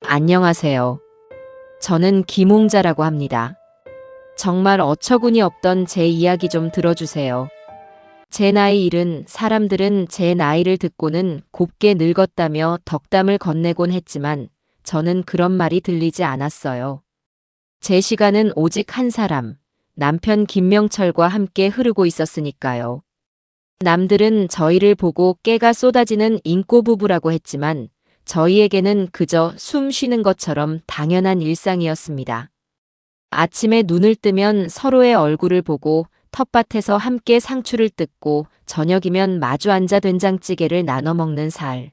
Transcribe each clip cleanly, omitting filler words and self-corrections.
안녕하세요. 저는 김홍자라고 합니다. 정말 어처구니 없던 제 이야기 좀 들어주세요. 제 나이 일은 사람들은 제 나이를 듣고는 곱게 늙었다며 덕담을 건네곤 했지만 저는 그런 말이 들리지 않았어요. 제 시간은 오직 한 사람, 남편 김명철과 함께 흐르고 있었으니까요. 남들은 저희를 보고 깨가 쏟아지는 인꼬부부라고 했지만 저희에게는 그저 숨 쉬는 것처럼 당연한 일상이었습니다. 아침에 눈을 뜨면 서로의 얼굴을 보고 텃밭에서 함께 상추를 뜯고 저녁이면 마주 앉아 된장찌개를 나눠 먹는 살.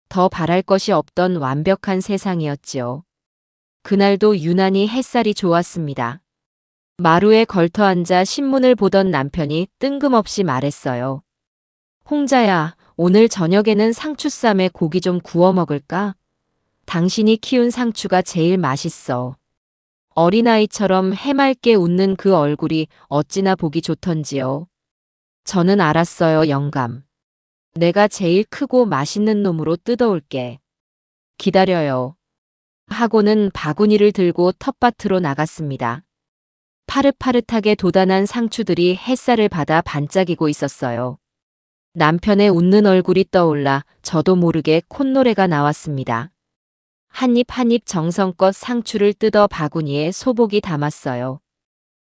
더 바랄 것이 없던 완벽한 세상이었지요. 그날도 유난히 햇살이 좋았습니다. 마루에 걸터 앉아 신문을 보던 남편이 뜬금없이 말했어요. 홍자야, 오늘 저녁에는 상추쌈에 고기 좀 구워 먹을까? 당신이 키운 상추가 제일 맛있어. 어린아이처럼 해맑게 웃는 그 얼굴이 어찌나 보기 좋던지요. 저는 알았어요, 영감. 내가 제일 크고 맛있는 놈으로 뜯어올게. 기다려요. 하고는 바구니를 들고 텃밭으로 나갔습니다. 파릇파릇하게 돋아난 상추들이 햇살을 받아 반짝이고 있었어요. 남편의 웃는 얼굴이 떠올라 저도 모르게 콧노래가 나왔습니다. 한 입 한 입 정성껏 상추를 뜯어 바구니에 소복이 담았어요.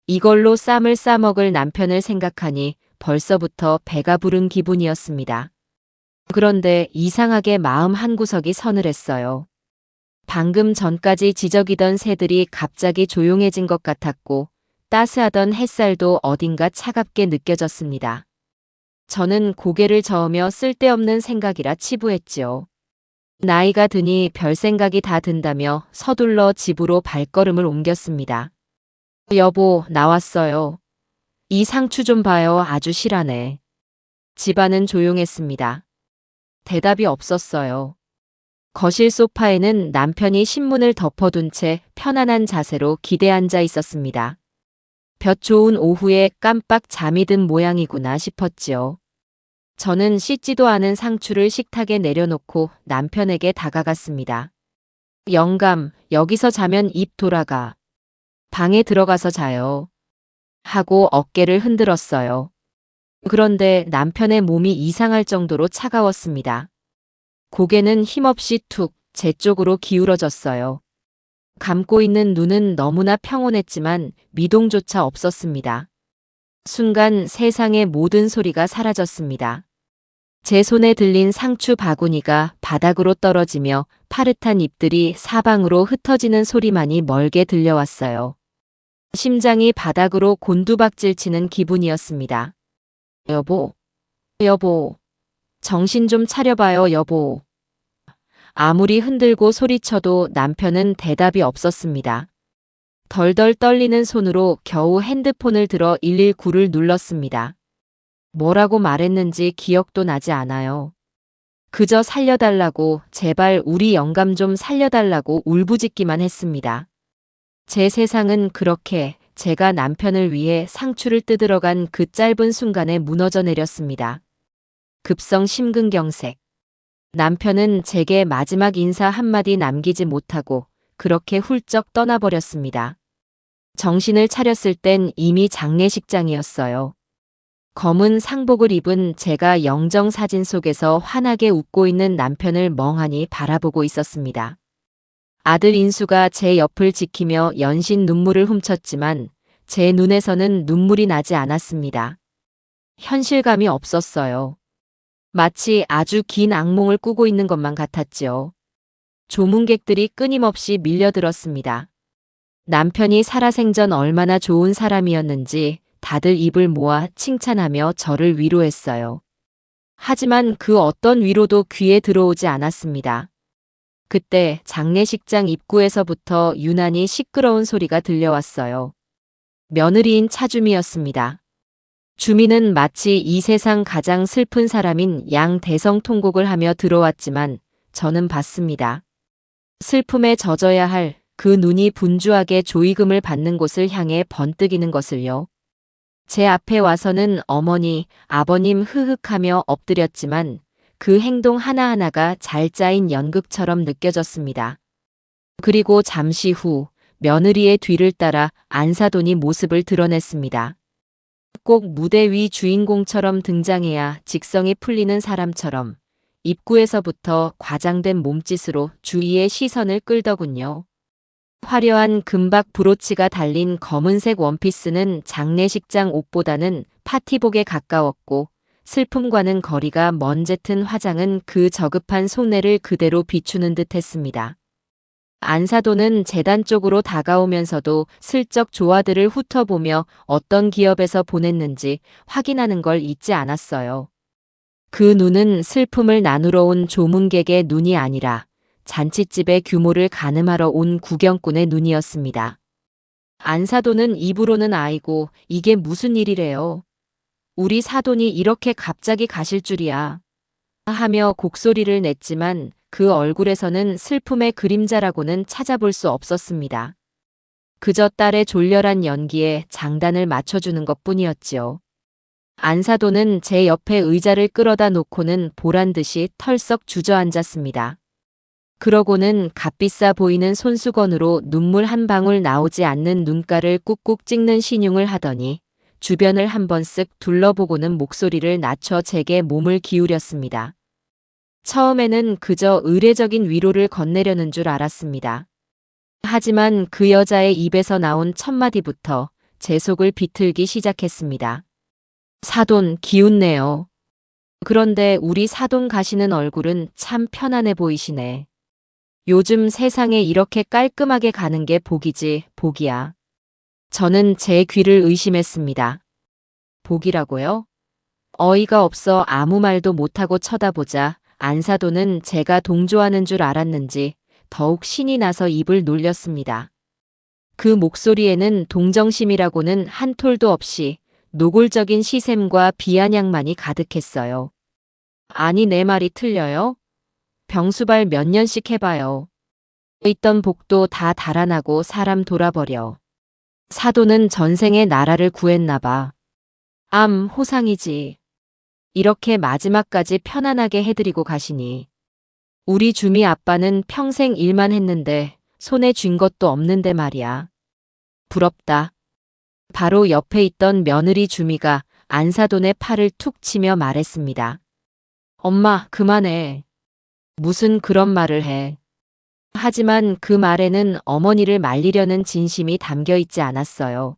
이걸로 쌈을 싸먹을 남편을 생각하니 벌써부터 배가 부른 기분이었습니다. 그런데 이상하게 마음 한구석이 서늘했어요. 방금 전까지 지저귀던 새들이 갑자기 조용해진 것 같았고 따스하던 햇살도 어딘가 차갑게 느껴졌습니다. 저는 고개를 저으며 쓸데없는 생각이라 치부했지요. 나이가 드니 별 생각이 다 든다며 서둘러 집으로 발걸음을 옮겼습니다. 여보, 나왔어요. 이 상추 좀 봐요. 아주 실하네. 집안은 조용했습니다. 대답이 없었어요. 거실 소파에는 남편이 신문을 덮어둔 채 편안한 자세로 기대 앉아 있었습니다. 볕 좋은 오후에 깜빡 잠이 든 모양이구나 싶었지요. 저는 씻지도 않은 상추를 식탁에 내려놓고 남편에게 다가갔습니다. 영감, 여기서 자면 입 돌아가. 방에 들어가서 자요. 하고 어깨를 흔들었어요. 그런데 남편의 몸이 이상할 정도로 차가웠습니다. 고개는 힘없이 툭 제 쪽으로 기울어졌어요. 감고 있는 눈은 너무나 평온했지만 미동조차 없었습니다. 순간 세상의 모든 소리가 사라졌습니다. 제 손에 들린 상추 바구니가 바닥으로 떨어지며 파릇한 잎들이 사방으로 흩어지는 소리만이 멀게 들려왔어요. 심장이 바닥으로 곤두박질 치는 기분이었습니다. 여보, 여보, 정신 좀 차려봐요, 여보. 아무리 흔들고 소리쳐도 남편은 대답이 없었습니다. 덜덜 떨리는 손으로 겨우 핸드폰을 들어 119를 눌렀습니다. 뭐라고 말했는지 기억도 나지 않아요. 그저 살려달라고, 제발 우리 영감 좀 살려달라고 울부짖기만 했습니다. 제 세상은 그렇게 제가 남편을 위해 상추를 뜯으러 간 그 짧은 순간에 무너져 내렸습니다. 급성 심근경색. 남편은 제게 마지막 인사 한마디 남기지 못하고 그렇게 훌쩍 떠나버렸습니다. 정신을 차렸을 땐 이미 장례식장이었어요. 검은 상복을 입은 제가 영정사진 속에서 환하게 웃고 있는 남편을 멍하니 바라보고 있었습니다. 아들 인수가 제 옆을 지키며 연신 눈물을 훔쳤지만 제 눈에서는 눈물이 나지 않았습니다. 현실감이 없었어요. 마치 아주 긴 악몽을 꾸고 있는 것만 같았지요. 조문객들이 끊임없이 밀려들었습니다. 남편이 살아생전 얼마나 좋은 사람이었는지 다들 입을 모아 칭찬하며 저를 위로했어요. 하지만 그 어떤 위로도 귀에 들어오지 않았습니다. 그때 장례식장 입구에서부터 유난히 시끄러운 소리가 들려왔어요. 며느리인 차주미였습니다. 주미는 마치 이 세상 가장 슬픈 사람인 양대성통곡을 하며 들어왔지만 저는 봤습니다. 슬픔에 젖어야 할 그 눈이 분주하게 조의금을 받는 곳을 향해 번뜩이는 것을요. 제 앞에 와서는 어머니, 아버님 흐흑하며 엎드렸지만 그 행동 하나하나가 잘 짜인 연극처럼 느껴졌습니다. 그리고 잠시 후 며느리의 뒤를 따라 안사돈이 모습을 드러냈습니다. 꼭 무대 위 주인공처럼 등장해야 직성이 풀리는 사람처럼 입구에서부터 과장된 몸짓으로 주위의 시선을 끌더군요. 화려한 금박 브로치가 달린 검은색 원피스는 장례식장 옷보다는 파티복에 가까웠고 슬픔과는 거리가 먼 짙은 화장은 그 저급한 속내를 그대로 비추는 듯 했습니다. 안사돈은 재단 쪽으로 다가오면서도 슬쩍 조화들을 훑어보며 어떤 기업에서 보냈는지 확인하는 걸 잊지 않았어요. 그 눈은 슬픔을 나누러 온 조문객의 눈이 아니라 잔칫집의 규모를 가늠하러 온 구경꾼의 눈이었습니다. 안사돈은 입으로는 아이고 이게 무슨 일이래요. 우리 사돈이 이렇게 갑자기 가실 줄이야. 하며 곡소리를 냈지만 그 얼굴에서는 슬픔의 그림자라고는 찾아볼 수 없었습니다. 그저 딸의 졸렬한 연기에 장단을 맞춰주는 것뿐이었지요. 안사돈은 제 옆에 의자를 끌어다 놓고는 보란듯이 털썩 주저앉았습니다. 그러고는 값비싸 보이는 손수건으로 눈물 한 방울 나오지 않는 눈가를 꾹꾹 찍는 신용을 하더니 주변을 한번 쓱 둘러보고는 목소리를 낮춰 제게 몸을 기울였습니다. 처음에는 그저 의례적인 위로를 건네려는 줄 알았습니다. 하지만 그 여자의 입에서 나온 첫 마디부터 제 속을 비틀기 시작했습니다. 사돈 기운내요. 그런데 우리 사돈 가시는 얼굴은 참 편안해 보이시네. 요즘 세상에 이렇게 깔끔하게 가는 게 복이지, 복이야. 저는 제 귀를 의심했습니다. 복이라고요? 어이가 없어 아무 말도 못하고 쳐다보자 안사돈은 제가 동조하는 줄 알았는지 더욱 신이 나서 입을 놀렸습니다. 그 목소리에는 동정심이라고는 한 톨도 없이 노골적인 시샘과 비아냥만이 가득했어요. 아니 내 말이 틀려요? 병수발 몇 년씩 해봐요. 있던 복도 다 달아나고 사람 돌아버려. 사돈은 전생에 나라를 구했나 봐. 암 호상이지. 이렇게 마지막까지 편안하게 해드리고 가시니. 우리 주미 아빠는 평생 일만 했는데 손에 쥔 것도 없는데 말이야. 부럽다. 바로 옆에 있던 며느리 주미가 안사돈의 팔을 툭 치며 말했습니다. 엄마, 그만해. 무슨 그런 말을 해. 하지만 그 말에는 어머니를 말리려는 진심이 담겨 있지 않았어요.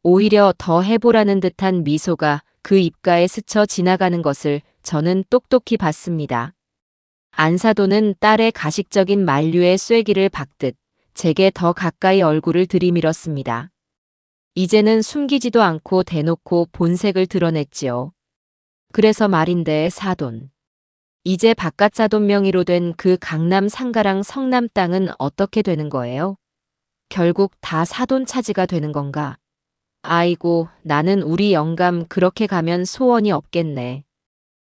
오히려 더 해보라는 듯한 미소가 그 입가에 스쳐 지나가는 것을 저는 똑똑히 봤습니다. 안사돈은 딸의 가식적인 만류에 쐐기를 박듯 제게 더 가까이 얼굴을 들이밀었습니다. 이제는 숨기지도 않고 대놓고 본색을 드러냈지요. 그래서 말인데 사돈. 이제 바깥사돈 명의로 된 그 강남 상가랑 성남 땅은 어떻게 되는 거예요? 결국 다 사돈 차지가 되는 건가? 아이고, 나는 우리 영감 그렇게 가면 소원이 없겠네.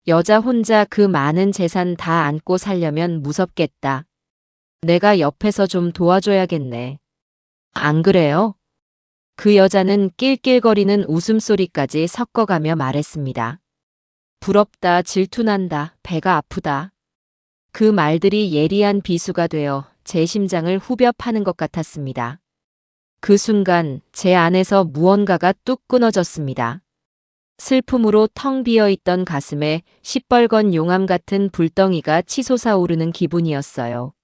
여자 혼자 그 많은 재산 다 안고 살려면 무섭겠다. 내가 옆에서 좀 도와줘야겠네. 안 그래요? 그 여자는 낄낄거리는 웃음소리까지 섞어가며 말했습니다. 부럽다, 질투난다, 배가 아프다. 그 말들이 예리한 비수가 되어 제 심장을 후벼 파는 것 같았습니다. 그 순간 제 안에서 무언가가 뚝 끊어졌습니다. 슬픔으로 텅 비어있던 가슴에 시뻘건 용암 같은 불덩이가 치솟아 오르는 기분이었어요.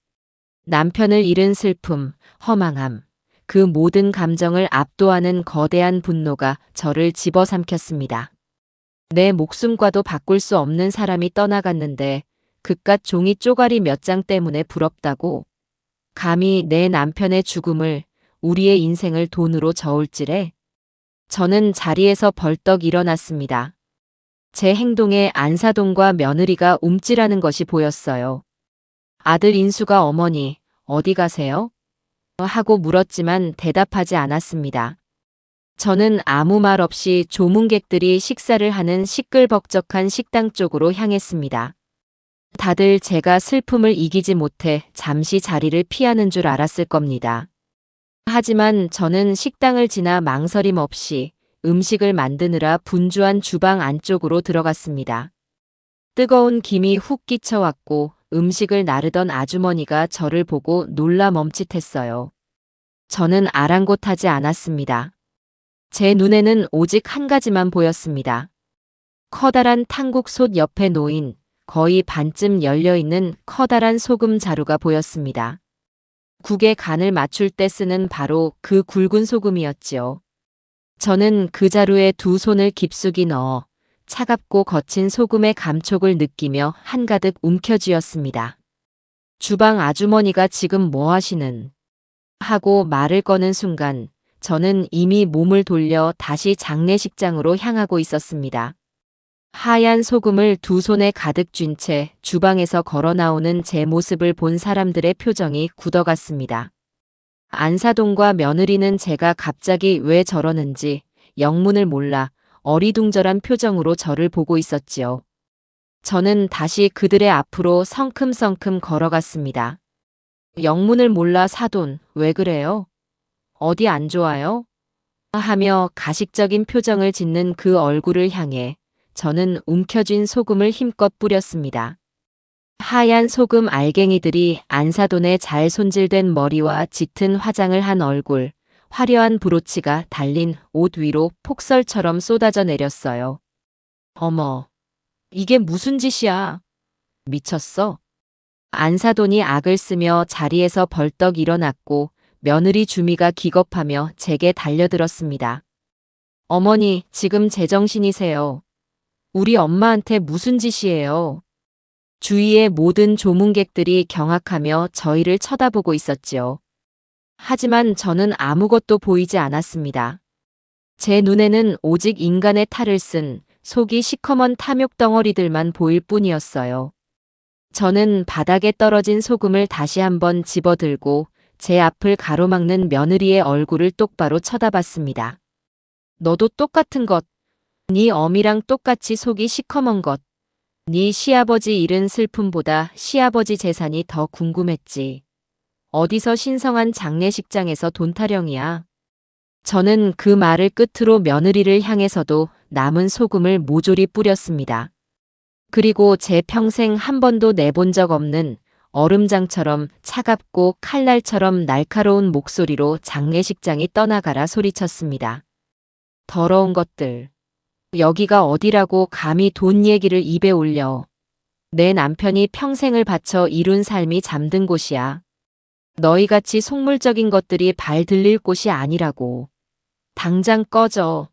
남편을 잃은 슬픔, 허망함, 그 모든 감정을 압도하는 거대한 분노가 저를 집어삼켰습니다. 내 목숨과도 바꿀 수 없는 사람이 떠나갔는데 그깟 종이 쪼가리 몇 장 때문에 부럽다고? 감히 내 남편의 죽음을, 우리의 인생을 돈으로 저울질해? 저는 자리에서 벌떡 일어났습니다. 제 행동에 안사돈과 며느리가 움찔하는 것이 보였어요. 아들 인수가 어머니, 어디 가세요? 하고 물었지만 대답하지 않았습니다. 저는 아무 말 없이 조문객들이 식사를 하는 시끌벅적한 식당 쪽으로 향했습니다. 다들 제가 슬픔을 이기지 못해 잠시 자리를 피하는 줄 알았을 겁니다. 하지만 저는 식당을 지나 망설임 없이 음식을 만드느라 분주한 주방 안쪽으로 들어갔습니다. 뜨거운 김이 훅 끼쳐왔고 음식을 나르던 아주머니가 저를 보고 놀라 멈칫했어요. 저는 아랑곳하지 않았습니다. 제 눈에는 오직 한 가지만 보였습니다. 커다란 탕국솥 옆에 놓인 거의 반쯤 열려있는 커다란 소금 자루가 보였습니다. 국에 간을 맞출 때 쓰는 바로 그 굵은 소금이었지요. 저는 그 자루에 두 손을 깊숙이 넣어 차갑고 거친 소금의 감촉을 느끼며 한가득 움켜쥐었습니다. 주방 아주머니가 지금 뭐 하시는? 하고 말을 꺼는 순간 저는 이미 몸을 돌려 다시 장례식장으로 향하고 있었습니다. 하얀 소금을 두 손에 가득 쥔 채 주방에서 걸어 나오는 제 모습을 본 사람들의 표정이 굳어갔습니다. 안사돈과 며느리는 제가 갑자기 왜 저러는지 영문을 몰라 어리둥절한 표정으로 저를 보고 있었지요. 저는 다시 그들의 앞으로 성큼성큼 걸어갔습니다. 영문을 몰라 사돈, 왜 그래요? 어디 안 좋아요? 하며 가식적인 표정을 짓는 그 얼굴을 향해 저는 움켜쥔 소금을 힘껏 뿌렸습니다. 하얀 소금 알갱이들이 안사돈의 잘 손질된 머리와 짙은 화장을 한 얼굴, 화려한 브로치가 달린 옷 위로 폭설처럼 쏟아져 내렸어요. 어머, 이게 무슨 짓이야? 미쳤어? 안사돈이 악을 쓰며 자리에서 벌떡 일어났고 며느리 주미가 기겁하며 제게 달려들었습니다. 어머니, 지금 제정신이세요? 우리 엄마한테 무슨 짓이에요? 주위의 모든 조문객들이 경악하며 저희를 쳐다보고 있었지요. 하지만 저는 아무것도 보이지 않았습니다. 제 눈에는 오직 인간의 탈을 쓴 속이 시커먼 탐욕 덩어리들만 보일 뿐이었어요. 저는 바닥에 떨어진 소금을 다시 한번 집어들고 제 앞을 가로막는 며느리의 얼굴을 똑바로 쳐다봤습니다. 너도 똑같은 것, 네 어미랑 똑같이 속이 시커먼 것, 네 시아버지 잃은 슬픔보다 시아버지 재산이 더 궁금했지. 어디서 신성한 장례식장에서 돈 타령이야. 저는 그 말을 끝으로 며느리를 향해서도 남은 소금을 모조리 뿌렸습니다. 그리고 제 평생 한 번도 내본 적 없는 얼음장처럼 차갑고 칼날처럼 날카로운 목소리로 장례식장이 떠나가라 소리쳤습니다. 더러운 것들. 여기가 어디라고 감히 돈 얘기를 입에 올려. 내 남편이 평생을 바쳐 이룬 삶이 잠든 곳이야. 너희같이 속물적인 것들이 발 들릴 곳이 아니라고. 당장 꺼져.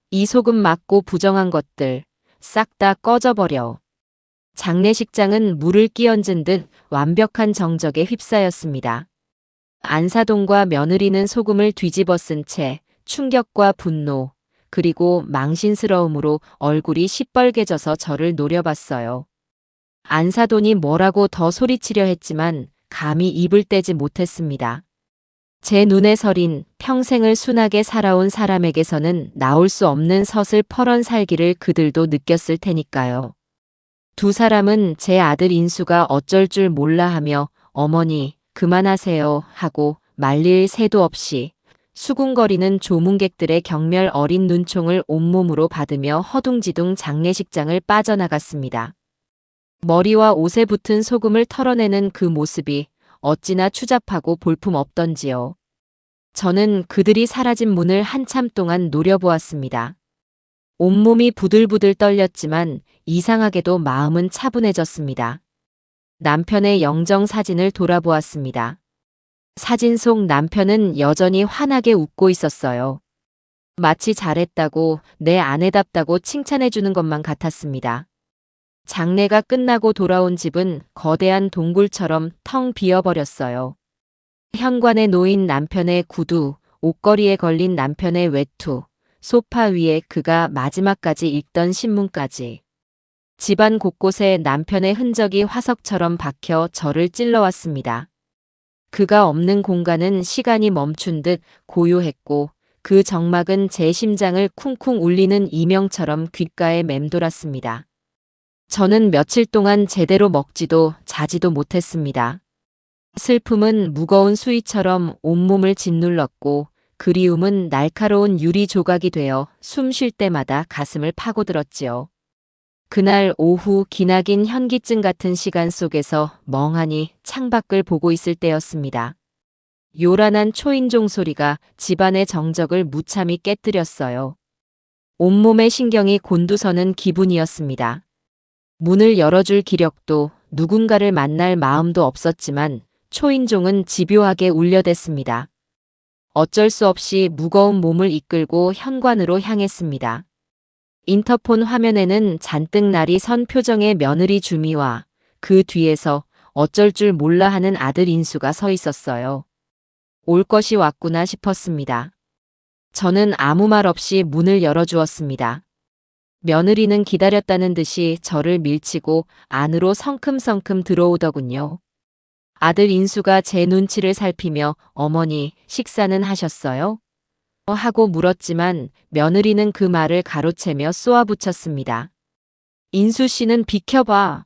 이 소금 맞고 부정한 것들 싹 다 꺼져버려. 장례식장은 물을 끼얹은 듯 완벽한 정적에 휩싸였습니다. 안사돈과 며느리는 소금을 뒤집어 쓴 채 충격과 분노, 그리고 망신스러움으로 얼굴이 시뻘개져서 저를 노려봤어요. 안사돈이 뭐라고 더 소리치려 했지만 감히 입을 떼지 못했습니다. 제 눈에 서린 평생을 순하게 살아온 사람에게서는 나올 수 없는 서슬퍼런 살기를 그들도 느꼈을 테니까요. 두 사람은 제 아들 인수가 어쩔 줄 몰라 하며 어머니, 그만하세요 하고 말릴 새도 없이 수군거리는 조문객들의 경멸 어린 눈총을 온몸으로 받으며 허둥지둥 장례식장을 빠져나갔습니다. 머리와 옷에 붙은 소금을 털어내는 그 모습이 어찌나 추잡하고 볼품없던지요. 저는 그들이 사라진 문을 한참 동안 노려보았습니다. 온몸이 부들부들 떨렸지만 이상하게도 마음은 차분해졌습니다. 남편의 영정 사진을 돌아보았습니다. 사진 속 남편은 여전히 환하게 웃고 있었어요. 마치 잘했다고 내 아내답다고 칭찬해주는 것만 같았습니다. 장례가 끝나고 돌아온 집은 거대한 동굴처럼 텅 비어버렸어요. 현관에 놓인 남편의 구두, 옷걸이에 걸린 남편의 외투, 소파 위에 그가 마지막까지 읽던 신문까지. 집안 곳곳에 남편의 흔적이 화석처럼 박혀 저를 찔러왔습니다. 그가 없는 공간은 시간이 멈춘 듯 고요했고 그 정막은 제 심장을 쿵쿵 울리는 이명처럼 귓가에 맴돌았습니다. 저는 며칠 동안 제대로 먹지도 자지도 못했습니다. 슬픔은 무거운 수위처럼 온몸을 짓눌렀고 그리움은 날카로운 유리 조각이 되어 숨 쉴 때마다 가슴을 파고들었지요. 그날 오후 기나긴 현기증 같은 시간 속에서 멍하니 창밖을 보고 있을 때였습니다. 요란한 초인종 소리가 집안의 정적을 무참히 깨뜨렸어요. 온몸의 신경이 곤두서는 기분이었습니다. 문을 열어줄 기력도 누군가를 만날 마음도 없었지만 초인종은 집요하게 울려댔습니다. 어쩔 수 없이 무거운 몸을 이끌고 현관으로 향했습니다. 인터폰 화면에는 잔뜩 날이 선 표정의 며느리 주미와 그 뒤에서 어쩔 줄 몰라 하는 아들 인수가 서 있었어요. 올 것이 왔구나 싶었습니다. 저는 아무 말 없이 문을 열어주었습니다. 며느리는 기다렸다는 듯이 저를 밀치고 안으로 성큼성큼 들어오더군요. 아들 인수가 제 눈치를 살피며 어머니, 식사는 하셨어요? 하고 물었지만 며느리는 그 말을 가로채며 쏘아붙였습니다. 인수 씨는 비켜봐.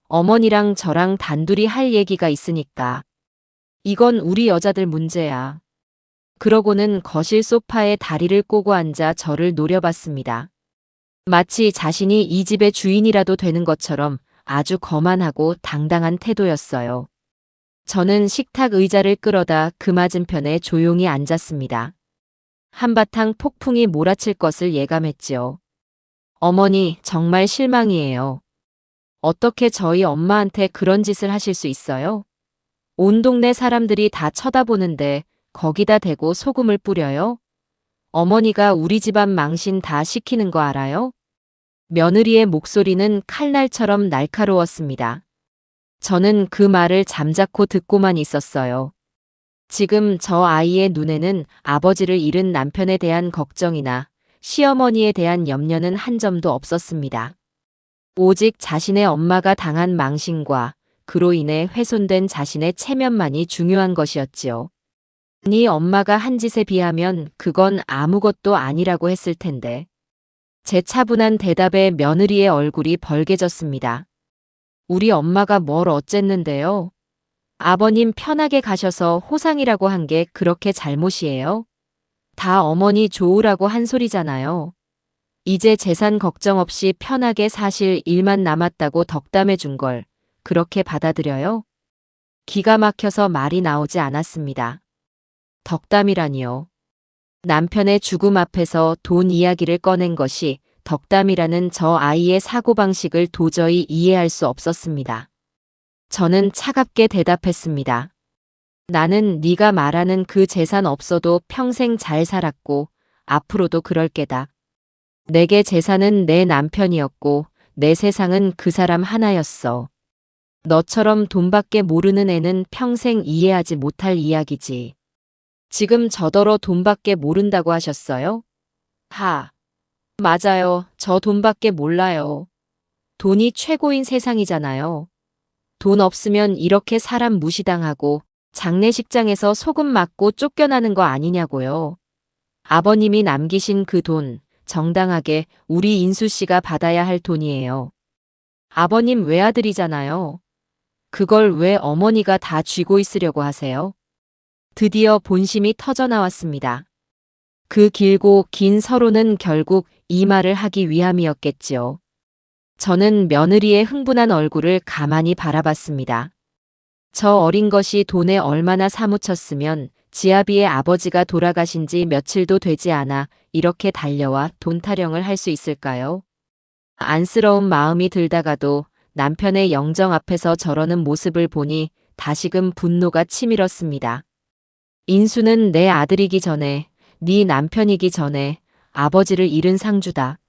어머니랑 저랑 단둘이 할 얘기가 있으니까. 이건 우리 여자들 문제야. 그러고는 거실 소파에 다리를 꼬고 앉아 저를 노려봤습니다. 마치 자신이 이 집의 주인이라도 되는 것처럼 아주 거만하고 당당한 태도였어요. 저는 식탁 의자를 끌어다 그 맞은편에 조용히 앉았습니다. 한바탕 폭풍이 몰아칠 것을 예감했지요. 어머니, 정말 실망이에요. 어떻게 저희 엄마한테 그런 짓을 하실 수 있어요? 온 동네 사람들이 다 쳐다보는데 거기다 대고 소금을 뿌려요? 어머니가 우리 집안 망신 다 시키는 거 알아요? 며느리의 목소리는 칼날처럼 날카로웠습니다. 저는 그 말을 잠자코 듣고만 있었어요. 지금 저 아이의 눈에는 아버지를 잃은 남편에 대한 걱정이나 시어머니에 대한 염려는 한 점도 없었습니다. 오직 자신의 엄마가 당한 망신과 그로 인해 훼손된 자신의 체면만이 중요한 것이었지요. 네 엄마가 한 짓에 비하면 그건 아무것도 아니라고 했을 텐데. 제 차분한 대답에 며느리의 얼굴이 벌개졌습니다. 우리 엄마가 뭘 어쨌는데요? 아버님 편하게 가셔서 호상이라고 한 게 그렇게 잘못이에요? 다 어머니 좋으라고 한 소리잖아요. 이제 재산 걱정 없이 편하게 사실 일만 남았다고 덕담해 준 걸 그렇게 받아들여요? 기가 막혀서 말이 나오지 않았습니다. 덕담이라니요. 남편의 죽음 앞에서 돈 이야기를 꺼낸 것이 덕담이라는 저 아이의 사고방식을 도저히 이해할 수 없었습니다. 저는 차갑게 대답했습니다. 나는 네가 말하는 그 재산 없어도 평생 잘 살았고 앞으로도 그럴 게다. 내게 재산은 내 남편이었고 내 세상은 그 사람 하나였어. 너처럼 돈밖에 모르는 애는 평생 이해하지 못할 이야기지. 지금 저더러 돈밖에 모른다고 하셨어요? 맞아요. 저 돈밖에 몰라요. 돈이 최고인 세상이잖아요. 돈 없으면 이렇게 사람 무시당하고 장례식장에서 소금 맞고 쫓겨나는 거 아니냐고요. 아버님이 남기신 그 돈, 정당하게 우리 인수 씨가 받아야 할 돈이에요. 아버님 외아들이잖아요. 그걸 왜 어머니가 다 쥐고 있으려고 하세요? 드디어 본심이 터져나왔습니다. 그 길고 긴 서로는 결국 이 말을 하기 위함이었겠지요. 저는 며느리의 흥분한 얼굴을 가만히 바라봤습니다. 저 어린 것이 돈에 얼마나 사무쳤으면 지아비의 아버지가 돌아가신 지 며칠도 되지 않아 이렇게 달려와 돈 타령을 할 수 있을까요? 안쓰러운 마음이 들다가도 남편의 영정 앞에서 저러는 모습을 보니 다시금 분노가 치밀었습니다. 인수는 내 아들이기 전에, 네 남편이기 전에 아버지를 잃은 상주다.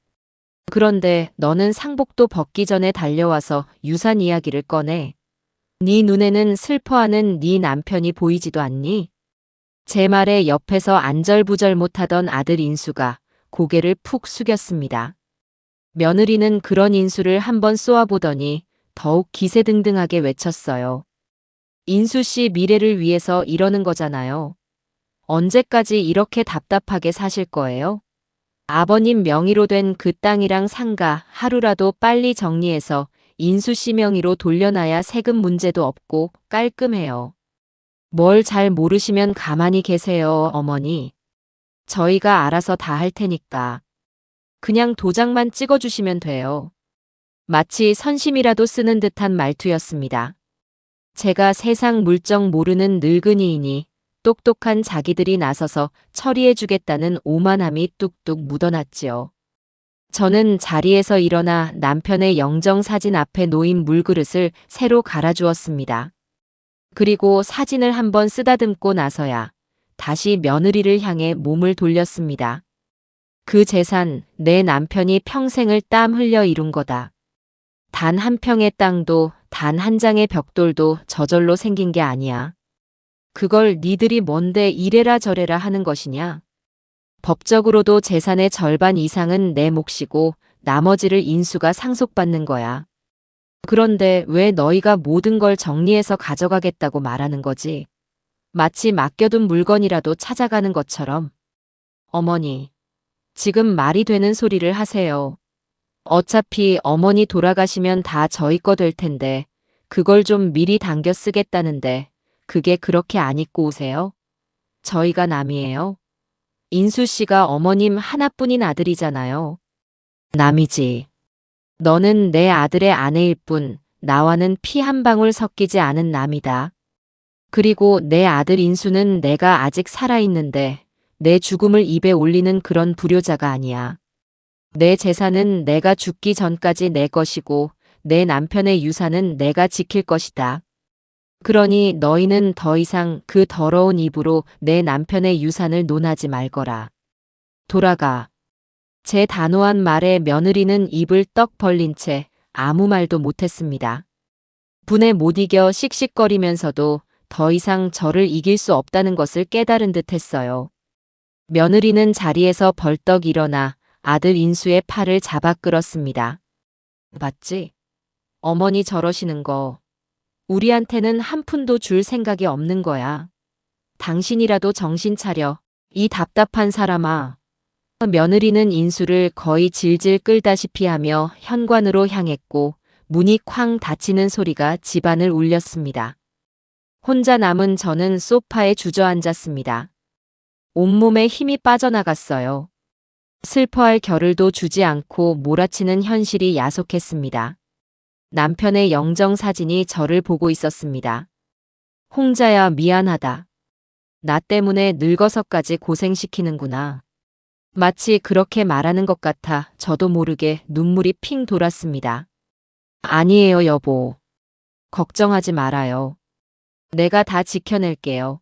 그런데 너는 상복도 벗기 전에 달려와서 유산 이야기를 꺼내. 네 눈에는 슬퍼하는 네 남편이 보이지도 않니? 제 말에 옆에서 안절부절 못하던 아들 인수가 고개를 푹 숙였습니다. 며느리는 그런 인수를 한번 쏘아보더니 더욱 기세등등하게 외쳤어요. 인수 씨 미래를 위해서 이러는 거잖아요. 언제까지 이렇게 답답하게 사실 거예요? 아버님 명의로 된 그 땅이랑 상가 하루라도 빨리 정리해서 인수 씨 명의로 돌려놔야 세금 문제도 없고 깔끔해요. 뭘 잘 모르시면 가만히 계세요, 어머니. 저희가 알아서 다 할 테니까. 그냥 도장만 찍어주시면 돼요. 마치 선심이라도 쓰는 듯한 말투였습니다. 제가 세상 물정 모르는 늙은이이니 똑똑한 자기들이 나서서 처리해주겠다는 오만함이 뚝뚝 묻어났지요. 저는 자리에서 일어나 남편의 영정사진 앞에 놓인 물그릇을 새로 갈아주었습니다. 그리고 사진을 한번 쓰다듬고 나서야 다시 며느리를 향해 몸을 돌렸습니다. 그 재산, 내 남편이 평생을 땀 흘려 이룬 거다. 단 한 평의 땅도, 단 한 장의 벽돌도 저절로 생긴 게 아니야. 그걸 니들이 뭔데 이래라 저래라 하는 것이냐? 법적으로도 재산의 절반 이상은 내 몫이고 나머지를 인수가 상속받는 거야. 그런데 왜 너희가 모든 걸 정리해서 가져가겠다고 말하는 거지? 마치 맡겨둔 물건이라도 찾아가는 것처럼. 어머니, 지금 말이 되는 소리를 하세요. 어차피 어머니 돌아가시면 다 저희 거 될 텐데 그걸 좀 미리 당겨 쓰겠다는데 그게 그렇게 안 잊고 오세요? 저희가 남이에요. 인수 씨가 어머님 하나뿐인 아들이잖아요. 남이지. 너는 내 아들의 아내일 뿐 나와는 피 한 방울 섞이지 않은 남이다. 그리고 내 아들 인수는 내가 아직 살아있는데 내 죽음을 입에 올리는 그런 불효자가 아니야. 내 재산은 내가 죽기 전까지 내 것이고 내 남편의 유산은 내가 지킬 것이다. 그러니 너희는 더 이상 그 더러운 입으로 내 남편의 유산을 논하지 말거라. 돌아가. 제 단호한 말에 며느리는 입을 떡 벌린 채 아무 말도 못했습니다. 분에 못 이겨 씩씩거리면서도 더 이상 저를 이길 수 없다는 것을 깨달은 듯 했어요. 며느리는 자리에서 벌떡 일어나 아들 인수의 팔을 잡아 끌었습니다. 봤지? 어머니 저러시는 거. 우리한테는 한 푼도 줄 생각이 없는 거야. 당신이라도 정신 차려. 이 답답한 사람아. 며느리는 인수를 거의 질질 끌다시피 하며 현관으로 향했고 문이 쾅 닫히는 소리가 집안을 울렸습니다. 혼자 남은 저는 소파에 주저앉았습니다. 온몸에 힘이 빠져나갔어요. 슬퍼할 겨를도 주지 않고 몰아치는 현실이 야속했습니다. 남편의 영정사진이 저를 보고 있었습니다. 홍자야 미안하다. 나 때문에 늙어서까지 고생시키는구나. 마치 그렇게 말하는 것 같아 저도 모르게 눈물이 핑 돌았습니다. 아니에요 여보. 걱정하지 말아요. 내가 다 지켜낼게요.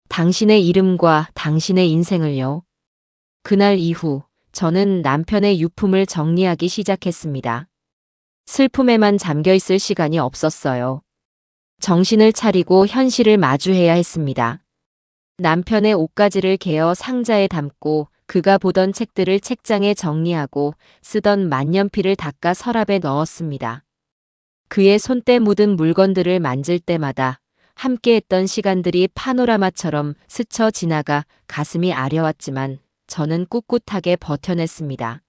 당신의 이름과 당신의 인생을요. 그날 이후 저는 남편의 유품을 정리하기 시작했습니다. 슬픔에만 잠겨있을 시간이 없었어요. 정신을 차리고 현실을 마주해야 했습니다. 남편의 옷가지를 개어 상자에 담고 그가 보던 책들을 책장에 정리하고 쓰던 만년필을 닦아 서랍에 넣었습니다. 그의 손때 묻은 물건들을 만질 때마다 함께했던 시간들이 파노라마처럼 스쳐 지나가 가슴이 아려왔지만 저는 꿋꿋하게 버텨냈습니다.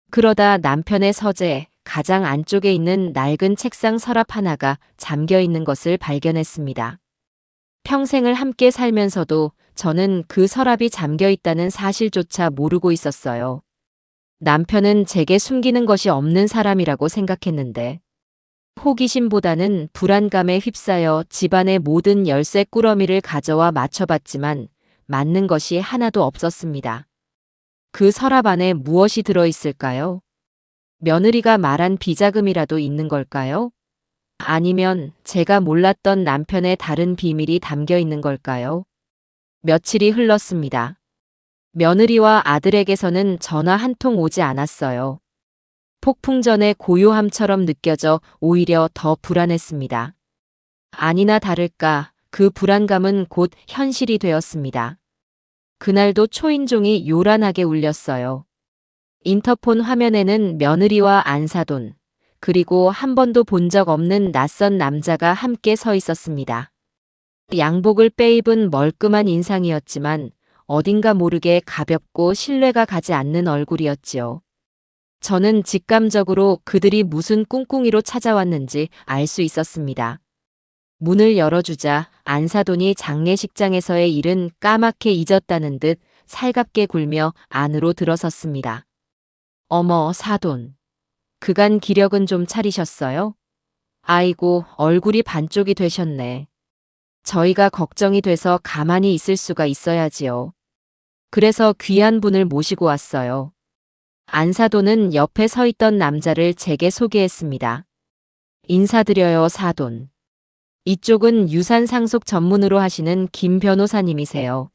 그러다 남편의 서재, 가장 안쪽에 있는 낡은 책상 서랍 하나가 잠겨 있는 것을 발견했습니다. 평생을 함께 살면서도 저는 그 서랍이 잠겨 있다는 사실조차 모르고 있었어요. 남편은 제게 숨기는 것이 없는 사람이라고 생각했는데 호기심보다는 불안감에 휩싸여 집안의 모든 열쇠 꾸러미를 가져와 맞춰봤지만 맞는 것이 하나도 없었습니다. 그 서랍 안에 무엇이 들어있을까요? 며느리가 말한 비자금이라도 있는 걸까요? 아니면 제가 몰랐던 남편의 다른 비밀이 담겨 있는 걸까요? 며칠이 흘렀습니다. 며느리와 아들에게서는 전화 한 통 오지 않았어요. 폭풍 전의 고요함처럼 느껴져 오히려 더 불안했습니다. 아니나 다를까 그 불안감은 곧 현실이 되었습니다. 그날도 초인종이 요란하게 울렸어요. 인터폰 화면에는 며느리와 안사돈, 그리고 한 번도 본 적 없는 낯선 남자가 함께 서 있었습니다. 양복을 빼입은 멀끔한 인상이었지만 어딘가 모르게 가볍고 신뢰가 가지 않는 얼굴이었지요. 저는 직감적으로 그들이 무슨 꿍꿍이로 찾아왔는지 알 수 있었습니다. 문을 열어주자 안사돈이 장례식장에서의 일은 까맣게 잊었다는 듯 살갑게 굴며 안으로 들어섰습니다. 어머 사돈. 그간 기력은 좀 차리셨어요? 아이고, 얼굴이 반쪽이 되셨네. 저희가 걱정이 돼서 가만히 있을 수가 있어야지요. 그래서 귀한 분을 모시고 왔어요. 안사돈은 옆에 서 있던 남자를 제게 소개했습니다. 인사드려요, 사돈. 이쪽은 유산 상속 전문으로 하시는 김 변호사님이세요.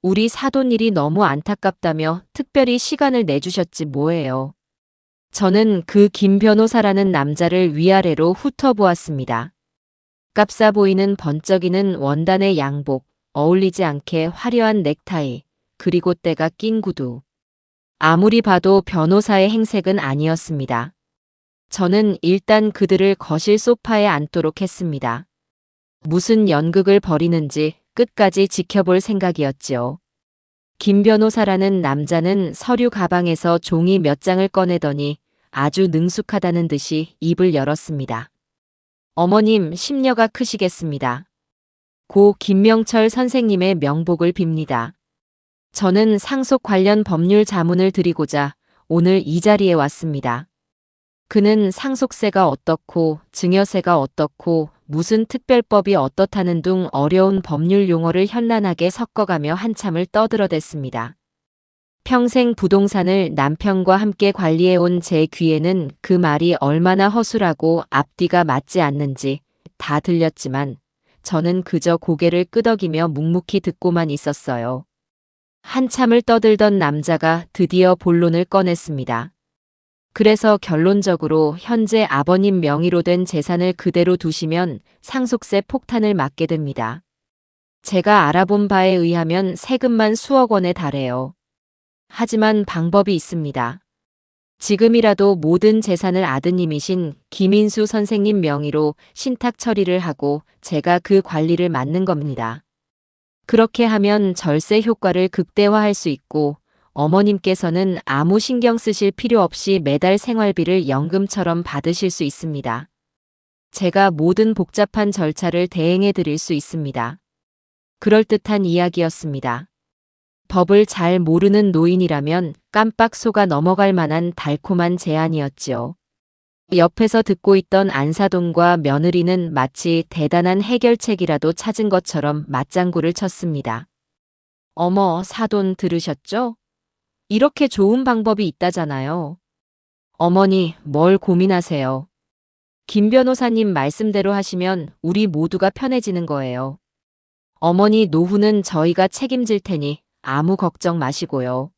우리 사돈 일이 너무 안타깝다며 특별히 시간을 내주셨지 뭐예요. 저는 그 김 변호사라는 남자를 위아래로 훑어보았습니다. 값싸 보이는 번쩍이는 원단의 양복, 어울리지 않게 화려한 넥타이, 그리고 때가 낀 구두. 아무리 봐도 변호사의 행색은 아니었습니다. 저는 일단 그들을 거실 소파에 앉도록 했습니다. 무슨 연극을 벌이는지 끝까지 지켜볼 생각이었지요. 김 변호사라는 남자는 서류 가방에서 종이 몇 장을 꺼내더니 아주 능숙하다는 듯이 입을 열었습니다. 어머님, 심려가 크시겠습니다. 고 김명철 선생님의 명복을 빕니다. 저는 상속 관련 법률 자문을 드리고자 오늘 이 자리에 왔습니다. 그는 상속세가 어떻고 증여세가 어떻고 무슨 특별법이 어떻다는 등 어려운 법률 용어를 현란하게 섞어가며 한참을 떠들어댔습니다. 평생 부동산을 남편과 함께 관리해온 제 귀에는 그 말이 얼마나 허술하고 앞뒤가 맞지 않는지 다 들렸지만 저는 그저 고개를 끄덕이며 묵묵히 듣고만 있었어요. 한참을 떠들던 남자가 드디어 본론을 꺼냈습니다. 그래서 결론적으로 현재 아버님 명의로 된 재산을 그대로 두시면 상속세 폭탄을 맞게 됩니다. 제가 알아본 바에 의하면 세금만 수억 원에 달해요. 하지만 방법이 있습니다. 지금이라도 모든 재산을 아드님이신 김인수 선생님 명의로 신탁 처리를 하고 제가 그 관리를 맡는 겁니다. 그렇게 하면 절세 효과를 극대화할 수 있고 어머님께서는 아무 신경 쓰실 필요 없이 매달 생활비를 연금처럼 받으실 수 있습니다. 제가 모든 복잡한 절차를 대행해 드릴 수 있습니다. 그럴듯한 이야기였습니다. 법을 잘 모르는 노인이라면 깜빡 속아 넘어갈 만한 달콤한 제안이었지요. 옆에서 듣고 있던 안사돈과 며느리는 마치 대단한 해결책이라도 찾은 것처럼 맞장구를 쳤습니다. 어머, 사돈 들으셨죠? 이렇게 좋은 방법이 있다잖아요. 어머니, 뭘 고민하세요? 김 변호사님 말씀대로 하시면 우리 모두가 편해지는 거예요. 어머니 노후는 저희가 책임질 테니 아무 걱정 마시고요.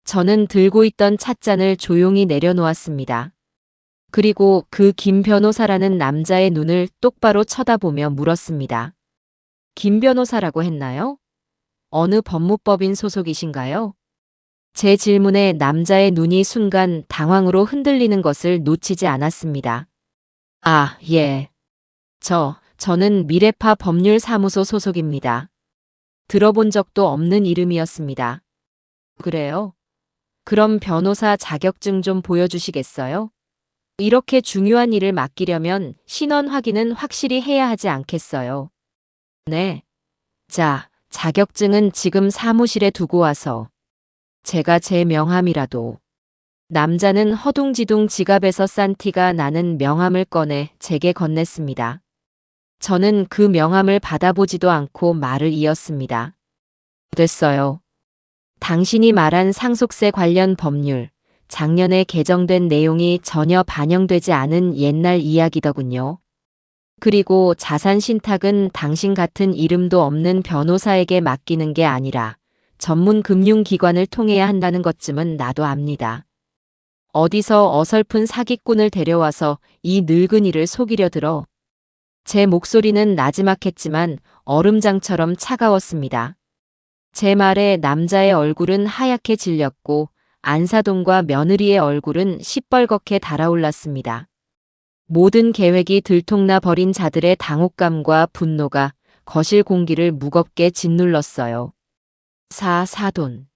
저는 들고 있던 찻잔을 조용히 내려놓았습니다. 그리고 그 김 변호사라는 남자의 눈을 똑바로 쳐다보며 물었습니다. 김 변호사라고 했나요? 어느 법무법인 소속이신가요? 제 질문에 남자의 눈이 순간 당황으로 흔들리는 것을 놓치지 않았습니다. 아, 예. 저는 미래파 법률사무소 소속입니다. 들어본 적도 없는 이름이었습니다. 그래요? 그럼 변호사 자격증 좀 보여주시겠어요? 이렇게 중요한 일을 맡기려면 신원 확인은 확실히 해야 하지 않겠어요? 네. 자, 자격증은 지금 사무실에 두고 와서. 제가 제 명함이라도. 남자는 허둥지둥 지갑에서 싼 티가 나는 명함을 꺼내 제게 건넸습니다. 저는 그 명함을 받아보지도 않고 말을 이었습니다. 됐어요. 당신이 말한 상속세 관련 법률, 작년에 개정된 내용이 전혀 반영되지 않은 옛날 이야기더군요. 그리고 자산 신탁은 당신 같은 이름도 없는 변호사에게 맡기는 게 아니라 전문 금융기관을 통해야 한다는 것쯤은 나도 압니다. 어디서 어설픈 사기꾼을 데려와서 이 늙은이를 속이려 들어. 제 목소리는 나지막했지만 얼음장처럼 차가웠습니다. 제 말에 남자의 얼굴은 하얗게 질렸고 안사돈과 며느리의 얼굴은 시뻘겋게 달아올랐습니다. 모든 계획이 들통나 버린 자들의 당혹감과 분노가 거실 공기를 무겁게 짓눌렀어요. 사돈.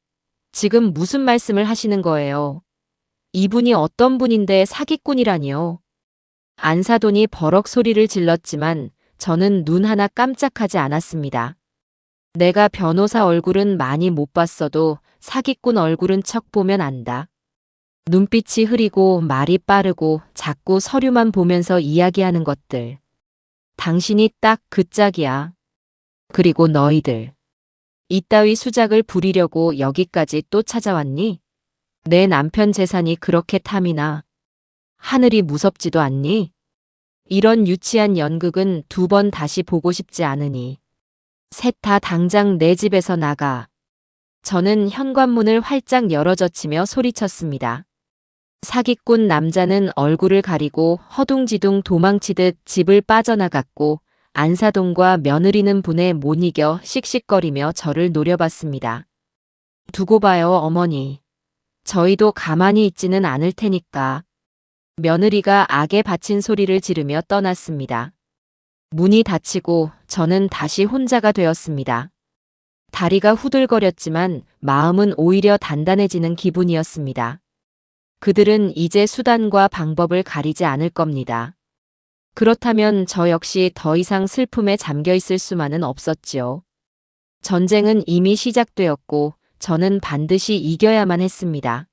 지금 무슨 말씀을 하시는 거예요? 이분이 어떤 분인데 사기꾼이라니요? 안사돈이 버럭 소리를 질렀지만 저는 눈 하나 깜짝하지 않았습니다. 내가 변호사 얼굴은 많이 못 봤어도 사기꾼 얼굴은 척 보면 안다. 눈빛이 흐리고 말이 빠르고 자꾸 서류만 보면서 이야기하는 것들. 당신이 딱 그 짝이야. 그리고 너희들. 이따위 수작을 부리려고 여기까지 또 찾아왔니? 내 남편 재산이 그렇게 탐이나. 하늘이 무섭지도 않니? 이런 유치한 연극은 2번 다시 보고 싶지 않으니. 셋 다 당장 내 집에서 나가. 저는 현관문을 활짝 열어젖히며 소리쳤습니다. 사기꾼 남자는 얼굴을 가리고 허둥지둥 도망치듯 집을 빠져나갔고 안사동과 며느리는 분에 못 이겨 씩씩거리며 저를 노려봤습니다. 두고 봐요, 어머니. 저희도 가만히 있지는 않을 테니까. 며느리가 악에 바친 소리를 지르며 떠났습니다. 문이 닫히고 저는 다시 혼자가 되었습니다. 다리가 후들거렸지만 마음은 오히려 단단해지는 기분이었습니다. 그들은 이제 수단과 방법을 가리지 않을 겁니다. 그렇다면 저 역시 더 이상 슬픔에 잠겨 있을 수만은 없었지요. 전쟁은 이미 시작되었고 저는 반드시 이겨야만 했습니다.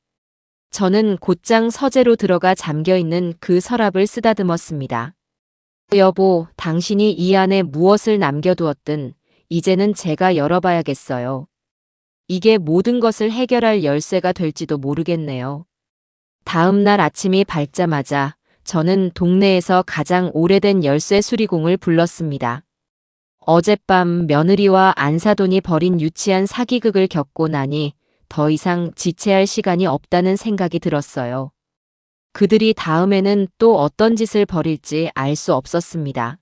저는 곧장 서재로 들어가 잠겨있는 그 서랍을 쓰다듬었습니다. 여보, 당신이 이 안에 무엇을 남겨두었든 이제는 제가 열어봐야겠어요. 이게 모든 것을 해결할 열쇠가 될지도 모르겠네요. 다음 날 아침이 밝자마자 저는 동네에서 가장 오래된 열쇠 수리공을 불렀습니다. 어젯밤 며느리와 안사돈이 벌인 유치한 사기극을 겪고 나니 더 이상 지체할 시간이 없다는 생각이 들었어요. 그들이 다음에는 또 어떤 짓을 벌일지 알 수 없었습니다.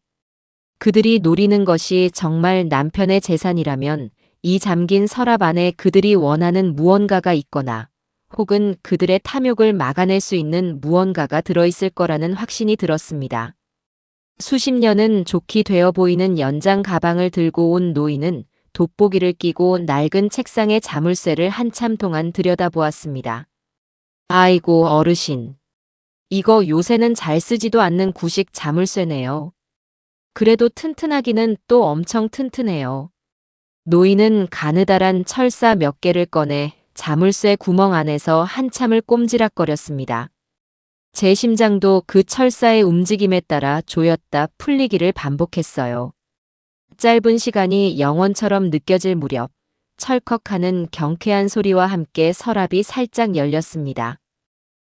그들이 노리는 것이 정말 남편의 재산이라면 이 잠긴 서랍 안에 그들이 원하는 무언가가 있거나 혹은 그들의 탐욕을 막아낼 수 있는 무언가가 들어있을 거라는 확신이 들었습니다. 수십 년은 좋게 되어 보이는 연장 가방을 들고 온 노인은 돋보기를 끼고 낡은 책상의 자물쇠를 한참 동안 들여다보았습니다. 아이고 어르신. 이거 요새는 잘 쓰지도 않는 구식 자물쇠네요. 그래도 튼튼하기는 또 엄청 튼튼해요. 노인은 가느다란 철사 몇 개를 꺼내 자물쇠 구멍 안에서 한참을 꼼지락거렸습니다. 제 심장도 그 철사의 움직임에 따라 조였다 풀리기를 반복했어요. 짧은 시간이 영원처럼 느껴질 무렵 철컥하는 경쾌한 소리와 함께 서랍이 살짝 열렸습니다.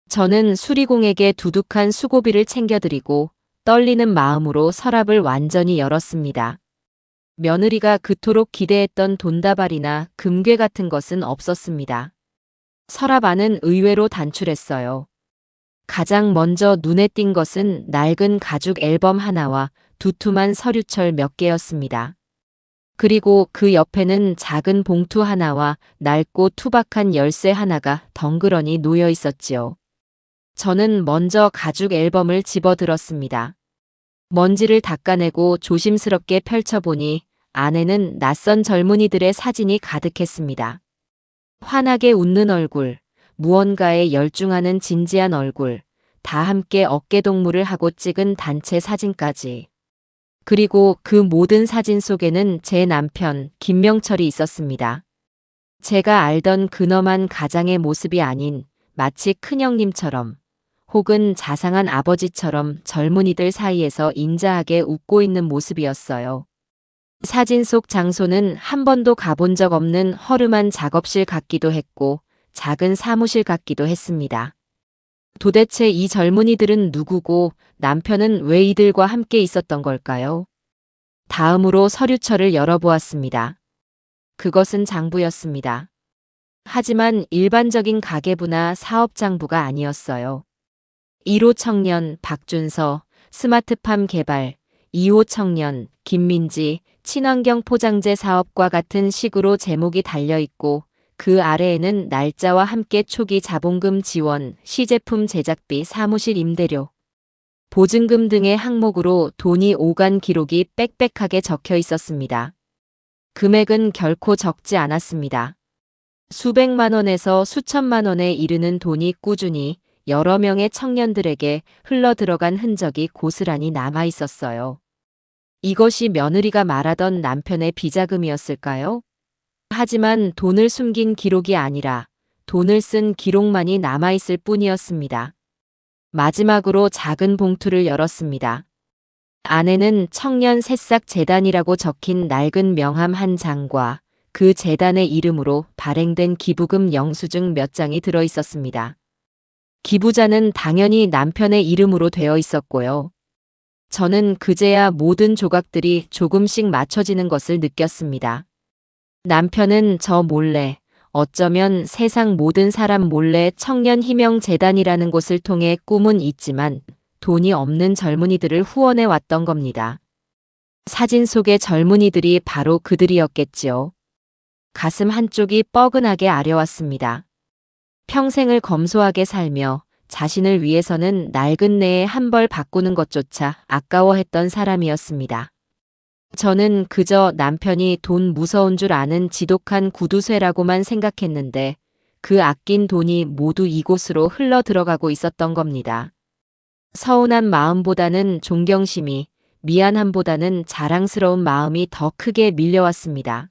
저는 수리공에게 두둑한 수고비를 챙겨드리고 떨리는 마음으로 서랍을 완전히 열었습니다. 며느리가 그토록 기대했던 돈다발이나 금괴 같은 것은 없었습니다. 서랍 안은 의외로 단출했어요. 가장 먼저 눈에 띈 것은 낡은 가죽 앨범 하나와 두툼한 서류철 몇 개였습니다. 그리고 그 옆에는 작은 봉투 하나와 낡고 투박한 열쇠 하나가 덩그러니 놓여 있었지요. 저는 먼저 가죽 앨범을 집어들었습니다. 먼지를 닦아내고 조심스럽게 펼쳐보니 안에는 낯선 젊은이들의 사진이 가득했습니다. 환하게 웃는 얼굴, 무언가에 열중하는 진지한 얼굴, 다 함께 어깨동무를 하고 찍은 단체 사진까지. 그리고 그 모든 사진 속에는 제 남편 김명철이 있었습니다. 제가 알던 근엄한 가장의 모습이 아닌 마치 큰형님처럼 혹은 자상한 아버지처럼 젊은이들 사이에서 인자하게 웃고 있는 모습이었어요. 사진 속 장소는 한 번도 가본 적 없는 허름한 작업실 같기도 했고 작은 사무실 같기도 했습니다. 도대체 이 젊은이들은 누구고 남편은 왜 이들과 함께 있었던 걸까요? 다음으로 서류철을 열어보았습니다. 그것은 장부였습니다. 하지만 일반적인 가계부나 사업장부가 아니었어요. 1호 청년 박준서, 스마트팜 개발, 2호 청년 김민지, 친환경 포장재 사업과 같은 식으로 제목이 달려있고 그 아래에는 날짜와 함께 초기 자본금 지원, 시제품 제작비, 사무실 임대료, 보증금 등의 항목으로 돈이 오간 기록이 빽빽하게 적혀 있었습니다. 금액은 결코 적지 않았습니다. 수백만 원에서 수천만 원에 이르는 돈이 꾸준히 여러 명의 청년들에게 흘러들어간 흔적이 고스란히 남아 있었어요. 이것이 며느리가 말하던 남편의 비자금이었을까요? 하지만 돈을 숨긴 기록이 아니라 돈을 쓴 기록만이 남아있을 뿐이었습니다. 마지막으로 작은 봉투를 열었습니다. 안에는 청년 새싹 재단이라고 적힌 낡은 명함 한 장과 그 재단의 이름으로 발행된 기부금 영수증 몇 장이 들어 있었습니다. 기부자는 당연히 남편의 이름으로 되어 있었고요. 저는 그제야 모든 조각들이 조금씩 맞춰지는 것을 느꼈습니다. 남편은 저 몰래, 어쩌면 세상 모든 사람 몰래 청년희명재단이라는 곳을 통해 꿈은 있지만 돈이 없는 젊은이들을 후원해 왔던 겁니다. 사진 속의 젊은이들이 바로 그들이었겠지요. 가슴 한쪽이 뻐근하게 아려왔습니다. 평생을 검소하게 살며 자신을 위해서는 낡은 내에 한 벌 바꾸는 것조차 아까워했던 사람이었습니다. 저는 그저 남편이 돈 무서운 줄 아는 지독한 구두쇠라고만 생각했는데 그 아낀 돈이 모두 이곳으로 흘러 들어가고 있었던 겁니다. 서운한 마음보다는 존경심이, 미안함보다는 자랑스러운 마음이 더 크게 밀려왔습니다.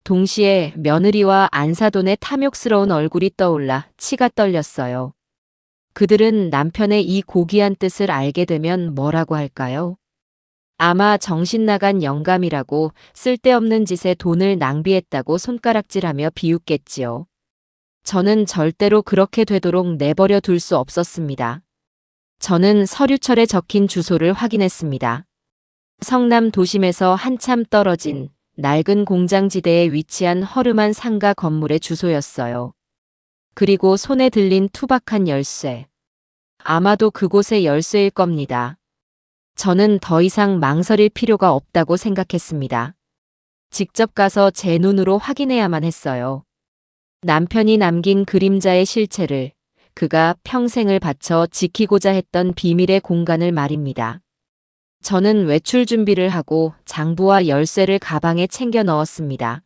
동시에 며느리와 안사돈의 탐욕스러운 얼굴이 떠올라 치가 떨렸어요. 그들은 남편의 이 고귀한 뜻을 알게 되면 뭐라고 할까요? 아마 정신 나간 영감이라고 쓸데없는 짓에 돈을 낭비했다고 손가락질하며 비웃겠지요. 저는 절대로 그렇게 되도록 내버려 둘 수 없었습니다. 저는 서류철에 적힌 주소를 확인했습니다. 성남 도심에서 한참 떨어진 낡은 공장지대에 위치한 허름한 상가 건물의 주소였어요. 그리고 손에 들린 투박한 열쇠. 아마도 그곳의 열쇠일 겁니다. 저는 더 이상 망설일 필요가 없다고 생각했습니다. 직접 가서 제 눈으로 확인해야만 했어요. 남편이 남긴 그림자의 실체를, 그가 평생을 바쳐 지키고자 했던 비밀의 공간을 말입니다. 저는 외출 준비를 하고 장부와 열쇠를 가방에 챙겨 넣었습니다.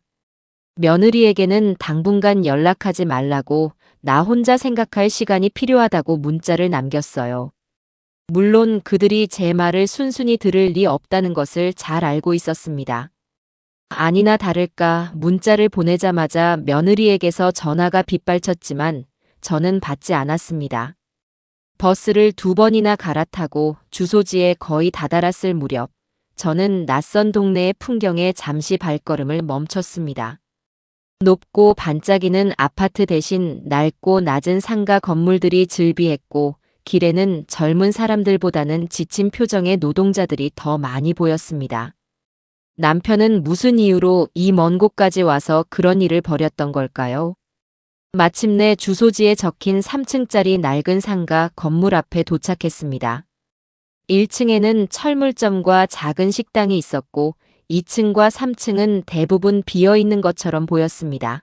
며느리에게는 당분간 연락하지 말라고 나 혼자 생각할 시간이 필요하다고 문자를 남겼어요. 물론 그들이 제 말을 순순히 들을 리 없다는 것을 잘 알고 있었습니다. 아니나 다를까 문자를 보내자마자 며느리에게서 전화가 빗발쳤지만 저는 받지 않았습니다. 버스를 2번이나 갈아타고 주소지에 거의 다다랐을 무렵 저는 낯선 동네의 풍경에 잠시 발걸음을 멈췄습니다. 높고 반짝이는 아파트 대신 낡고 낮은 상가 건물들이 즐비했고 길에는 젊은 사람들보다는 지친 표정의 노동자들이 더 많이 보였습니다. 남편은 무슨 이유로 이 먼 곳까지 와서 그런 일을 벌였던 걸까요? 마침내 주소지에 적힌 3층짜리 낡은 상가 건물 앞에 도착했습니다. 1층에는 철물점과 작은 식당이 있었고 2층과 3층은 대부분 비어있는 것처럼 보였습니다.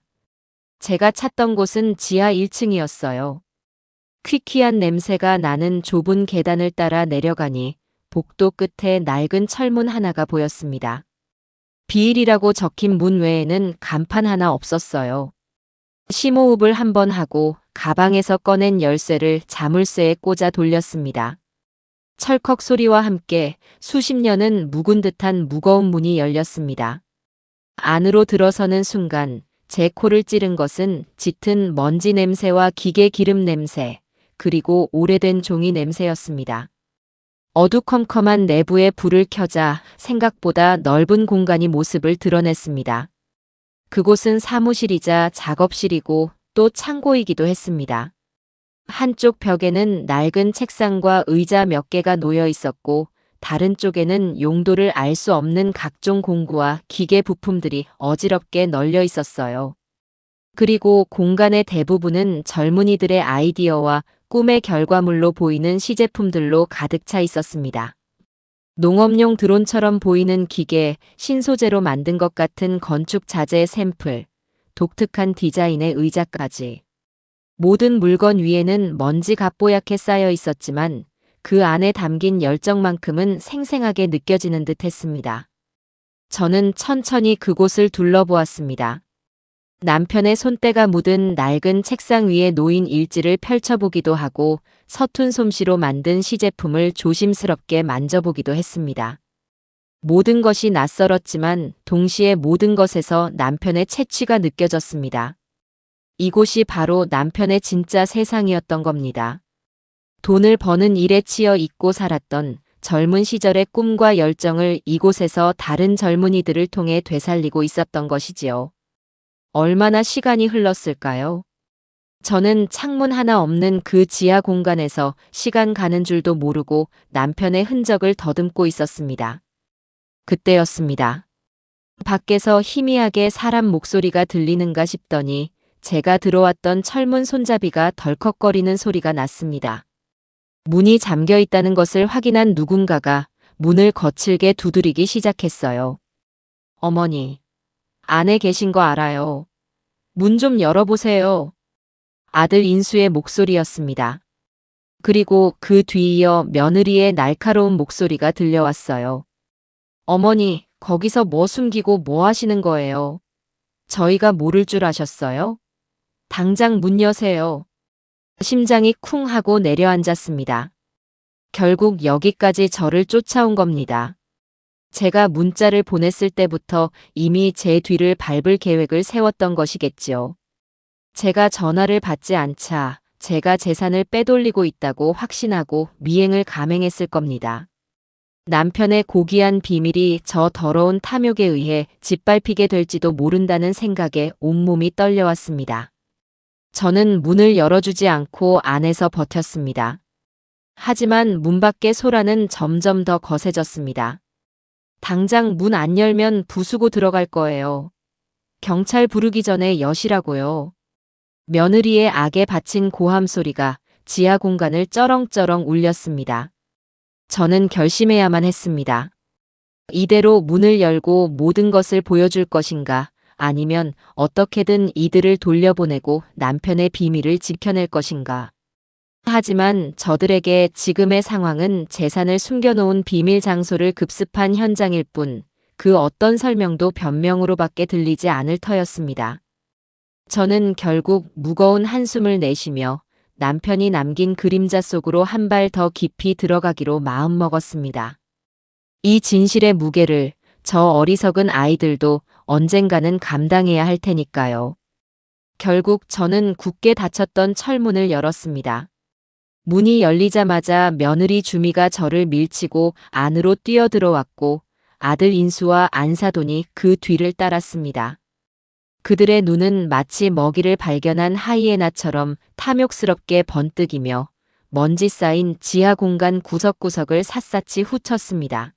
제가 찾던 곳은 지하 1층이었어요. 퀴퀴한 냄새가 나는 좁은 계단을 따라 내려가니 복도 끝에 낡은 철문 하나가 보였습니다. 비일이라고 적힌 문 외에는 간판 하나 없었어요. 심호흡을 한번 하고 가방에서 꺼낸 열쇠를 자물쇠에 꽂아 돌렸습니다. 철컥 소리와 함께 수십 년은 묵은 듯한 무거운 문이 열렸습니다. 안으로 들어서는 순간 제 코를 찌른 것은 짙은 먼지 냄새와 기계 기름 냄새, 그리고 오래된 종이 냄새였습니다. 어두컴컴한 내부에 불을 켜자 생각보다 넓은 공간이 모습을 드러냈습니다. 그곳은 사무실이자 작업실이고 또 창고이기도 했습니다. 한쪽 벽에는 낡은 책상과 의자 몇 개가 놓여 있었고 다른 쪽에는 용도를 알 수 없는 각종 공구와 기계 부품들이 어지럽게 널려 있었어요. 그리고 공간의 대부분은 젊은이들의 아이디어와 꿈의 결과물로 보이는 시제품들로 가득 차 있었습니다. 농업용 드론처럼 보이는 기계, 신소재로 만든 것 같은 건축 자재 샘플, 독특한 디자인의 의자까지. 모든 물건 위에는 먼지가 뽀얗게 쌓여 있었지만 그 안에 담긴 열정만큼은 생생하게 느껴지는 듯 했습니다. 저는 천천히 그곳을 둘러보았습니다. 남편의 손때가 묻은 낡은 책상 위에 놓인 일지를 펼쳐보기도 하고 서툰 솜씨로 만든 시제품을 조심스럽게 만져보기도 했습니다. 모든 것이 낯설었지만 동시에 모든 것에서 남편의 채취가 느껴졌습니다. 이곳이 바로 남편의 진짜 세상이었던 겁니다. 돈을 버는 일에 치여 잊고 살았던 젊은 시절의 꿈과 열정을 이곳에서 다른 젊은이들을 통해 되살리고 있었던 것이지요. 얼마나 시간이 흘렀을까요? 저는 창문 하나 없는 그 지하 공간에서 시간 가는 줄도 모르고 남편의 흔적을 더듬고 있었습니다. 그때였습니다. 밖에서 희미하게 사람 목소리가 들리는가 싶더니 제가 들어왔던 철문 손잡이가 덜컥거리는 소리가 났습니다. 문이 잠겨 있다는 것을 확인한 누군가가 문을 거칠게 두드리기 시작했어요. 어머니, 안에 계신 거 알아요. 문 좀 열어보세요. 아들 인수의 목소리였습니다. 그리고 그 뒤이어 며느리의 날카로운 목소리가 들려왔어요. 어머니, 거기서 뭐 숨기고 뭐 하시는 거예요? 저희가 모를 줄 아셨어요? 당장 문 여세요. 심장이 쿵 하고 내려앉았습니다. 결국 여기까지 저를 쫓아온 겁니다. 제가 문자를 보냈을 때부터 이미 제 뒤를 밟을 계획을 세웠던 것이겠지요. 제가 전화를 받지 않자 제가 재산을 빼돌리고 있다고 확신하고 미행을 감행했을 겁니다. 남편의 고귀한 비밀이 저 더러운 탐욕에 의해 짓밟히게 될지도 모른다는 생각에 온몸이 떨려왔습니다. 저는 문을 열어주지 않고 안에서 버텼습니다. 하지만 문 밖의 소란은 점점 더 거세졌습니다. 당장 문 안 열면 부수고 들어갈 거예요. 경찰 부르기 전에 여시라고요. 며느리의 악에 바친 고함 소리가 지하 공간을 쩌렁쩌렁 울렸습니다. 저는 결심해야만 했습니다. 이대로 문을 열고 모든 것을 보여줄 것인가, 아니면 어떻게든 이들을 돌려보내고 남편의 비밀을 지켜낼 것인가. 하지만 저들에게 지금의 상황은 재산을 숨겨놓은 비밀 장소를 급습한 현장일 뿐, 그 어떤 설명도 변명으로밖에 들리지 않을 터였습니다. 저는 결국 무거운 한숨을 내쉬며 남편이 남긴 그림자 속으로 한 발 더 깊이 들어가기로 마음먹었습니다. 이 진실의 무게를 저 어리석은 아이들도 언젠가는 감당해야 할 테니까요. 결국 저는 굳게 닫혔던 철문을 열었습니다. 문이 열리자마자 며느리 주미가 저를 밀치고 안으로 뛰어들어왔고 아들 인수와 안사돈이 그 뒤를 따랐습니다. 그들의 눈은 마치 먹이를 발견한 하이에나처럼 탐욕스럽게 번뜩이며 먼지 쌓인 지하 공간 구석구석을 샅샅이 훑었습니다.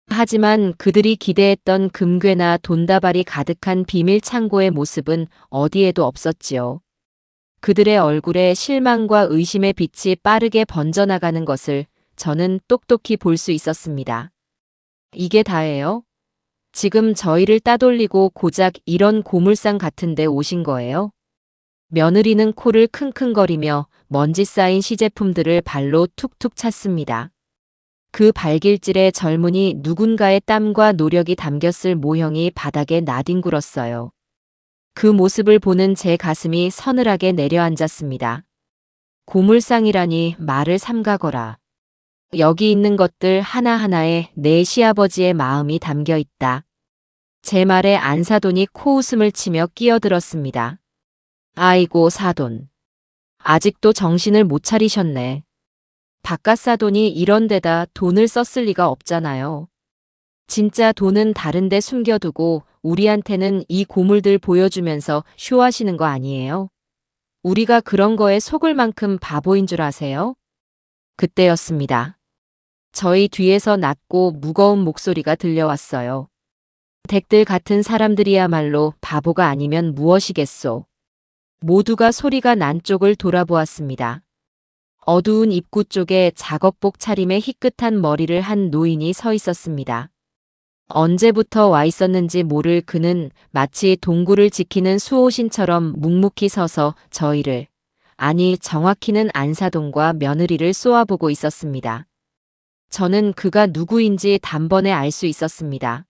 하지만 그들이 기대했던 금괴나 돈다발이 가득한 비밀 창고의 모습은 어디에도 없었지요. 그들의 얼굴에 실망과 의심의 빛이 빠르게 번져나가는 것을 저는 똑똑히 볼 수 있었습니다. 이게 다예요? 지금 저희를 따돌리고 고작 이런 고물상 같은 데 오신 거예요? 며느리는 코를 킁킁거리며 먼지 쌓인 시제품들을 발로 툭툭 찼습니다. 그 발길질에 젊은이 누군가의 땀과 노력이 담겼을 모형이 바닥에 나뒹굴었어요. 그 모습을 보는 제 가슴이 서늘하게 내려앉았습니다. 고물상이라니 말을 삼가거라. 여기 있는 것들 하나하나에 내 시아버지의 마음이 담겨 있다. 제 말에 안사돈이 코웃음을 치며 끼어들었습니다. 아이고 사돈. 아직도 정신을 못 차리셨네. 바깥 사돈이 이런 데다 돈을 썼을 리가 없잖아요. 진짜 돈은 다른 데 숨겨두고 우리한테는 이 고물들 보여주면서 쇼하시는 거 아니에요? 우리가 그런 거에 속을 만큼 바보인 줄 아세요? 그때였습니다. 저희 뒤에서 낮고 무거운 목소리가 들려왔어요. 댁들 같은 사람들이야말로 바보가 아니면 무엇이겠소. 모두가 소리가 난 쪽을 돌아보았습니다. 어두운 입구 쪽에 작업복 차림의 희끗한 머리를 한 노인이 서 있었습니다. 언제부터 와 있었는지 모를 그는 마치 동굴을 지키는 수호신처럼 묵묵히 서서 저희를, 아니 정확히는 안사돈과 며느리를 쏘아보고 있었습니다. 저는 그가 누구인지 단번에 알 수 있었습니다.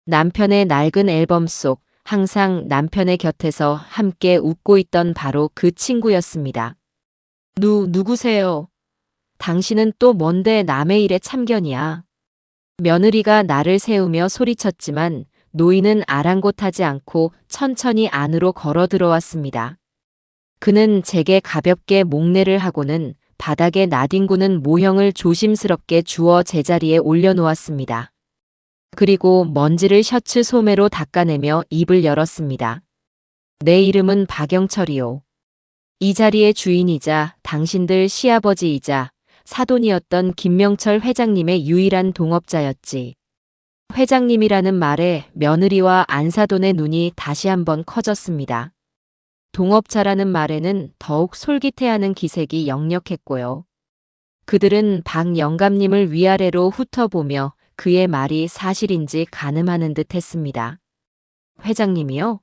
남편의 낡은 앨범 속 항상 남편의 곁에서 함께 웃고 있던 바로 그 친구였습니다. 누구세요? 당신은 또 뭔데 남의 일에 참견이야. 며느리가 나를 세우며 소리쳤지만 노인은 아랑곳하지 않고 천천히 안으로 걸어 들어왔습니다. 그는 제게 가볍게 목례를 하고는 바닥에 나뒹구는 모형을 조심스럽게 주워 제자리에 올려놓았습니다. 그리고 먼지를 셔츠 소매로 닦아내며 입을 열었습니다. 내 이름은 박영철이요. 이 자리의 주인이자 당신들 시아버지이자 사돈이었던 김명철 회장님의 유일한 동업자였지. 회장님이라는 말에 며느리와 안사돈의 눈이 다시 한번 커졌습니다. 동업자라는 말에는 더욱 솔깃해하는 기색이 역력했고요. 그들은 박 영감님을 위아래로 훑어보며 그의 말이 사실인지 가늠하는 듯 했습니다. 회장님이요?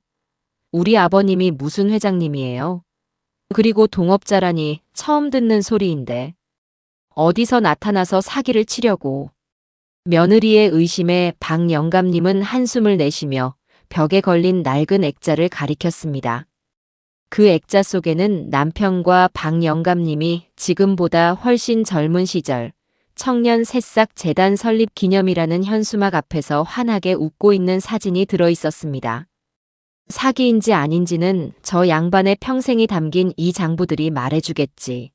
우리 아버님이 무슨 회장님이에요? 그리고 동업자라니 처음 듣는 소리인데. 어디서 나타나서 사기를 치려고. 며느리의 의심에 박 영감님은 한숨을 내쉬며 벽에 걸린 낡은 액자를 가리켰습니다. 그 액자 속에는 남편과 박 영감님이 지금보다 훨씬 젊은 시절 청년 새싹 재단 설립 기념이라는 현수막 앞에서 환하게 웃고 있는 사진이 들어 있었습니다. 사기인지 아닌지는 저 양반의 평생이 담긴 이 장부들이 말해주겠지.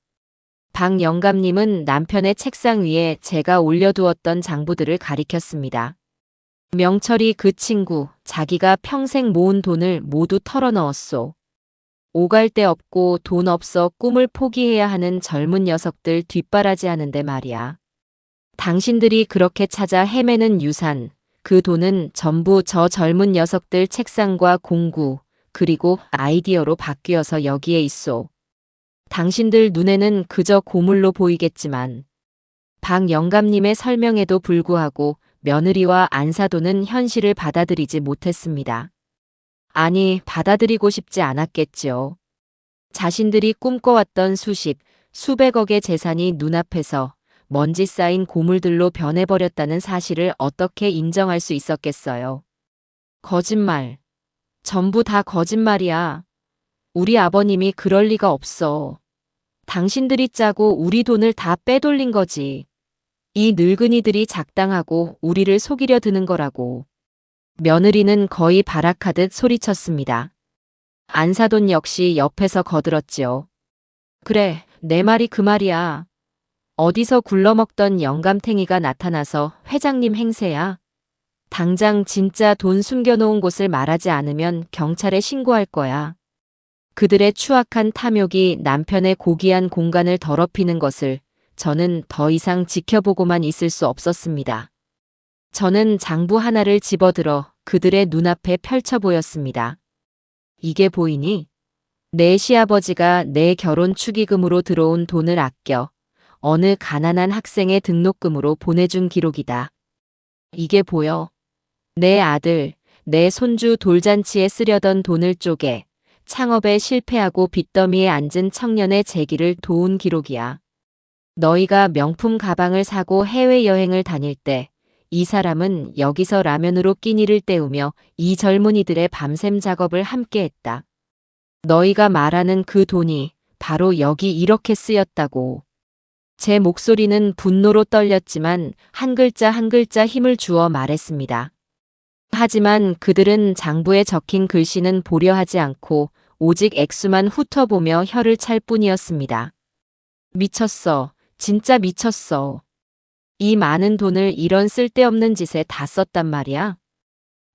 박 영감님은 남편의 책상 위에 제가 올려두었던 장부들을 가리켰습니다. 명철이 그 친구, 자기가 평생 모은 돈을 모두 털어넣었소. 오갈 데 없고 돈 없어 꿈을 포기해야 하는 젊은 녀석들 뒷바라지하는데 말이야. 당신들이 그렇게 찾아 헤매는 유산, 그 돈은 전부 저 젊은 녀석들 책상과 공구, 그리고 아이디어로 바뀌어서 여기에 있소. 당신들 눈에는 그저 고물로 보이겠지만 박 영감님의 설명에도 불구하고 며느리와 안사돈은 현실을 받아들이지 못했습니다. 아니, 받아들이고 싶지 않았겠지요. 자신들이 꿈꿔왔던 수십, 수백억의 재산이 눈앞에서 먼지 쌓인 고물들로 변해버렸다는 사실을 어떻게 인정할 수 있었겠어요. 거짓말. 전부 다 거짓말이야. 우리 아버님이 그럴 리가 없어. 당신들이 짜고 우리 돈을 다 빼돌린 거지. 이 늙은이들이 작당하고 우리를 속이려 드는 거라고. 며느리는 거의 발악하듯 소리쳤습니다. 안사돈 역시 옆에서 거들었지요. 그래, 내 말이 그 말이야. 어디서 굴러먹던 영감탱이가 나타나서 회장님 행세야. 당장 진짜 돈 숨겨놓은 곳을 말하지 않으면 경찰에 신고할 거야. 그들의 추악한 탐욕이 남편의 고귀한 공간을 더럽히는 것을 저는 더 이상 지켜보고만 있을 수 없었습니다. 저는 장부 하나를 집어들어 그들의 눈앞에 펼쳐 보였습니다. 이게 보이니? 내 시아버지가 내 결혼 축의금으로 들어온 돈을 아껴 어느 가난한 학생의 등록금으로 보내준 기록이다. 이게 보여? 내 아들, 내 손주 돌잔치에 쓰려던 돈을 쪼개 창업에 실패하고 빚더미에 앉은 청년의 재기를 도운 기록이야. 너희가 명품 가방을 사고 해외여행을 다닐 때 이 사람은 여기서 라면으로 끼니를 때우며 이 젊은이들의 밤샘 작업을 함께했다. 너희가 말하는 그 돈이 바로 여기 이렇게 쓰였다고. 제 목소리는 분노로 떨렸지만 한 글자 한 글자 힘을 주어 말했습니다. 하지만 그들은 장부에 적힌 글씨는 보려 하지 않고 오직 액수만 훑어보며 혀를 찰 뿐이었습니다. 미쳤어. 진짜 미쳤어. 이 많은 돈을 이런 쓸데없는 짓에 다 썼단 말이야.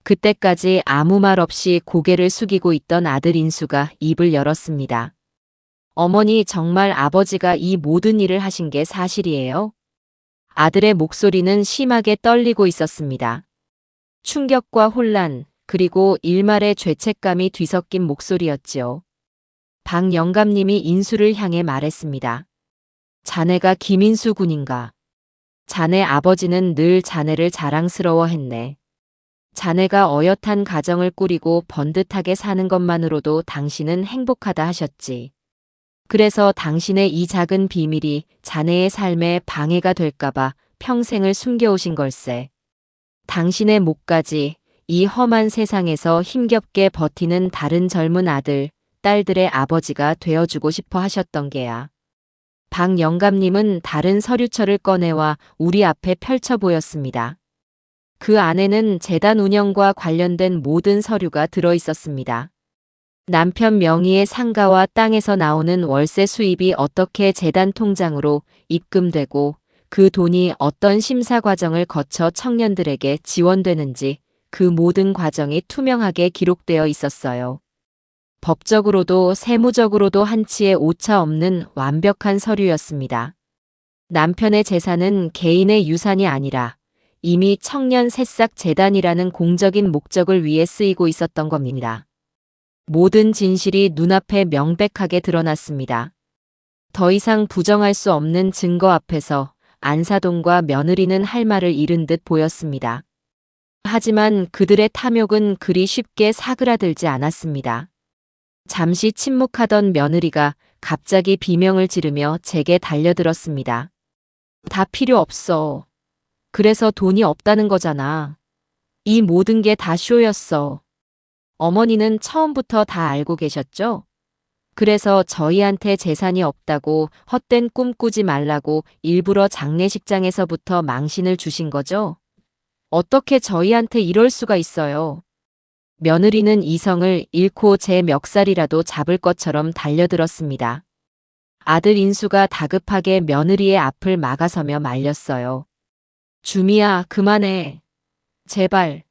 그때까지 아무 말 없이 고개를 숙이고 있던 아들 인수가 입을 열었습니다. 어머니, 정말 아버지가 이 모든 일을 하신 게 사실이에요? 아들의 목소리는 심하게 떨리고 있었습니다. 충격과 혼란, 그리고 일말의 죄책감이 뒤섞인 목소리였지요. 박 영감님이 인수를 향해 말했습니다. 자네가 김인수 군인가? 자네 아버지는 늘 자네를 자랑스러워했네. 자네가 어엿한 가정을 꾸리고 번듯하게 사는 것만으로도 당신은 행복하다 하셨지. 그래서 당신의 이 작은 비밀이 자네의 삶에 방해가 될까봐 평생을 숨겨오신 걸세. 당신의 목까지 이 험한 세상에서 힘겹게 버티는 다른 젊은 아들, 딸들의 아버지가 되어주고 싶어 하셨던 게야. 박 영감님은 다른 서류처를 꺼내와 우리 앞에 펼쳐 보였습니다. 그 안에는 재단 운영과 관련된 모든 서류가 들어 있었습니다. 남편 명의의 상가와 땅에서 나오는 월세 수입이 어떻게 재단 통장으로 입금되고 그 돈이 어떤 심사 과정을 거쳐 청년들에게 지원되는지 그 모든 과정이 투명하게 기록되어 있었어요. 법적으로도 세무적으로도 한치의 오차 없는 완벽한 서류였습니다. 남편의 재산은 개인의 유산이 아니라 이미 청년 새싹 재단이라는 공적인 목적을 위해 쓰이고 있었던 겁니다. 모든 진실이 눈앞에 명백하게 드러났습니다. 더 이상 부정할 수 없는 증거 앞에서 안사돈과 며느리는 할 말을 잃은 듯 보였습니다. 하지만 그들의 탐욕은 그리 쉽게 사그라들지 않았습니다. 잠시 침묵하던 며느리가 갑자기 비명을 지르며 제게 달려들었습니다. 다 필요 없어. 그래서 돈이 없다는 거잖아. 이 모든 게 다 쇼였어. 어머니는 처음부터 다 알고 계셨죠? 그래서 저희한테 재산이 없다고 헛된 꿈 꾸지 말라고 일부러 장례식장에서부터 망신을 주신 거죠? 어떻게 저희한테 이럴 수가 있어요? 며느리는 이성을 잃고 제 멱살이라도 잡을 것처럼 달려들었습니다. 아들 인수가 다급하게 며느리의 앞을 막아서며 말렸어요. 주미야, 그만해. 제발.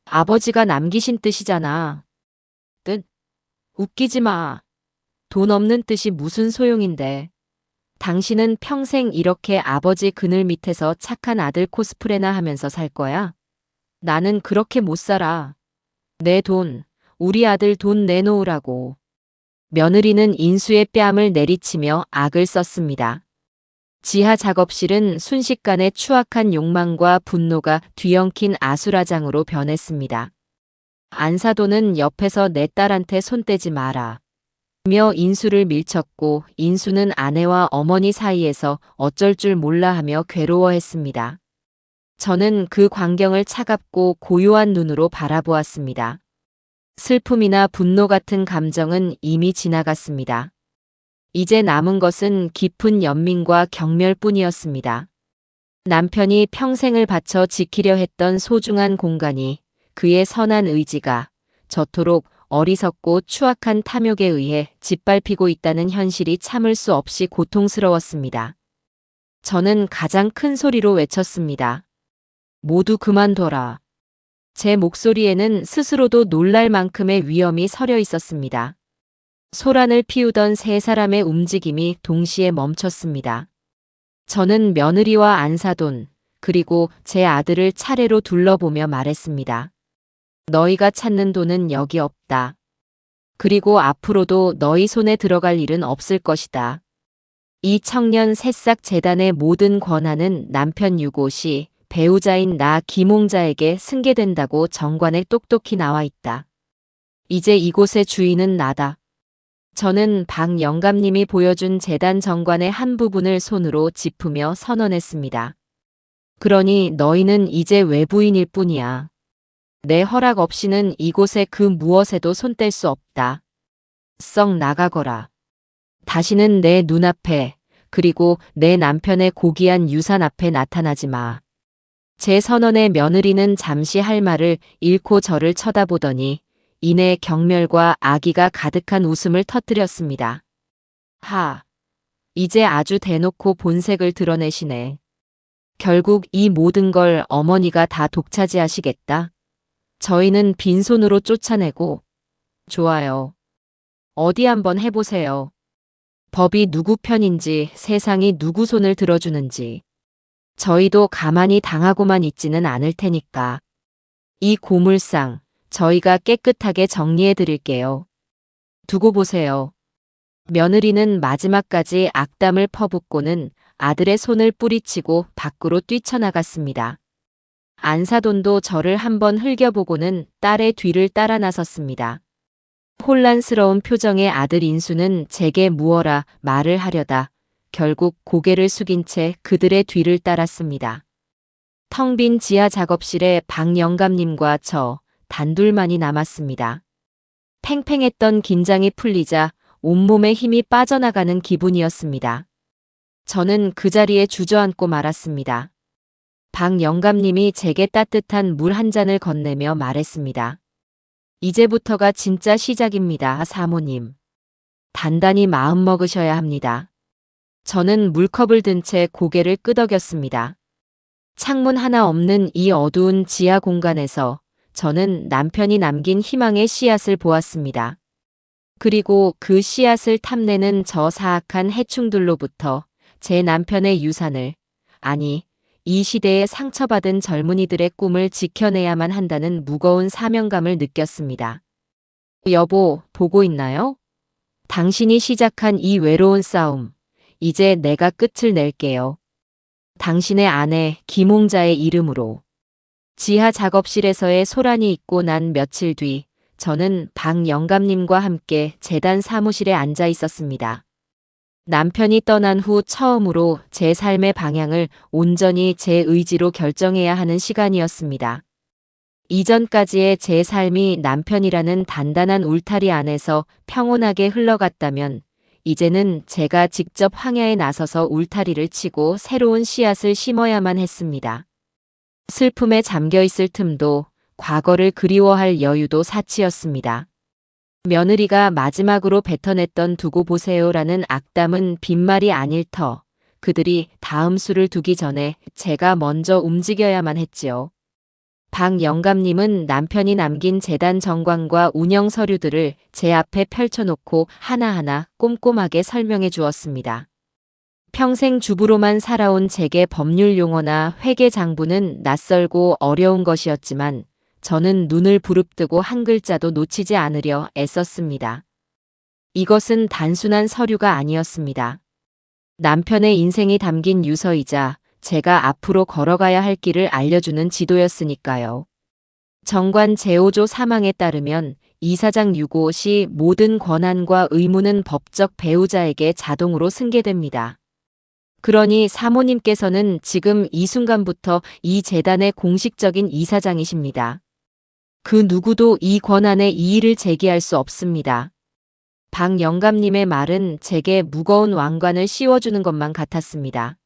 아버지가 남기신 뜻이잖아. 뜻? 웃기지 마. 돈 없는 뜻이 무슨 소용인데. 당신은 평생 이렇게 아버지 그늘 밑에서 착한 아들 코스프레나 하면서 살 거야? 나는 그렇게 못 살아. 내 돈, 우리 아들 돈 내놓으라고. 며느리는 인수의 뺨을 내리치며 악을 썼습니다. 지하 작업실은 순식간에 추악한 욕망과 분노가 뒤엉킨 아수라장으로 변했습니다. 안사돈은 옆에서 내 딸한테 손 떼지 마라. 며 인수를 밀쳤고 인수는 아내와 어머니 사이에서 어쩔 줄 몰라 하며 괴로워했습니다. 저는 그 광경을 차갑고 고요한 눈으로 바라보았습니다. 슬픔이나 분노 같은 감정은 이미 지나갔습니다. 이제 남은 것은 깊은 연민과 경멸뿐이었습니다. 남편이 평생을 바쳐 지키려 했던 소중한 공간이, 그의 선한 의지가 저토록 어리석고 추악한 탐욕에 의해 짓밟히고 있다는 현실이 참을 수 없이 고통스러웠습니다. 저는 가장 큰 소리로 외쳤습니다. 모두 그만둬라. 제 목소리에는 스스로도 놀랄 만큼의 위험이 서려 있었습니다. 소란을 피우던 세 사람의 움직임이 동시에 멈췄습니다. 저는 며느리와 안사돈, 그리고 제 아들을 차례로 둘러보며 말했습니다. 너희가 찾는 돈은 여기 없다. 그리고 앞으로도 너희 손에 들어갈 일은 없을 것이다. 이 청년 새싹 재단의 모든 권한은 남편 유고시 배우자인 나 김홍자에게 승계된다고 정관에 똑똑히 나와 있다. 이제 이곳의 주인은 나다. 저는 박 영감님이 보여준 재단 정관의 한 부분을 손으로 짚으며 선언했습니다. 그러니 너희는 이제 외부인일 뿐이야. 내 허락 없이는 이곳의 그 무엇에도 손 뗄 수 없다. 썩 나가거라. 다시는 내 눈앞에, 그리고 내 남편의 고귀한 유산 앞에 나타나지 마. 제 선언의 며느리는 잠시 할 말을 잃고 저를 쳐다보더니 이내 경멸과 악의가 가득한 웃음을 터뜨렸습니다. 하, 이제 아주 대놓고 본색을 드러내시네. 결국 이 모든 걸 어머니가 다 독차지하시겠다. 저희는 빈손으로 쫓아내고. 좋아요. 어디 한번 해보세요. 법이 누구 편인지, 세상이 누구 손을 들어주는지. 저희도 가만히 당하고만 있지는 않을 테니까. 이 고물상, 저희가 깨끗하게 정리해 드릴게요. 두고 보세요. 며느리는 마지막까지 악담을 퍼붓고는 아들의 손을 뿌리치고 밖으로 뛰쳐나갔습니다. 안사돈도 저를 한번 흘겨보고는 딸의 뒤를 따라 나섰습니다. 혼란스러운 표정의 아들 인수는 제게 무어라 말을 하려다 결국 고개를 숙인 채 그들의 뒤를 따랐습니다. 텅 빈 지하 작업실에 박 영감님과 저 단둘만이 남았습니다. 팽팽했던 긴장이 풀리자 온몸에 힘이 빠져나가는 기분이었습니다. 저는 그 자리에 주저앉고 말았습니다. 박 영감님이 제게 따뜻한 물 한 잔을 건네며 말했습니다. 이제부터가 진짜 시작입니다, 사모님. 단단히 마음먹으셔야 합니다. 저는 물컵을 든 채 고개를 끄덕였습니다. 창문 하나 없는 이 어두운 지하 공간에서 저는 남편이 남긴 희망의 씨앗을 보았습니다. 그리고 그 씨앗을 탐내는 저 사악한 해충들로부터 제 남편의 유산을, 아니, 이 시대의 상처받은 젊은이들의 꿈을 지켜내야만 한다는 무거운 사명감을 느꼈습니다. 여보, 보고 있나요? 당신이 시작한 이 외로운 싸움, 이제 내가 끝을 낼게요. 당신의 아내 김홍자의 이름으로. 지하 작업실에서의 소란이 있고 난 며칠 뒤, 저는 박 영감님과 함께 재단 사무실에 앉아 있었습니다. 남편이 떠난 후 처음으로 제 삶의 방향을 온전히 제 의지로 결정해야 하는 시간이었습니다. 이전까지의 제 삶이 남편이라는 단단한 울타리 안에서 평온하게 흘러갔다면, 이제는 제가 직접 황야에 나서서 울타리를 치고 새로운 씨앗을 심어야만 했습니다. 슬픔에 잠겨 있을 틈도, 과거를 그리워할 여유도 사치였습니다. 며느리가 마지막으로 뱉어냈던 두고 보세요라는 악담은 빈말이 아닐 터, 그들이 다음 수를 두기 전에 제가 먼저 움직여야만 했지요. 박 영감님은 남편이 남긴 재단 정관과 운영 서류들을 제 앞에 펼쳐놓고 하나하나 꼼꼼하게 설명해 주었습니다. 평생 주부로만 살아온 제게 법률 용어나 회계 장부는 낯설고 어려운 것이었지만 저는 눈을 부릅뜨고 한 글자도 놓치지 않으려 애썼습니다. 이것은 단순한 서류가 아니었습니다. 남편의 인생이 담긴 유서이자 제가 앞으로 걸어가야 할 길을 알려주는 지도였으니까요. 정관 제5조 사망에 따르면 이사장 유고 시 모든 권한과 의무는 법적 배우자에게 자동으로 승계됩니다. 그러니 사모님께서는 지금 이 순간부터 이 재단의 공식적인 이사장이십니다. 그 누구도 이 권한에 이의를 제기할 수 없습니다. 박 영감님의 말은 제게 무거운 왕관을 씌워주는 것만 같았습니다.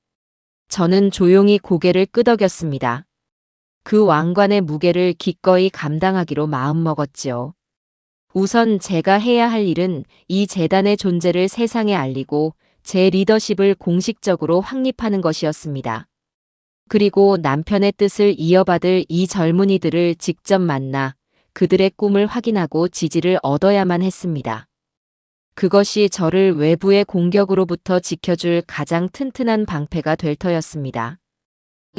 저는 조용히 고개를 끄덕였습니다. 그 왕관의 무게를 기꺼이 감당하기로 마음먹었지요. 우선 제가 해야 할 일은 이 재단의 존재를 세상에 알리고 제 리더십을 공식적으로 확립하는 것이었습니다. 그리고 남편의 뜻을 이어받을 이 젊은이들을 직접 만나 그들의 꿈을 확인하고 지지를 얻어야만 했습니다. 그것이 저를 외부의 공격으로부터 지켜줄 가장 튼튼한 방패가 될 터였습니다.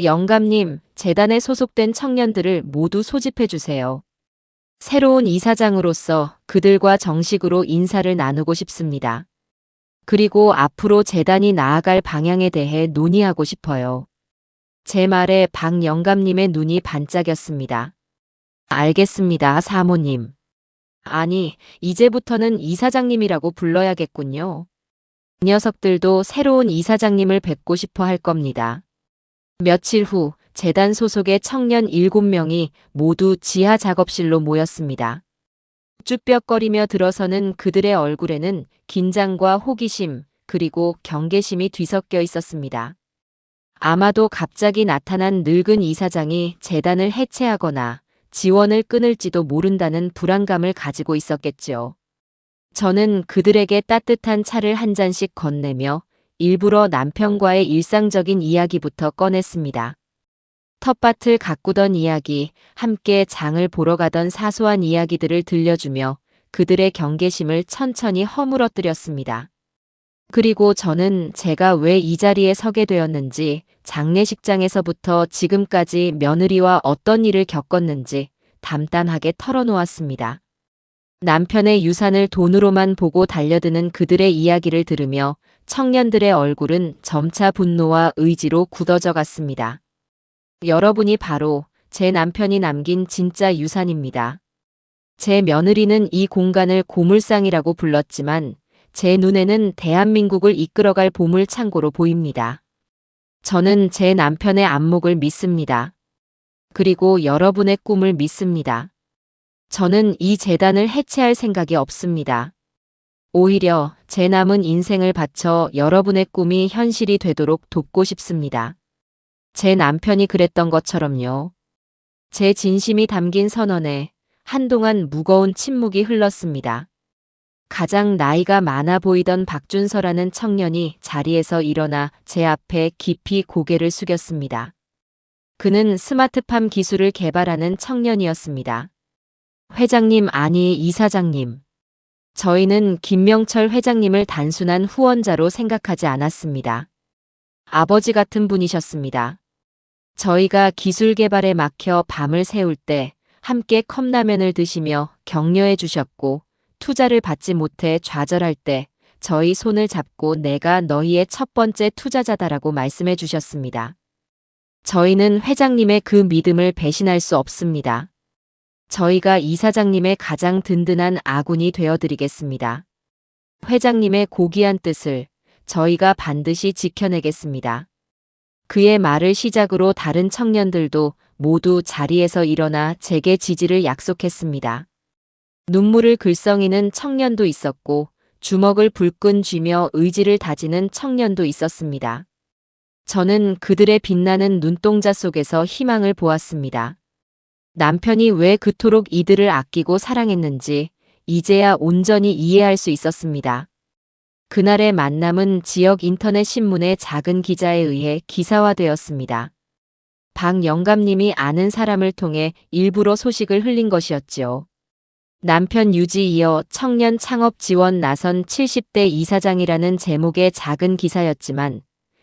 영감님, 재단에 소속된 청년들을 모두 소집해 주세요. 새로운 이사장으로서 그들과 정식으로 인사를 나누고 싶습니다. 그리고 앞으로 재단이 나아갈 방향에 대해 논의하고 싶어요. 제 말에 박 영감님의 눈이 반짝였습니다. 알겠습니다, 사모님. 아니, 이제부터는 이사장님이라고 불러야겠군요. 이 녀석들도 새로운 이사장님을 뵙고 싶어 할 겁니다. 며칠 후 재단 소속의 청년 7명이 모두 지하 작업실로 모였습니다. 쭈뼛거리며 들어서는 그들의 얼굴에는 긴장과 호기심, 그리고 경계심이 뒤섞여 있었습니다. 아마도 갑자기 나타난 늙은 이사장이 재단을 해체하거나 지원을 끊을지도 모른다는 불안감을 가지고 있었겠지요. 저는 그들에게 따뜻한 차를 한 잔씩 건네며 일부러 남편과의 일상적인 이야기부터 꺼냈습니다. 텃밭을 가꾸던 이야기, 함께 장을 보러 가던 사소한 이야기들을 들려주며 그들의 경계심을 천천히 허물어뜨렸습니다. 그리고 저는 제가 왜 이 자리에 서게 되었는지, 장례식장에서부터 지금까지 며느리와 어떤 일을 겪었는지 담담하게 털어놓았습니다. 남편의 유산을 돈으로만 보고 달려드는 그들의 이야기를 들으며 청년들의 얼굴은 점차 분노와 의지로 굳어져 갔습니다. 여러분이 바로 제 남편이 남긴 진짜 유산입니다. 제 며느리는 이 공간을 고물상이라고 불렀지만 제 눈에는 대한민국을 이끌어갈 보물창고로 보입니다. 저는 제 남편의 안목을 믿습니다. 그리고 여러분의 꿈을 믿습니다. 저는 이 재단을 해체할 생각이 없습니다. 오히려 제 남은 인생을 바쳐 여러분의 꿈이 현실이 되도록 돕고 싶습니다. 제 남편이 그랬던 것처럼요. 제 진심이 담긴 선언에 한동안 무거운 침묵이 흘렀습니다. 가장 나이가 많아 보이던 박준서라는 청년이 자리에서 일어나 제 앞에 깊이 고개를 숙였습니다. 그는 스마트팜 기술을 개발하는 청년이었습니다. 회장님, 아니 이사장님. 저희는 김명철 회장님을 단순한 후원자로 생각하지 않았습니다. 아버지 같은 분이셨습니다. 저희가 기술 개발에 막혀 밤을 새울 때 함께 컵라면을 드시며 격려해 주셨고, 투자를 받지 못해 좌절할 때 저희 손을 잡고 내가 너희의 첫 번째 투자자다라고 말씀해 주셨습니다. 저희는 회장님의 그 믿음을 배신할 수 없습니다. 저희가 이사장님의 가장 든든한 아군이 되어드리겠습니다. 회장님의 고귀한 뜻을 저희가 반드시 지켜내겠습니다. 그의 말을 시작으로 다른 청년들도 모두 자리에서 일어나 제게 지지를 약속했습니다. 눈물을 글썽이는 청년도 있었고 주먹을 불끈 쥐며 의지를 다지는 청년도 있었습니다. 저는 그들의 빛나는 눈동자 속에서 희망을 보았습니다. 남편이 왜 그토록 이들을 아끼고 사랑했는지 이제야 온전히 이해할 수 있었습니다. 그날의 만남은 지역 인터넷 신문의 작은 기자에 의해 기사화되었습니다. 박 영감님이 아는 사람을 통해 일부러 소식을 흘린 것이었지요. 남편 유지 이어 청년 창업 지원 나선 70대 이사장이라는 제목의 작은 기사였지만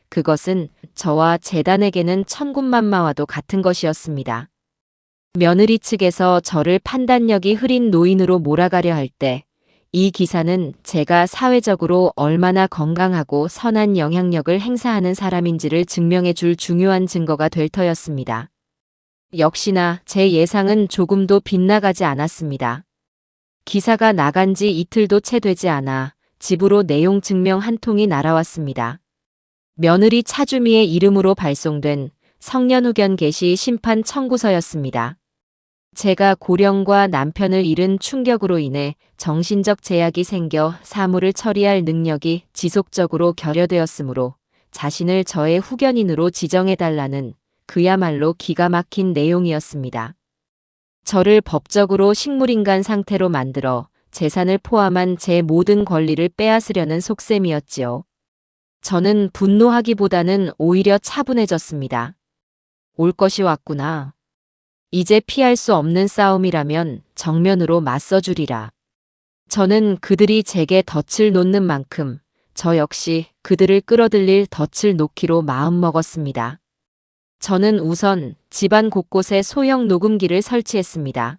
그것은 저와 재단에게는 천군만마와도 같은 것이었습니다. 며느리 측에서 저를 판단력이 흐린 노인으로 몰아가려 할 때 이 기사는 제가 사회적으로 얼마나 건강하고 선한 영향력을 행사하는 사람인지를 증명해 줄 중요한 증거가 될 터였습니다. 역시나 제 예상은 조금도 빗나가지 않았습니다. 기사가 나간 지 이틀도 채 되지 않아 집으로 내용 증명 한 통이 날아왔습니다. 며느리 차주미의 이름으로 발송된 성년후견 게시 심판 청구서였습니다. 제가 고령과 남편을 잃은 충격으로 인해 정신적 제약이 생겨 사물을 처리할 능력이 지속적으로 결여되었으므로 자신을 저의 후견인으로 지정해달라는 그야말로 기가 막힌 내용이었습니다. 저를 법적으로 식물인간 상태로 만들어 재산을 포함한 제 모든 권리를 빼앗으려는 속셈이었지요. 저는 분노하기보다는 오히려 차분해졌습니다. 올 것이 왔구나. 이제 피할 수 없는 싸움이라면 정면으로 맞서주리라. 저는 그들이 제게 덫을 놓는 만큼 저 역시 그들을 끌어들일 덫을 놓기로 마음먹었습니다. 저는 우선 집안 곳곳에 소형 녹음기를 설치했습니다.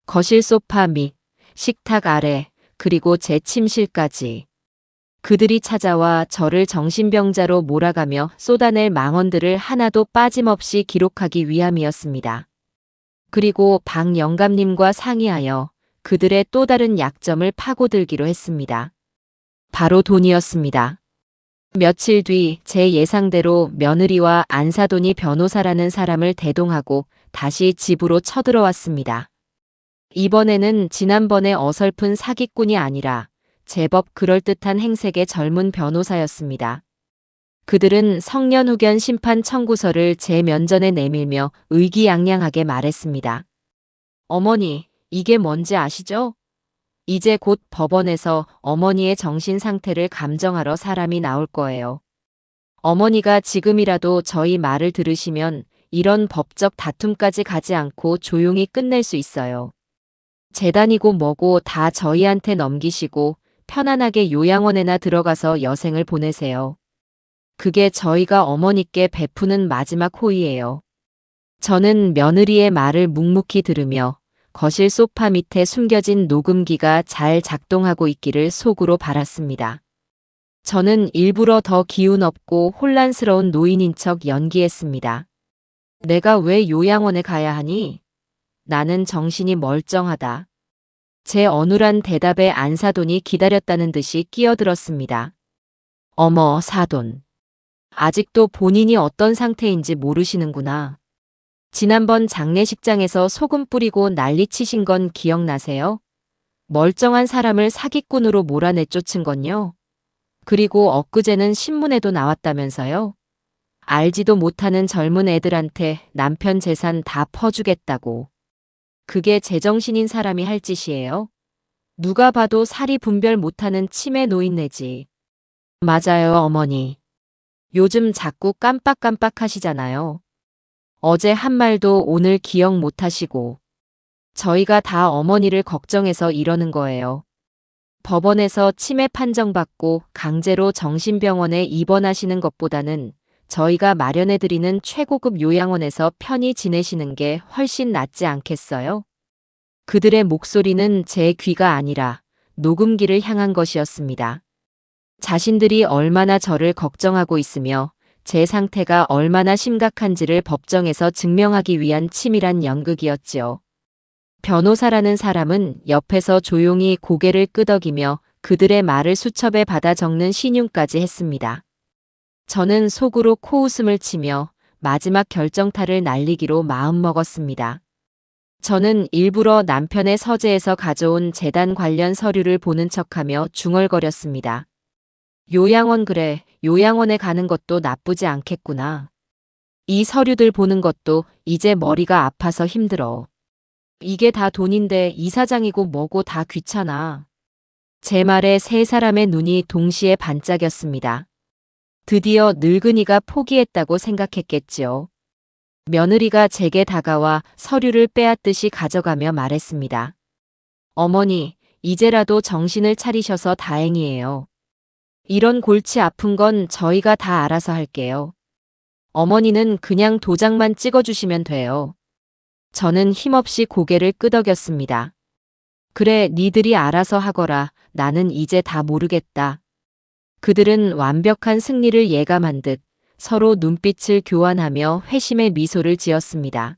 거실 소파 및 식탁 아래 그리고 제 침실까지. 그들이 찾아와 저를 정신병자로 몰아가며 쏟아낼 망언들을 하나도 빠짐없이 기록하기 위함이었습니다. 그리고 박 영감님과 상의하여 그들의 또 다른 약점을 파고들기로 했습니다. 바로 돈이었습니다. 며칠 뒤 제 예상대로 며느리와 안사돈이 변호사라는 사람을 대동하고 다시 집으로 쳐들어왔습니다. 이번에는 지난번의 어설픈 사기꾼이 아니라 제법 그럴듯한 행색의 젊은 변호사였습니다. 그들은 성년후견 심판 청구서를 제 면전에 내밀며 의기양양하게 말했습니다. 어머니, 이게 뭔지 아시죠? 이제 곧 법원에서 어머니의 정신 상태를 감정하러 사람이 나올 거예요. 어머니가 지금이라도 저희 말을 들으시면 이런 법적 다툼까지 가지 않고 조용히 끝낼 수 있어요. 재단이고 뭐고 다 저희한테 넘기시고 편안하게 요양원에나 들어가서 여생을 보내세요. 그게 저희가 어머니께 베푸는 마지막 호의예요. 저는 며느리의 말을 묵묵히 들으며 거실 소파 밑에 숨겨진 녹음기가 잘 작동하고 있기를 속으로 바랐습니다. 저는 일부러 더 기운 없고 혼란스러운 노인인 척 연기했습니다. 내가 왜 요양원에 가야 하니? 나는 정신이 멀쩡하다. 제 어눌한 대답에 안사돈이 기다렸다는 듯이 끼어들었습니다. 어머, 사돈. 아직도 본인이 어떤 상태인지 모르시는구나. 지난번 장례식장에서 소금 뿌리고 난리치신 건 기억나세요? 멀쩡한 사람을 사기꾼으로 몰아내쫓은 건요. 그리고 엊그제는 신문에도 나왔다면서요. 알지도 못하는 젊은 애들한테 남편 재산 다 퍼주겠다고. 그게 제정신인 사람이 할 짓이에요? 누가 봐도 사리 분별 못하는 치매 노인네지. 맞아요, 어머니. 요즘 자꾸 깜빡깜빡 하시잖아요. 어제 한 말도 오늘 기억 못 하시고. 저희가 다 어머니를 걱정해서 이러는 거예요. 법원에서 치매 판정받고 강제로 정신병원에 입원하시는 것보다는 저희가 마련해드리는 최고급 요양원에서 편히 지내시는 게 훨씬 낫지 않겠어요? 그들의 목소리는 제 귀가 아니라 녹음기를 향한 것이었습니다. 자신들이 얼마나 저를 걱정하고 있으며 제 상태가 얼마나 심각한지를 법정에서 증명하기 위한 치밀한 연극이었지요. 변호사라는 사람은 옆에서 조용히 고개를 끄덕이며 그들의 말을 수첩에 받아 적는 신용까지 했습니다. 저는 속으로 코웃음을 치며 마지막 결정타를 날리기로 마음먹었습니다. 저는 일부러 남편의 서재에서 가져온 재단 관련 서류를 보는 척하며 중얼거렸습니다. 요양원 그래, 요양원에 가는 것도 나쁘지 않겠구나. 이 서류들 보는 것도 이제 머리가 아파서 힘들어. 이게 다 돈인데 이사장이고 뭐고 다 귀찮아. 제 말에 세 사람의 눈이 동시에 반짝였습니다. 드디어 늙은이가 포기했다고 생각했겠지요. 며느리가 제게 다가와 서류를 빼앗듯이 가져가며 말했습니다. 어머니, 이제라도 정신을 차리셔서 다행이에요. 이런 골치 아픈 건 저희가 다 알아서 할게요. 어머니는 그냥 도장만 찍어주시면 돼요. 저는 힘없이 고개를 끄덕였습니다. 그래, 니들이 알아서 하거라. 나는 이제 다 모르겠다. 그들은 완벽한 승리를 예감한 듯 서로 눈빛을 교환하며 회심의 미소를 지었습니다.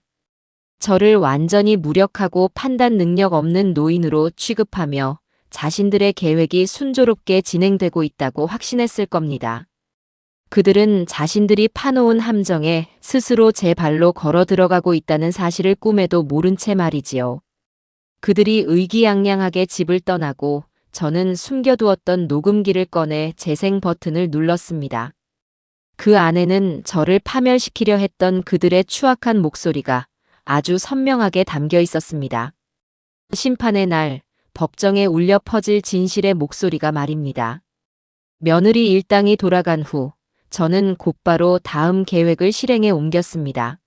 저를 완전히 무력하고 판단 능력 없는 노인으로 취급하며 자신들의 계획이 순조롭게 진행되고 있다고 확신했을 겁니다. 그들은 자신들이 파놓은 함정에 스스로 제 발로 걸어 들어가고 있다는 사실을 꿈에도 모른 채 말이지요. 그들이 의기양양하게 집을 떠나고 저는 숨겨두었던 녹음기를 꺼내 재생 버튼을 눌렀습니다. 그 안에는 저를 파멸시키려 했던 그들의 추악한 목소리가 아주 선명하게 담겨 있었습니다. 심판의 날, 법정에 울려 퍼질 진실의 목소리가 말입니다. 며느리 일당이 돌아간 후 저는 곧바로 다음 계획을 실행에 옮겼습니다.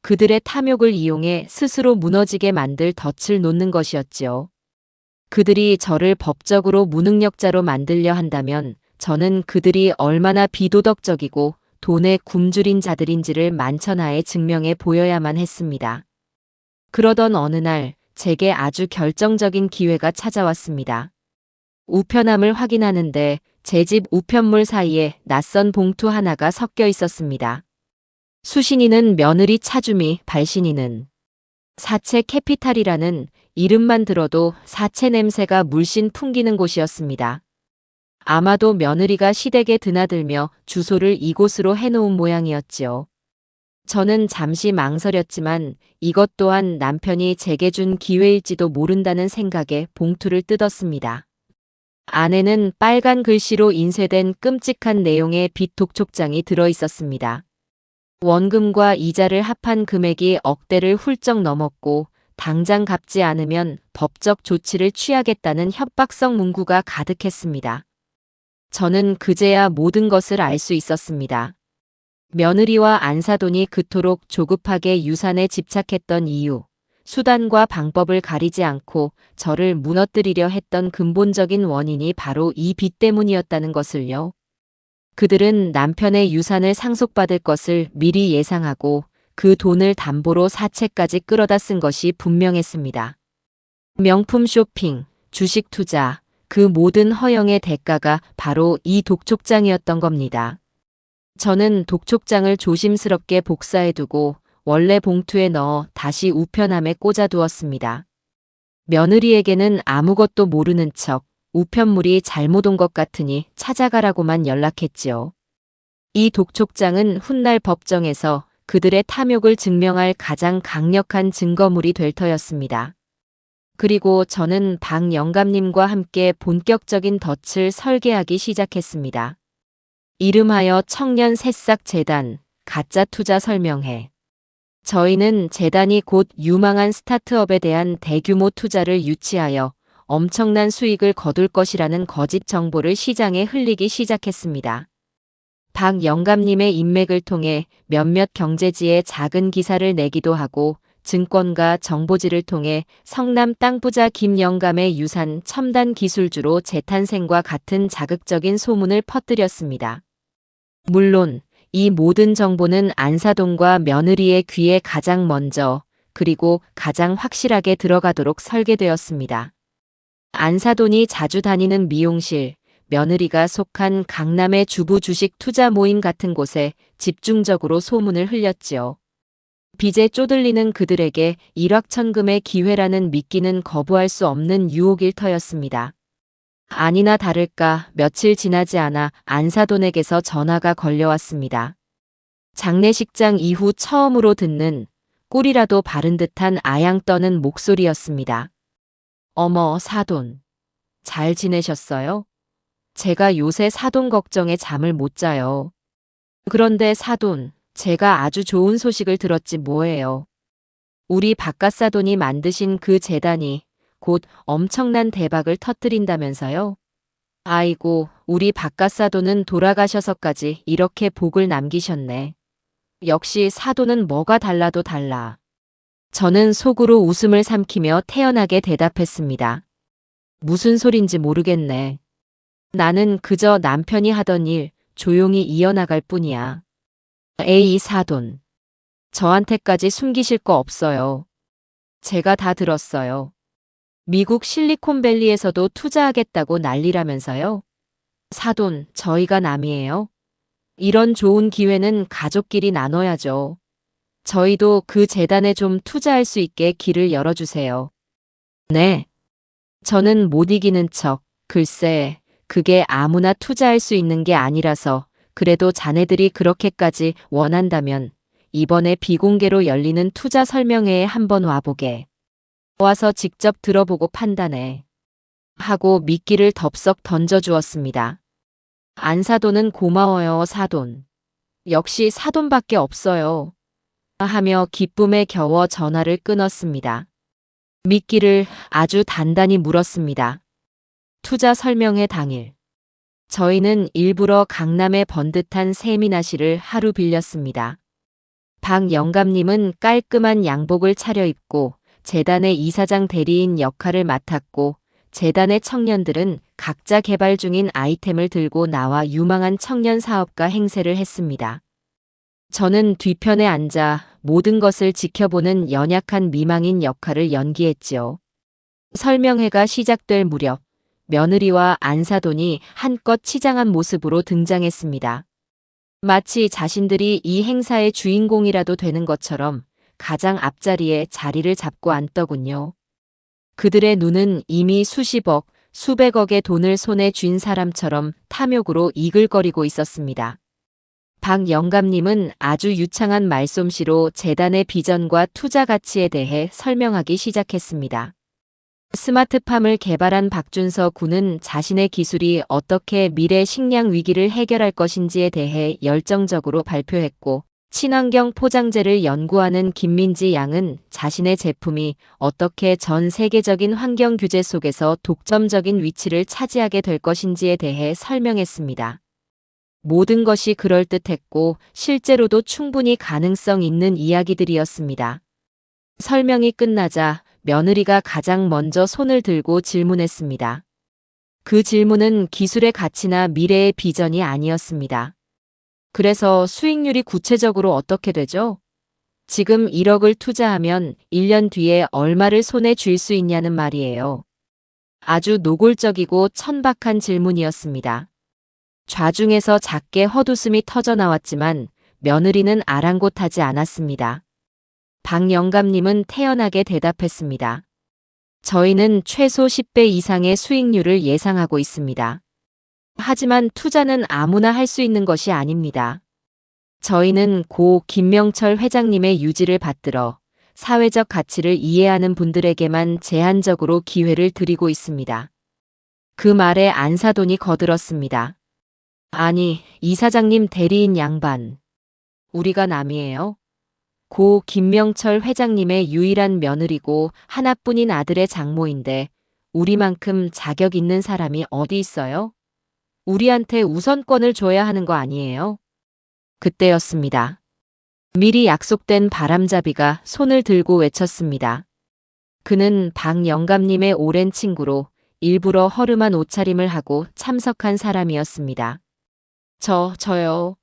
그들의 탐욕을 이용해 스스로 무너지게 만들 덫을 놓는 것이었지요. 그들이 저를 법적으로 무능력자로 만들려 한다면 저는 그들이 얼마나 비도덕적이고 돈에 굶주린 자들인지를 만천하에 증명해 보여야만 했습니다. 그러던 어느 날 제게 아주 결정적인 기회가 찾아왔습니다. 우편함을 확인하는데 제 집 우편물 사이에 낯선 봉투 하나가 섞여 있었습니다. 수신인은 며느리 차주미, 발신인은 사채 캐피탈이라는 이름만 들어도 사채 냄새가 물씬 풍기는 곳이었습니다. 아마도 며느리가 시댁에 드나들며 주소를 이곳으로 해놓은 모양이었지요. 저는 잠시 망설였지만 이것 또한 남편이 제게 준 기회일지도 모른다는 생각에 봉투를 뜯었습니다. 안에는 빨간 글씨로 인쇄된 끔찍한 내용의 빚 독촉장이 들어 있었습니다. 원금과 이자를 합한 금액이 억대를 훌쩍 넘었고 당장 갚지 않으면 법적 조치를 취하겠다는 협박성 문구가 가득했습니다. 저는 그제야 모든 것을 알 수 있었습니다. 며느리와 안사돈이 그토록 조급하게 유산에 집착했던 이유, 수단과 방법을 가리지 않고 저를 무너뜨리려 했던 근본적인 원인이 바로 이 빚 때문이었다는 것을요. 그들은 남편의 유산을 상속받을 것을 미리 예상하고 그 돈을 담보로 사채까지 끌어다 쓴 것이 분명했습니다. 명품 쇼핑, 주식 투자, 그 모든 허영의 대가가 바로 이 독촉장이었던 겁니다. 저는 독촉장을 조심스럽게 복사해두고 원래 봉투에 넣어 다시 우편함에 꽂아두었습니다. 며느리에게는 아무것도 모르는 척 우편물이 잘못 온 것 같으니 찾아가라고만 연락했지요. 이 독촉장은 훗날 법정에서 그들의 탐욕을 증명할 가장 강력한 증거물이 될 터였습니다. 그리고 저는 박 영감님과 함께 본격적인 덫을 설계하기 시작했습니다. 이름하여 청년 새싹 재단, 가짜 투자 설명회. 저희는 재단이 곧 유망한 스타트업에 대한 대규모 투자를 유치하여 엄청난 수익을 거둘 것이라는 거짓 정보를 시장에 흘리기 시작했습니다. 박 영감님의 인맥을 통해 몇몇 경제지에 작은 기사를 내기도 하고 증권가 정보지를 통해 성남 땅부자 김영감의 유산 첨단 기술주로 재탄생과 같은 자극적인 소문을 퍼뜨렸습니다. 물론 이 모든 정보는 안사돈과 며느리의 귀에 가장 먼저 그리고 가장 확실하게 들어가도록 설계되었습니다. 안사돈이 자주 다니는 미용실, 며느리가 속한 강남의 주부 주식 투자 모임 같은 곳에 집중적으로 소문을 흘렸지요. 빚에 쪼들리는 그들에게 일확천금의 기회라는 믿기는 거부할 수 없는 유혹 일터였습니다. 아니나 다를까 며칠 지나지 않아 안사돈에게서 전화가 걸려왔습니다. 장례식장 이후 처음으로 듣는 꿀이라도 바른 듯한 아양 떠는 목소리였습니다. 어머, 사돈. 잘 지내셨어요? 제가 요새 사돈 걱정에 잠을 못 자요. 그런데 사돈, 제가 아주 좋은 소식을 들었지 뭐예요. 우리 박가사돈이 만드신 그 재단이 곧 엄청난 대박을 터뜨린다면서요? 아이고, 우리 박가사돈은 돌아가셔서까지 이렇게 복을 남기셨네. 역시 사돈은 뭐가 달라도 달라. 저는 속으로 웃음을 삼키며 태연하게 대답했습니다. 무슨 소린지 모르겠네. 나는 그저 남편이 하던 일 조용히 이어나갈 뿐이야. 에이 사돈. 저한테까지 숨기실 거 없어요. 제가 다 들었어요. 미국 실리콘밸리에서도 투자하겠다고 난리라면서요. 사돈, 저희가 남이에요. 이런 좋은 기회는 가족끼리 나눠야죠. 저희도 그 재단에 좀 투자할 수 있게 길을 열어주세요. 네. 저는 못 이기는 척, 글쎄, 그게 아무나 투자할 수 있는 게 아니라서 그래도 자네들이 그렇게까지 원한다면 이번에 비공개로 열리는 투자 설명회에 한번 와보게. 와서 직접 들어보고 판단해. 하고 미끼를 덥석 던져주었습니다. 안사돈은 고마워요, 사돈. 역시 사돈밖에 없어요. 하며 기쁨에 겨워 전화를 끊었습니다. 미끼를 아주 단단히 물었습니다. 투자 설명회 당일. 저희는 일부러 강남의 번듯한 세미나실을 하루 빌렸습니다. 박 영감님은 깔끔한 양복을 차려입고 재단의 이사장 대리인 역할을 맡았고 재단의 청년들은 각자 개발 중인 아이템을 들고 나와 유망한 청년 사업가 행세를 했습니다. 저는 뒤편에 앉아 모든 것을 지켜보는 연약한 미망인 역할을 연기했지요. 설명회가 시작될 무렵 며느리와 안사돈이 한껏 치장한 모습으로 등장했습니다. 마치 자신들이 이 행사의 주인공이라도 되는 것처럼 가장 앞자리에 자리를 잡고 앉더군요. 그들의 눈은 이미 수십억, 수백억의 돈을 손에 쥔 사람처럼 탐욕으로 이글거리고 있었습니다. 박 영감님은 아주 유창한 말솜씨로 재단의 비전과 투자 가치에 대해 설명하기 시작했습니다. 스마트팜을 개발한 박준서 군은 자신의 기술이 어떻게 미래 식량 위기를 해결할 것인지에 대해 열정적으로 발표했고 친환경 포장재를 연구하는 김민지 양은 자신의 제품이 어떻게 전 세계적인 환경 규제 속에서 독점적인 위치를 차지하게 될 것인지에 대해 설명했습니다. 모든 것이 그럴듯했고 실제로도 충분히 가능성 있는 이야기들이었습니다. 설명이 끝나자 며느리가 가장 먼저 손을 들고 질문했습니다. 그 질문은 기술의 가치나 미래의 비전이 아니었습니다. 그래서 수익률이 구체적으로 어떻게 되죠? 지금 1억을 투자하면 1년 뒤에 얼마를 손에 쥘 수 있냐는 말이에요. 아주 노골적이고 천박한 질문이었습니다. 좌중에서 작게 헛웃음이 터져나왔지만 며느리는 아랑곳하지 않았습니다. 박 영감님은 태연하게 대답했습니다. 저희는 최소 10배 이상의 수익률을 예상하고 있습니다. 하지만 투자는 아무나 할 수 있는 것이 아닙니다. 저희는 고 김명철 회장님의 유지를 받들어 사회적 가치를 이해하는 분들에게만 제한적으로 기회를 드리고 있습니다. 그 말에 안사돈이 거들었습니다. 아니, 이사장님 대리인 양반. 우리가 남이에요? 고 김명철 회장님의 유일한 며느리고 하나뿐인 아들의 장모인데 우리만큼 자격 있는 사람이 어디 있어요? 우리한테 우선권을 줘야 하는 거 아니에요? 그때였습니다. 미리 약속된 바람잡이가 손을 들고 외쳤습니다. 그는 박 영감님의 오랜 친구로 일부러 허름한 옷차림을 하고 참석한 사람이었습니다. 저요.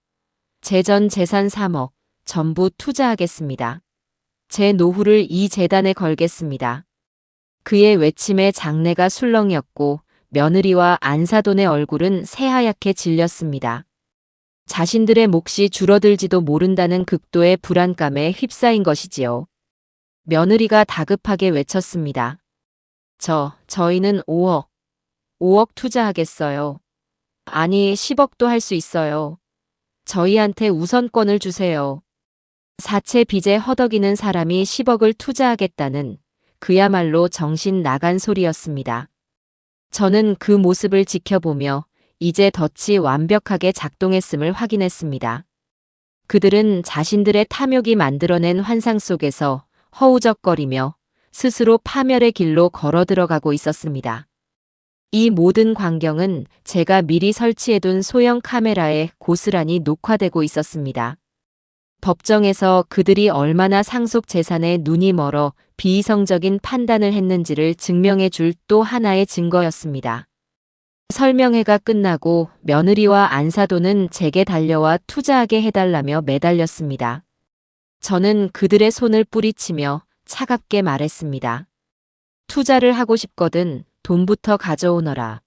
제 전 재산 3억 전부 투자하겠습니다. 제 노후를 이 재단에 걸겠습니다. 그의 외침에 장내가 술렁였고 며느리와 안사돈의 얼굴은 새하얗게 질렸습니다. 자신들의 몫이 줄어들지도 모른다는 극도의 불안감에 휩싸인 것이지요. 며느리가 다급하게 외쳤습니다. 저희는 5억 투자하겠어요. 아니, 10억도 할 수 있어요. 저희한테 우선권을 주세요. 사채 빚에 허덕이는 사람이 10억을 투자하겠다는 그야말로 정신 나간 소리였습니다. 저는 그 모습을 지켜보며 이제 덫이 완벽하게 작동했음을 확인했습니다. 그들은 자신들의 탐욕이 만들어낸 환상 속에서 허우적거리며 스스로 파멸의 길로 걸어 들어가고 있었습니다. 이 모든 광경은 제가 미리 설치해둔 소형 카메라에 고스란히 녹화되고 있었습니다. 법정에서 그들이 얼마나 상속 재산에 눈이 멀어 비이성적인 판단을 했는지를 증명해 줄 또 하나의 증거였습니다. 설명회가 끝나고 며느리와 안사돈은 제게 달려와 투자하게 해달라며 매달렸습니다. 저는 그들의 손을 뿌리치며 차갑게 말했습니다. 투자를 하고 싶거든 돈부터 가져오너라.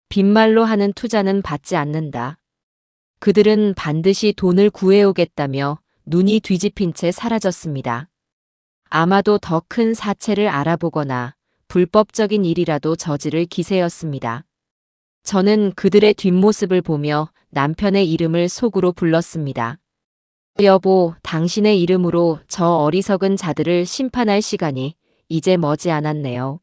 빈말로 하는 투자는 받지 않는다. 그들은 반드시 돈을 구해오겠다며 눈이 뒤집힌 채 사라졌습니다. 아마도 더 큰 사채를 알아보거나 불법적인 일이라도 저지를 기세였습니다. 저는 그들의 뒷모습을 보며 남편의 이름을 속으로 불렀습니다. 여보, 당신의 이름으로 저 어리석은 자들을 심판할 시간이 이제 머지않았네요.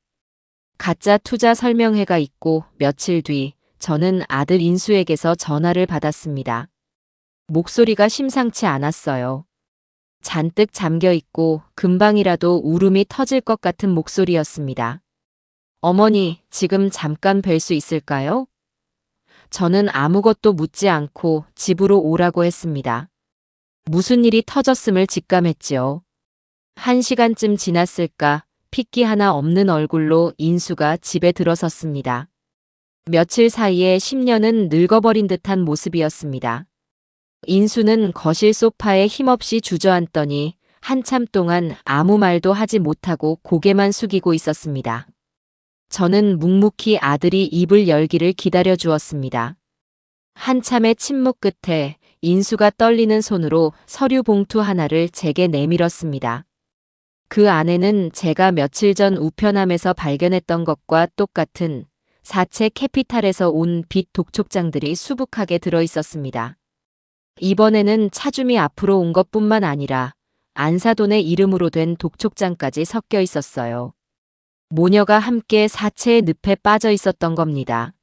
가짜 투자 설명회가 있고 며칠 뒤 저는 아들 인수에게서 전화를 받았습니다. 목소리가 심상치 않았어요. 잔뜩 잠겨 있고 금방이라도 울음이 터질 것 같은 목소리였습니다. 어머니, 지금 잠깐 뵐 수 있을까요? 저는 아무것도 묻지 않고 집으로 오라고 했습니다. 무슨 일이 터졌음을 직감했지요. 1시간쯤 지났을까 핏기 하나 없는 얼굴로 인수가 집에 들어섰습니다. 며칠 사이에 10년은 늙어버린 듯한 모습이었습니다. 인수는 거실 소파에 힘없이 주저앉더니 한참 동안 아무 말도 하지 못하고 고개만 숙이고 있었습니다. 저는 묵묵히 아들이 입을 열기를 기다려 주었습니다. 한참의 침묵 끝에 인수가 떨리는 손으로 서류 봉투 하나를 제게 내밀었습니다. 그 안에는 제가 며칠 전 우편함에서 발견했던 것과 똑같은 사채 캐피탈에서 온 빚 독촉장들이 수북하게 들어 있었습니다. 이번에는 차주미 앞으로 온 것뿐만 아니라 안사돈의 이름으로 된 독촉장까지 섞여 있었어요. 모녀가 함께 사채의 늪에 빠져 있었던 겁니다.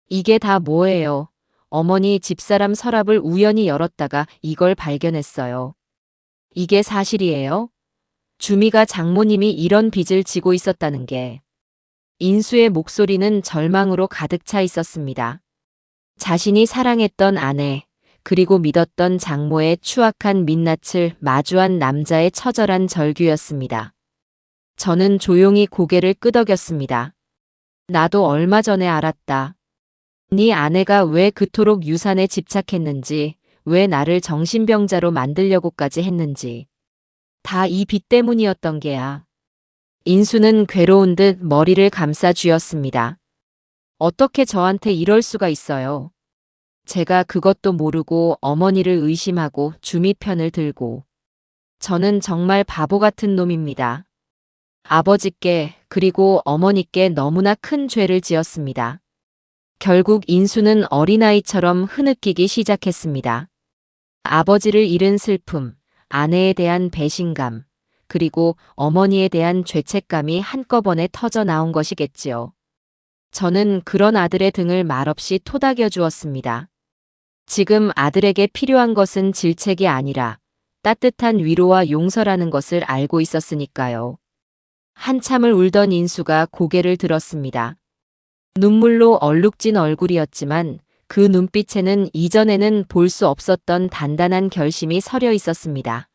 이게 다 뭐예요? 어머니 집사람 서랍을 우연히 열었다가 이걸 발견했어요. 이게 사실이에요? 주미가 장모님이 이런 빚을 지고 있었다는 게. 인수의 목소리는 절망으로 가득 차 있었습니다. 자신이 사랑했던 아내, 그리고 믿었던 장모의 추악한 민낯을 마주한 남자의 처절한 절규였습니다. 저는 조용히 고개를 끄덕였습니다. 나도 얼마 전에 알았다. 네 아내가 왜 그토록 유산에 집착했는지, 왜 나를 정신병자로 만들려고까지 했는지. 다 이 빚 때문이었던 게야. 인수는 괴로운 듯 머리를 감싸 쥐었습니다. 어떻게 저한테 이럴 수가 있어요. 제가 그것도 모르고 어머니를 의심하고 주미 편을 들고. 저는 정말 바보 같은 놈입니다. 아버지께 그리고 어머니께 너무나 큰 죄를 지었습니다. 결국 인수는 어린아이처럼 흐느끼기 시작했습니다. 아버지를 잃은 슬픔, 아내에 대한 배신감, 그리고 어머니에 대한 죄책감이 한꺼번에 터져 나온 것이겠지요. 저는 그런 아들의 등을 말없이 토닥여 주었습니다. 지금 아들에게 필요한 것은 질책이 아니라 따뜻한 위로와 용서라는 것을 알고 있었으니까요. 한참을 울던 인수가 고개를 들었습니다. 눈물로 얼룩진 얼굴이었지만 그 눈빛에는 이전에는 볼 수 없었던 단단한 결심이 서려 있었습니다.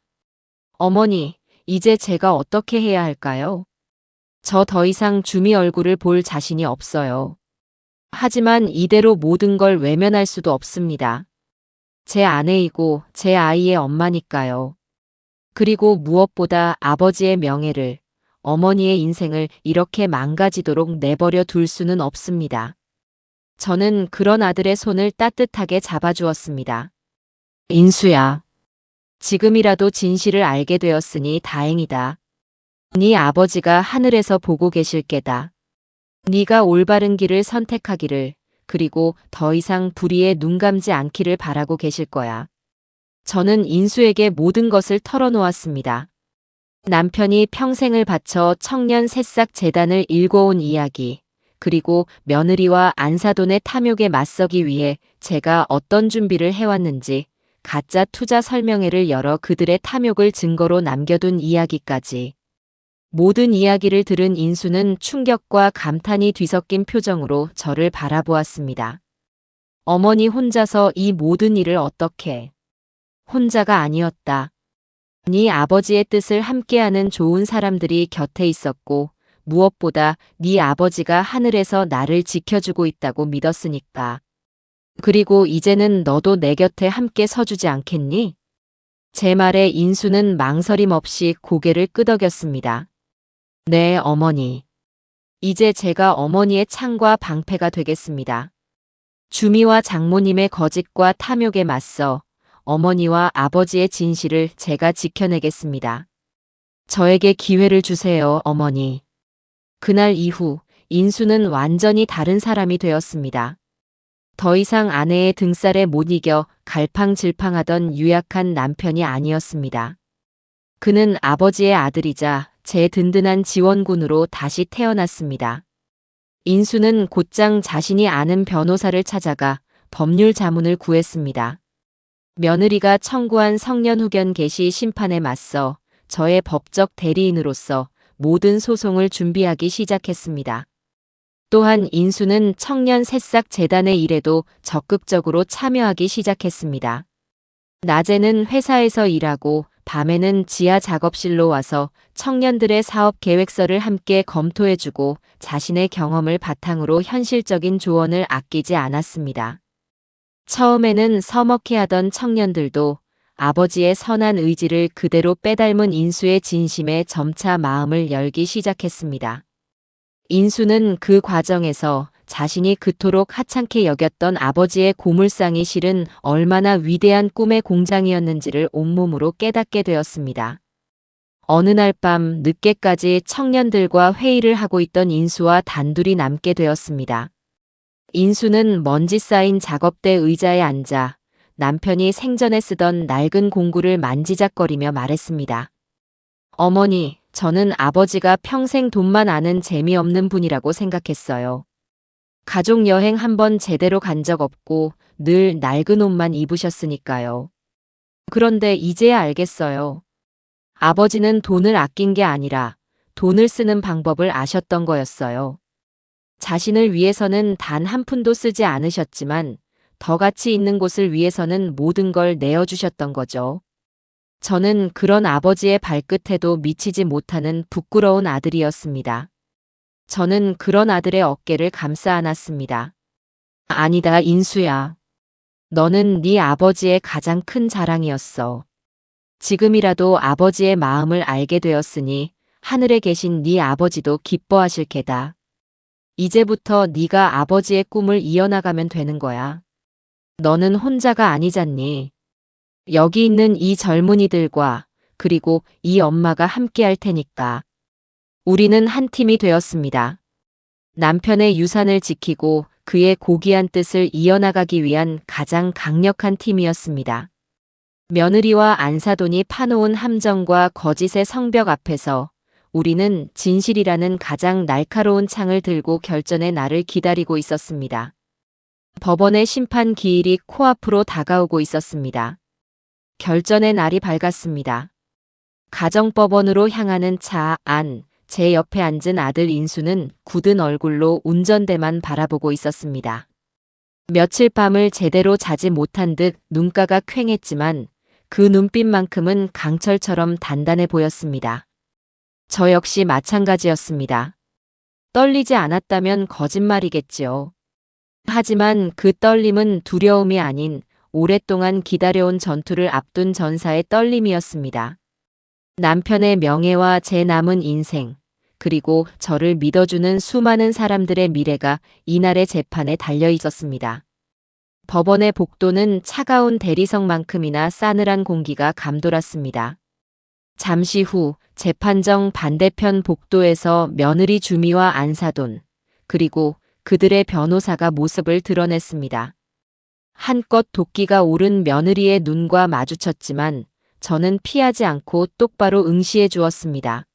어머니, 이제 제가 어떻게 해야 할까요? 저 더 이상 주미 얼굴을 볼 자신이 없어요. 하지만 이대로 모든 걸 외면할 수도 없습니다. 제 아내이고 제 아이의 엄마니까요. 그리고 무엇보다 아버지의 명예를, 어머니의 인생을 이렇게 망가지도록 내버려 둘 수는 없습니다. 저는 그런 아들의 손을 따뜻하게 잡아주었습니다. 인수야, 지금이라도 진실을 알게 되었으니 다행이다. 네 아버지가 하늘에서 보고 계실 게다. 네가 올바른 길을 선택하기를, 그리고 더 이상 불의에 눈 감지 않기를 바라고 계실 거야. 저는 인수에게 모든 것을 털어놓았습니다. 남편이 평생을 바쳐 청년 새싹 재단을 일궈온 이야기, 그리고 며느리와 안사돈의 탐욕에 맞서기 위해 제가 어떤 준비를 해왔는지, 가짜 투자 설명회를 열어 그들의 탐욕을 증거로 남겨둔 이야기까지. 모든 이야기를 들은 인수는 충격과 감탄이 뒤섞인 표정으로 저를 바라보았습니다. 어머니 혼자서 이 모든 일을 어떻게? 혼자가 아니었다. 네 아버지의 뜻을 함께하는 좋은 사람들이 곁에 있었고, 무엇보다 네 아버지가 하늘에서 나를 지켜주고 있다고 믿었으니까. 그리고 이제는 너도 내 곁에 함께 서주지 않겠니? 제 말에 인수는 망설임 없이 고개를 끄덕였습니다. 네, 어머니. 이제 제가 어머니의 창과 방패가 되겠습니다. 주미와 장모님의 거짓과 탐욕에 맞서 어머니와 아버지의 진실을 제가 지켜내겠습니다. 저에게 기회를 주세요, 어머니. 그날 이후 인수는 완전히 다른 사람이 되었습니다. 더 이상 아내의 등살에 못 이겨 갈팡질팡하던 유약한 남편이 아니었습니다. 그는 아버지의 아들이자 제 든든한 지원군으로 다시 태어났습니다. 인수는 곧장 자신이 아는 변호사를 찾아가 법률 자문을 구했습니다. 며느리가 청구한 성년후견 개시 심판에 맞서 저의 법적 대리인으로서 모든 소송을 준비하기 시작했습니다. 또한 인수는 청년 새싹 재단의 일에도 적극적으로 참여하기 시작했습니다. 낮에는 회사에서 일하고 밤에는 지하 작업실로 와서 청년들의 사업 계획서를 함께 검토해주고 자신의 경험을 바탕으로 현실적인 조언을 아끼지 않았습니다. 처음에는 서먹해하던 청년들도 아버지의 선한 의지를 그대로 빼닮은 인수의 진심에 점차 마음을 열기 시작했습니다. 인수는 그 과정에서 자신이 그토록 하찮게 여겼던 아버지의 고물상이 실은 얼마나 위대한 꿈의 공장이었는지를 온몸으로 깨닫게 되었습니다. 어느 날 밤 늦게까지 청년들과 회의를 하고 있던 인수와 단둘이 남게 되었습니다. 인수는 먼지 쌓인 작업대 의자에 앉아 남편이 생전에 쓰던 낡은 공구를 만지작거리며 말했습니다. 어머니, 저는 아버지가 평생 돈만 아는 재미없는 분이라고 생각했어요. 가족 여행 한번 제대로 간 적 없고 늘 낡은 옷만 입으셨으니까요. 그런데 이제야 알겠어요. 아버지는 돈을 아낀 게 아니라 돈을 쓰는 방법을 아셨던 거였어요. 자신을 위해서는 단 한 푼도 쓰지 않으셨지만 더 가치 있는 곳을 위해서는 모든 걸 내어주셨던 거죠. 저는 그런 아버지의 발끝에도 미치지 못하는 부끄러운 아들이었습니다. 저는 그런 아들의 어깨를 감싸 안았습니다. 아니다, 인수야. 너는 네 아버지의 가장 큰 자랑이었어. 지금이라도 아버지의 마음을 알게 되었으니 하늘에 계신 네 아버지도 기뻐하실 게다. 이제부터 네가 아버지의 꿈을 이어나가면 되는 거야. 너는 혼자가 아니잖니. 여기 있는 이 젊은이들과 그리고 이 엄마가 함께 할 테니까. 우리는 한 팀이 되었습니다. 남편의 유산을 지키고 그의 고귀한 뜻을 이어나가기 위한 가장 강력한 팀이었습니다. 며느리와 안사돈이 파놓은 함정과 거짓의 성벽 앞에서 우리는 진실이라는 가장 날카로운 창을 들고 결전의 날을 기다리고 있었습니다. 법원의 심판 기일이 코앞으로 다가오고 있었습니다. 결전의 날이 밝았습니다. 가정법원으로 향하는 차 안, 제 옆에 앉은 아들 인수는 굳은 얼굴로 운전대만 바라보고 있었습니다. 며칠 밤을 제대로 자지 못한 듯 눈가가 퀭했지만 그 눈빛만큼은 강철처럼 단단해 보였습니다. 저 역시 마찬가지였습니다. 떨리지 않았다면 거짓말이겠지요. 하지만 그 떨림은 두려움이 아닌 오랫동안 기다려온 전투를 앞둔 전사의 떨림이었습니다. 남편의 명예와 제 남은 인생, 그리고 저를 믿어주는 수많은 사람들의 미래가 이날의 재판에 달려 있었습니다. 법원의 복도는 차가운 대리석만큼이나 싸늘한 공기가 감돌았습니다. 잠시 후 재판정 반대편 복도에서 며느리 주미와 안사돈, 그리고 그들의 변호사가 모습을 드러냈습니다. 한껏 도끼가 오른 며느리의 눈과 마주쳤지만 저는 피하지 않고 똑바로 응시해 주었습니다.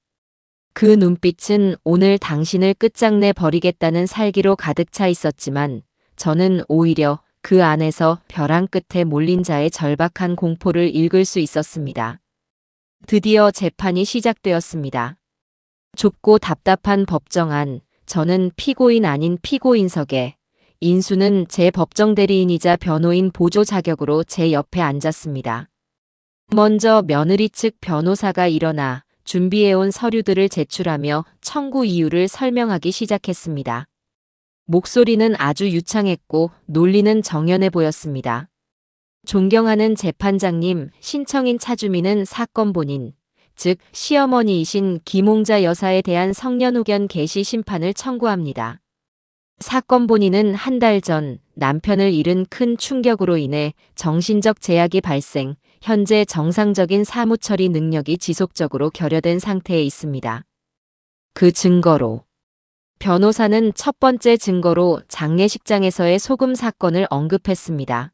그 눈빛은 오늘 당신을 끝장내 버리겠다는 살기로 가득 차 있었지만 저는 오히려 그 안에서 벼랑 끝에 몰린 자의 절박한 공포를 읽을 수 있었습니다. 드디어 재판이 시작되었습니다. 좁고 답답한 법정 안, 저는 피고인 아닌 피고인석에, 인수는 제 법정 대리인이자 변호인 보조 자격으로 제 옆에 앉았습니다. 먼저 며느리 측 변호사가 일어나 준비해온 서류들을 제출하며 청구 이유를 설명하기 시작했습니다. 목소리는 아주 유창했고 논리는 정연해 보였습니다. 존경하는 재판장님, 신청인 차주민은 사건 본인, 즉 시어머니이신 김홍자 여사에 대한 성년후견 개시 심판을 청구합니다. 사건 본인은 한 달 전 남편을 잃은 큰 충격으로 인해 정신적 제약이 발생, 현재 정상적인 사무처리 능력이 지속적으로 결여된 상태에 있습니다. 그 증거로 변호사는 첫 번째 증거로 장례식장에서의 소금 사건을 언급했습니다.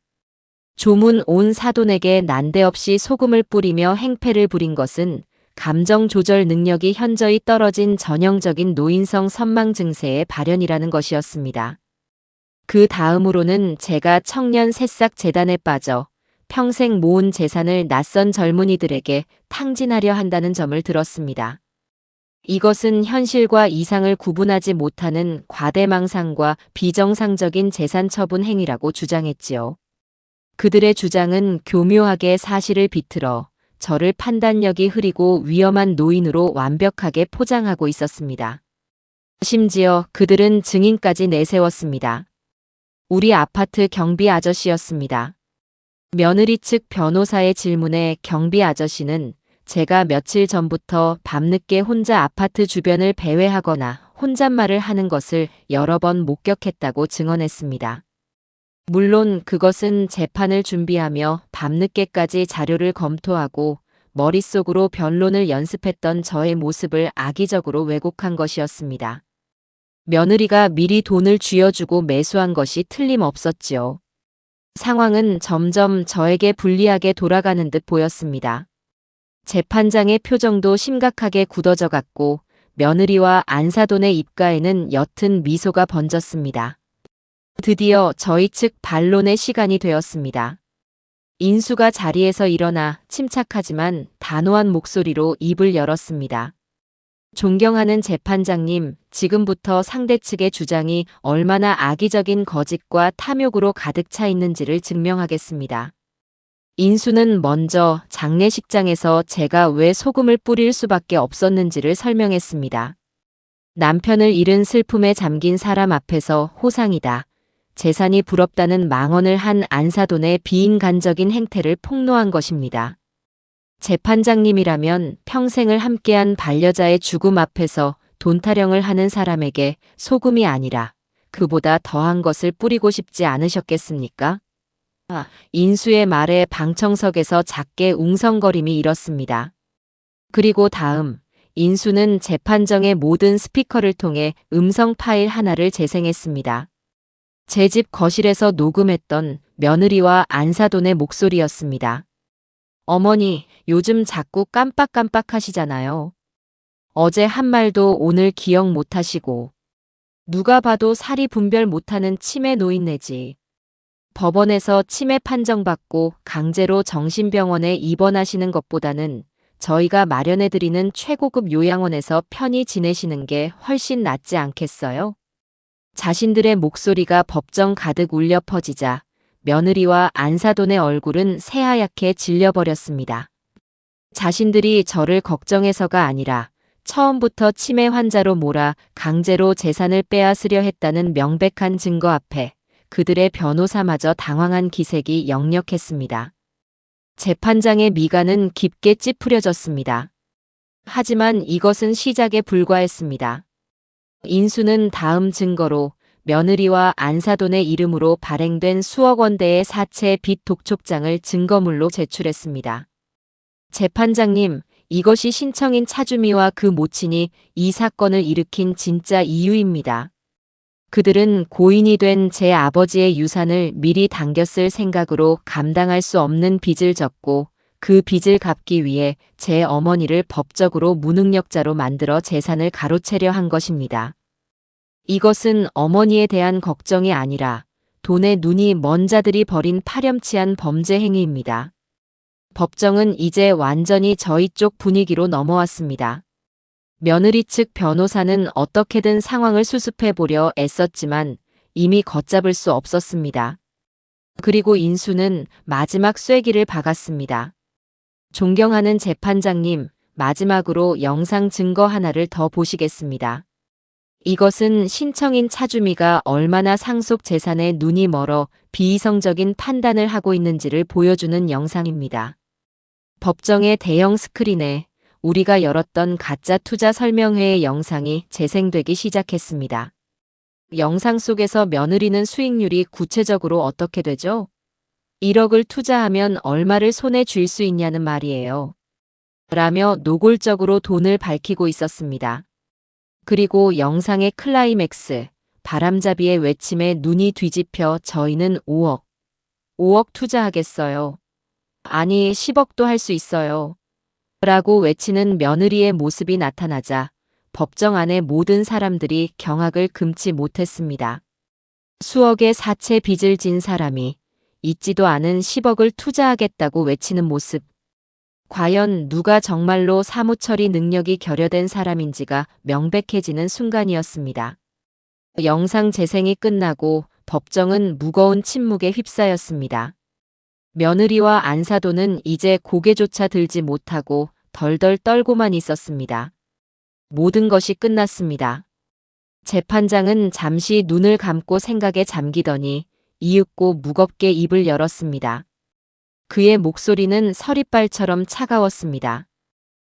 조문 온 사돈에게 난데없이 소금을 뿌리며 행패를 부린 것은 감정 조절 능력이 현저히 떨어진 전형적인 노인성 선망 증세의 발현이라는 것이었습니다. 그 다음으로는 제가 청년 새싹 재단에 빠져 평생 모은 재산을 낯선 젊은이들에게 탕진하려 한다는 점을 들었습니다. 이것은 현실과 이상을 구분하지 못하는 과대망상과 비정상적인 재산 처분 행위라고 주장했지요. 그들의 주장은 교묘하게 사실을 비틀어 저를 판단력이 흐리고 위험한 노인으로 완벽하게 포장하고 있었습니다. 심지어 그들은 증인까지 내세웠습니다. 우리 아파트 경비 아저씨였습니다. 며느리 측 변호사의 질문에 경비 아저씨는 제가 며칠 전부터 밤늦게 혼자 아파트 주변을 배회하거나 혼잣말을 하는 것을 여러 번 목격했다고 증언했습니다. 물론 그것은 재판을 준비하며 밤늦게까지 자료를 검토하고 머릿속으로 변론을 연습했던 저의 모습을 악의적으로 왜곡한 것이었습니다. 며느리가 미리 돈을 쥐어주고 매수한 것이 틀림없었지요. 상황은 점점 저에게 불리하게 돌아가는 듯 보였습니다. 재판장의 표정도 심각하게 굳어져 갔고 며느리와 안사돈의 입가에는 옅은 미소가 번졌습니다. 드디어 저희 측 반론의 시간이 되었습니다. 인수가 자리에서 일어나 침착하지만 단호한 목소리로 입을 열었습니다. 존경하는 재판장님, 지금부터 상대 측의 주장이 얼마나 악의적인 거짓과 탐욕으로 가득 차 있는지를 증명하겠습니다. 인수는 먼저 장례식장에서 제가 왜 소금을 뿌릴 수밖에 없었는지를 설명했습니다. 남편을 잃은 슬픔에 잠긴 사람 앞에서 호상이다. 재산이 부럽다는 망언을 한 안사돈의 비인간적인 행태를 폭로한 것입니다. 재판장님이라면 평생을 함께한 반려자의 죽음 앞에서 돈 타령을 하는 사람에게 소금이 아니라 그보다 더한 것을 뿌리고 싶지 않으셨겠습니까? 인수의 말에 방청석에서 작게 웅성거림이 일었습니다. 그리고 다음, 인수는 재판정의 모든 스피커를 통해 음성 파일 하나를 재생했습니다. 제 집 거실에서 녹음했던 며느리와 안사돈의 목소리였습니다. 어머니, 요즘 자꾸 깜빡깜빡 하시잖아요. 어제 한 말도 오늘 기억 못하시고 누가 봐도 사리 분별 못하는 치매 노인네지. 법원에서 치매 판정받고 강제로 정신병원에 입원하시는 것보다는 저희가 마련해드리는 최고급 요양원에서 편히 지내시는 게 훨씬 낫지 않겠어요? 자신들의 목소리가 법정 가득 울려 퍼지자 며느리와 안사돈의 얼굴은 새하얗게 질려버렸습니다. 자신들이 저를 걱정해서가 아니라 처음부터 치매 환자로 몰아 강제로 재산을 빼앗으려 했다는 명백한 증거 앞에 그들의 변호사마저 당황한 기색이 역력했습니다. 재판장의 미간은 깊게 찌푸려졌습니다. 하지만 이것은 시작에 불과했습니다. 인수는 다음 증거로 며느리와 안사돈의 이름으로 발행된 수억 원대의 사채 빚 독촉장을 증거물로 제출했습니다. 재판장님, 이것이 신청인 차주미와 그 모친이 이 사건을 일으킨 진짜 이유입니다. 그들은 고인이 된 제 아버지의 유산을 미리 당겼을 생각으로 감당할 수 없는 빚을 졌고 그 빚을 갚기 위해 제 어머니를 법적으로 무능력자로 만들어 재산을 가로채려 한 것입니다. 이것은 어머니에 대한 걱정이 아니라 돈에 눈이 먼 자들이 벌인 파렴치한 범죄 행위입니다. 법정은 이제 완전히 저희 쪽 분위기로 넘어왔습니다. 며느리 측 변호사는 어떻게든 상황을 수습해 보려 애썼지만 이미 걷잡을 수 없었습니다. 그리고 인수는 마지막 쐐기를 박았습니다. 존경하는 재판장님, 마지막으로 영상 증거 하나를 더 보시겠습니다. 이것은 신청인 차주미가 얼마나 상속 재산에 눈이 멀어 비이성적인 판단을 하고 있는지를 보여주는 영상입니다. 법정의 대형 스크린에 우리가 열었던 가짜 투자 설명회의 영상이 재생되기 시작했습니다. 영상 속에서 며느리는 수익률이 구체적으로 어떻게 되죠? 1억을 투자하면 얼마를 손에 쥘 수 있냐는 말이에요. 라며 노골적으로 돈을 밝히고 있었습니다. 그리고 영상의 클라이맥스, 바람잡이의 외침에 눈이 뒤집혀 저희는 5억 투자하겠어요. 아니 10억도 할 수 있어요. 라고 외치는 며느리의 모습이 나타나자 법정 안의 모든 사람들이 경악을 금치 못했습니다. 수억의 사채 빚을 진 사람이 있지도 않은 10억을 투자하겠다고 외치는 모습. 과연 누가 정말로 사무처리 능력이 결여된 사람인지가 명백해지는 순간이었습니다. 영상 재생이 끝나고 법정은 무거운 침묵에 휩싸였습니다. 며느리와 안사돈은 이제 고개조차 들지 못하고 덜덜 떨고만 있었습니다. 모든 것이 끝났습니다. 재판장은 잠시 눈을 감고 생각에 잠기더니 이윽고 무겁게 입을 열었습니다. 그의 목소리는 서리발처럼 차가웠습니다.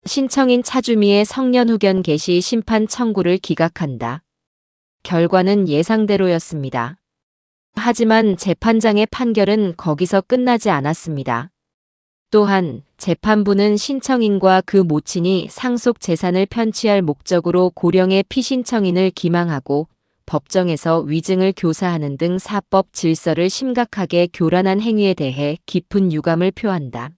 신청인 차주미의 성년후견 개시 심판 청구를 기각한다. 결과는 예상대로였습니다. 하지만 재판장의 판결은 거기서 끝나지 않았습니다. 또한 재판부는 신청인과 그 모친이 상속 재산을 편취할 목적으로 고령의 피신청인을 기망하고 법정에서 위증을 교사하는 등 사법 질서를 심각하게 교란한 행위에 대해 깊은 유감을 표한다.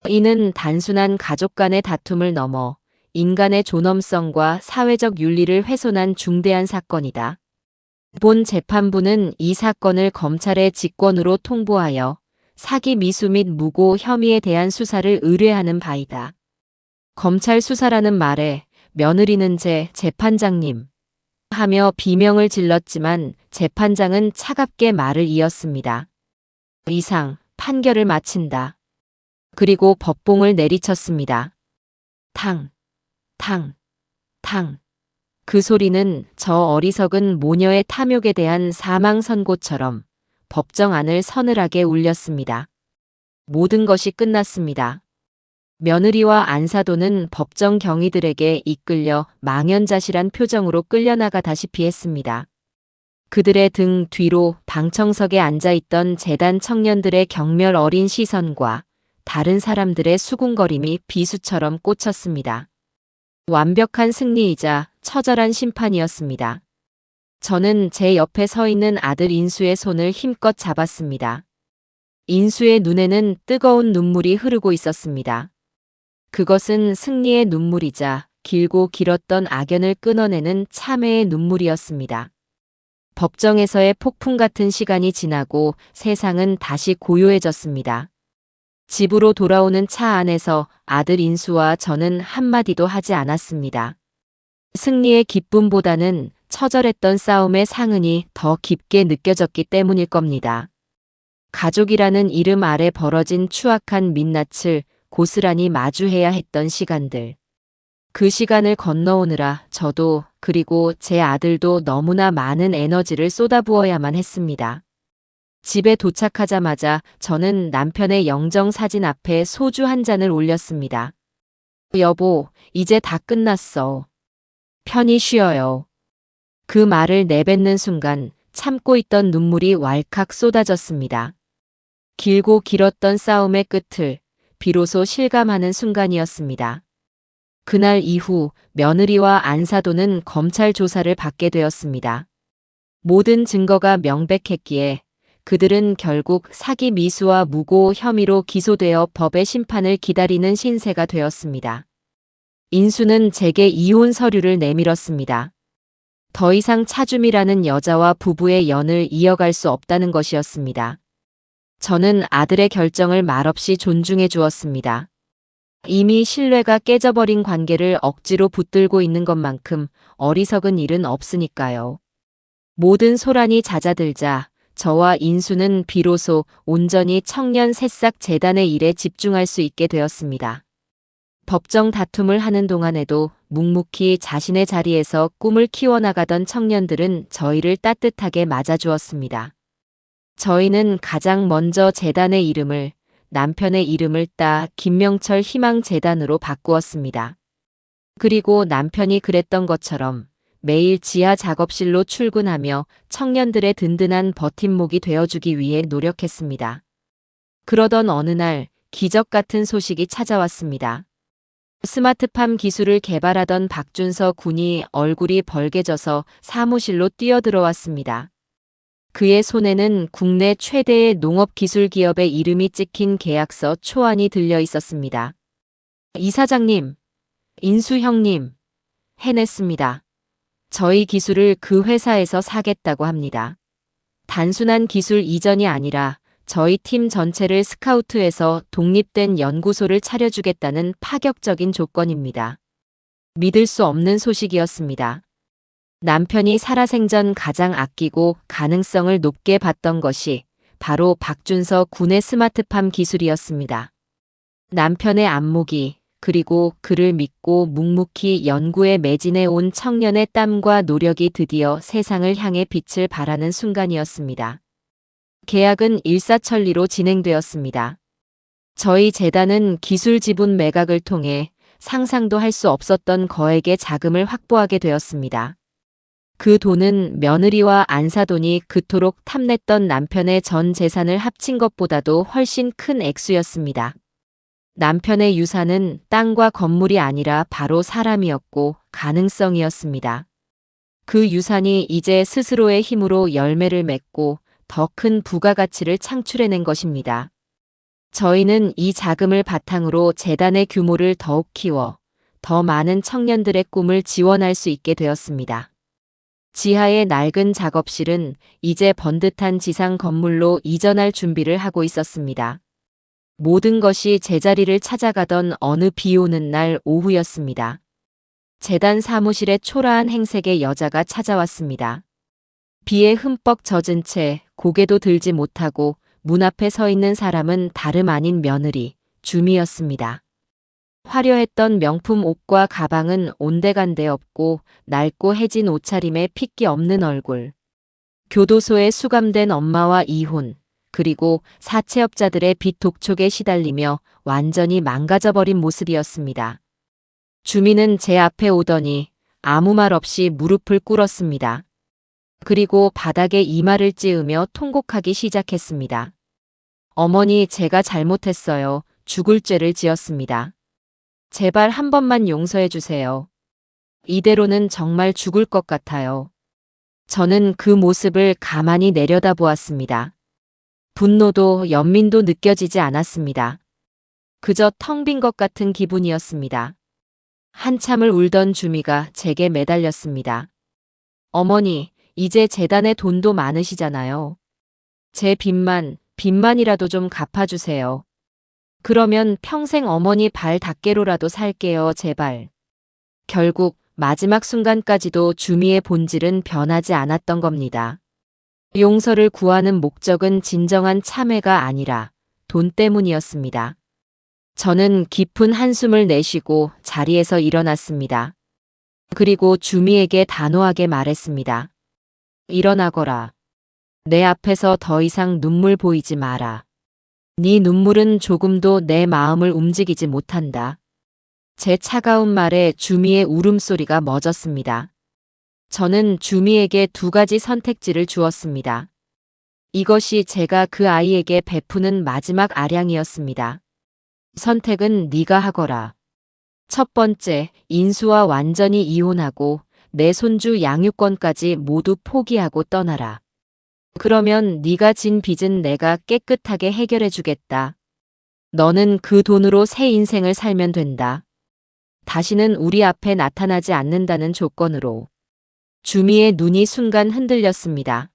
이는 단순한 가족 간의 다툼을 넘어 인간의 존엄성과 사회적 윤리를 훼손한 중대한 사건이다. 본 재판부는 이 사건을 검찰의 직권으로 통보하여 사기 미수 및 무고 혐의에 대한 수사를 의뢰하는 바이다. 검찰 수사라는 말에 며느리는 재판장님 하며 비명을 질렀지만 재판장은 차갑게 말을 이었습니다. 이상 판결을 마친다. 그리고 법봉을 내리쳤습니다. 탕, 탕, 탕. 그 소리는 저 어리석은 모녀의 탐욕에 대한 사망 선고처럼 법정 안을 서늘하게 울렸습니다. 모든 것이 끝났습니다. 며느리와 안사돈은 법정 경위들에게 이끌려 망연자실한 표정으로 끌려나가다시피 했습니다. 그들의 등 뒤로 방청석에 앉아있던 재단 청년들의 경멸 어린 시선과 다른 사람들의 수군거림이 비수처럼 꽂혔습니다. 완벽한 승리이자 처절한 심판이었습니다. 저는 제 옆에 서 있는 아들 인수의 손을 힘껏 잡았습니다. 인수의 눈에는 뜨거운 눈물이 흐르고 있었습니다. 그것은 승리의 눈물이자 길고 길었던 악연을 끊어내는 참회의 눈물이었습니다. 법정에서의 폭풍 같은 시간이 지나고 세상은 다시 고요해졌습니다. 집으로 돌아오는 차 안에서 아들 인수와 저는 한마디도 하지 않았습니다. 승리의 기쁨보다는 처절했던 싸움의 상흔이 더 깊게 느껴졌기 때문일 겁니다. 가족이라는 이름 아래 벌어진 추악한 민낯을 고스란히 마주해야 했던 시간들. 그 시간을 건너오느라 저도 그리고 제 아들도 너무나 많은 에너지를 쏟아부어야만 했습니다. 집에 도착하자마자 저는 남편의 영정사진 앞에 소주 한 잔을 올렸습니다. 여보, 이제 다 끝났어. 편히 쉬어요. 그 말을 내뱉는 순간 참고 있던 눈물이 왈칵 쏟아졌습니다. 길고 길었던 싸움의 끝을 비로소 실감하는 순간이었습니다. 그날 이후 며느리와 안사도는 검찰 조사를 받게 되었습니다. 모든 증거가 명백했기에 그들은 결국 사기 미수와 무고 혐의로 기소되어 법의 심판을 기다리는 신세가 되었습니다. 인수는 제게 이혼 서류를 내밀었습니다. 더 이상 차주미라는 여자와 부부의 연을 이어갈 수 없다는 것이었습니다. 저는 아들의 결정을 말없이 존중해 주었습니다. 이미 신뢰가 깨져버린 관계를 억지로 붙들고 있는 것만큼 어리석은 일은 없으니까요. 모든 소란이 잦아들자 저와 인수는 비로소 온전히 청년 새싹 재단의 일에 집중할 수 있게 되었습니다. 법정 다툼을 하는 동안에도 묵묵히 자신의 자리에서 꿈을 키워나가던 청년들은 저희를 따뜻하게 맞아주었습니다. 저희는 가장 먼저 재단의 이름을 남편의 이름을 따 김명철 희망재단으로 바꾸었습니다. 그리고 남편이 그랬던 것처럼 매일 지하 작업실로 출근하며 청년들의 든든한 버팀목이 되어주기 위해 노력했습니다. 그러던 어느 날 기적 같은 소식이 찾아왔습니다. 스마트팜 기술을 개발하던 박준서 군이 얼굴이 벌개져서 사무실로 뛰어들어왔습니다. 그의 손에는 국내 최대의 농업기술기업의 이름이 찍힌 계약서 초안이 들려 있었습니다. 이사장님, 인수 형님, 해냈습니다. 저희 기술을 그 회사에서 사겠다고 합니다. 단순한 기술 이전이 아니라 저희 팀 전체를 스카우트해서 독립된 연구소를 차려주겠다는 파격적인 조건입니다. 믿을 수 없는 소식이었습니다. 남편이 살아생전 가장 아끼고 가능성을 높게 봤던 것이 바로 박준서 군의 스마트팜 기술이었습니다. 남편의 안목이 그리고 그를 믿고 묵묵히 연구에 매진해 온 청년의 땀과 노력이 드디어 세상을 향해 빛을 발하는 순간이었습니다. 계약은 일사천리로 진행되었습니다. 저희 재단은 기술 지분 매각을 통해 상상도 할 수 없었던 거액의 자금을 확보하게 되었습니다. 그 돈은 며느리와 안사돈이 그토록 탐냈던 남편의 전 재산을 합친 것보다도 훨씬 큰 액수였습니다. 남편의 유산은 땅과 건물이 아니라 바로 사람이었고 가능성이었습니다. 그 유산이 이제 스스로의 힘으로 열매를 맺고 더 큰 부가가치를 창출해낸 것입니다. 저희는 이 자금을 바탕으로 재단의 규모를 더욱 키워 더 많은 청년들의 꿈을 지원할 수 있게 되었습니다. 지하의 낡은 작업실은 이제 번듯한 지상 건물로 이전할 준비를 하고 있었습니다. 모든 것이 제자리를 찾아가던 어느 비 오는 날 오후였습니다. 재단 사무실에 초라한 행색의 여자가 찾아왔습니다. 비에 흠뻑 젖은 채 고개도 들지 못하고 문 앞에 서 있는 사람은 다름 아닌 며느리, 주미였습니다. 화려했던 명품 옷과 가방은 온데간데 없고 낡고 해진 옷차림에 핏기 없는 얼굴. 교도소에 수감된 엄마와 이혼, 그리고 사채업자들의 빚 독촉에 시달리며 완전히 망가져버린 모습이었습니다. 주민은 제 앞에 오더니 아무 말 없이 무릎을 꿇었습니다. 그리고 바닥에 이마를 찌으며 통곡하기 시작했습니다. 어머니, 제가 잘못했어요. 죽을 죄를 지었습니다. 제발 한 번만 용서해 주세요. 이대로는 정말 죽을 것 같아요. 저는 그 모습을 가만히 내려다보았습니다. 분노도 연민도 느껴지지 않았습니다. 그저 텅 빈 것 같은 기분이었습니다. 한참을 울던 주미가 제게 매달렸습니다. 어머니, 이제 재단에 돈도 많으시잖아요. 제 빚만이라도 좀 갚아주세요. 그러면 평생 어머니 발 닦개로라도 살게요, 제발. 결국 마지막 순간까지도 주미의 본질은 변하지 않았던 겁니다. 용서를 구하는 목적은 진정한 참회가 아니라 돈 때문이었습니다. 저는 깊은 한숨을 내쉬고 자리에서 일어났습니다. 그리고 주미에게 단호하게 말했습니다. 일어나거라. 내 앞에서 더 이상 눈물 보이지 마라. 네 눈물은 조금도 내 마음을 움직이지 못한다. 제 차가운 말에 주미의 울음소리가 멎었습니다. 저는 주미에게 두 가지 선택지를 주었습니다. 이것이 제가 그 아이에게 베푸는 마지막 아량이었습니다. 선택은 네가 하거라. 첫 번째, 인수와 완전히 이혼하고 내 손주 양육권까지 모두 포기하고 떠나라. 그러면 네가 진 빚은 내가 깨끗하게 해결해 주겠다. 너는 그 돈으로 새 인생을 살면 된다. 다시는 우리 앞에 나타나지 않는다는 조건으로. 주미의 눈이 순간 흔들렸습니다.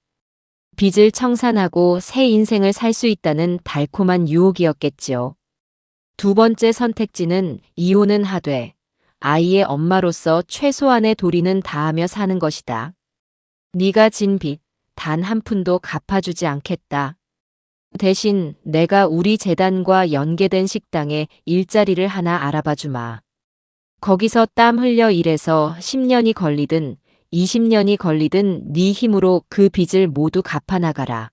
빚을 청산하고 새 인생을 살 수 있다는 달콤한 유혹이었겠지요. 두 번째 선택지는 이혼은 하되 아이의 엄마로서 최소한의 도리는 다하며 사는 것이다. 네가 진 빚 단 한 푼도 갚아주지 않겠다. 대신 내가 우리 재단과 연계된 식당에 일자리를 하나 알아봐 주마. 거기서 땀 흘려 일해서 10년이 걸리든 20년이 걸리든 네 힘으로 그 빚을 모두 갚아나가라.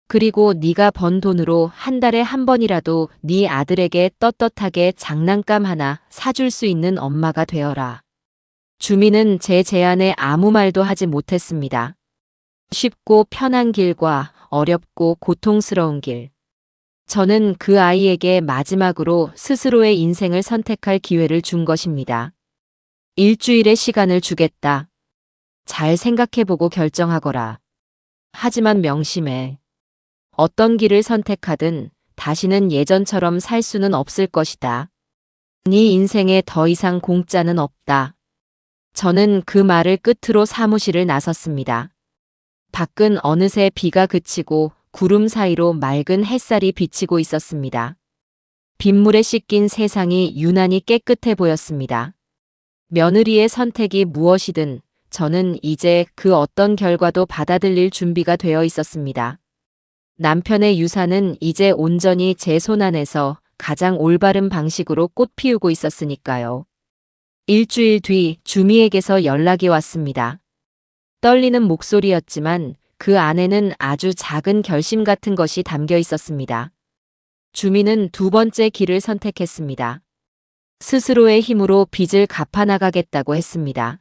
그리고 네가 번 돈으로 한 달에 한 번이라도 네 아들에게 떳떳하게 장난감 하나 사줄 수 있는 엄마가 되어라. 주미는 제 제안에 아무 말도 하지 못했습니다. 쉽고 편한 길과 어렵고 고통스러운 길. 저는 그 아이에게 마지막으로 스스로의 인생을 선택할 기회를 준 것입니다. 일주일의 시간을 주겠다. 잘 생각해보고 결정하거라. 하지만 명심해. 어떤 길을 선택하든 다시는 예전처럼 살 수는 없을 것이다. 네 인생에 더 이상 공짜는 없다. 저는 그 말을 끝으로 사무실을 나섰습니다. 밖은 어느새 비가 그치고 구름 사이로 맑은 햇살이 비치고 있었습니다. 빗물에 씻긴 세상이 유난히 깨끗해 보였습니다. 며느리의 선택이 무엇이든 저는 이제 그 어떤 결과도 받아들일 준비가 되어 있었습니다. 남편의 유산은 이제 온전히 제 손 안에서 가장 올바른 방식으로 꽃 피우고 있었으니까요. 일주일 뒤 주미에게서 연락이 왔습니다. 떨리는 목소리였지만 그 안에는 아주 작은 결심 같은 것이 담겨 있었습니다. 주미는 두 번째 길을 선택했습니다. 스스로의 힘으로 빚을 갚아나가겠다고 했습니다.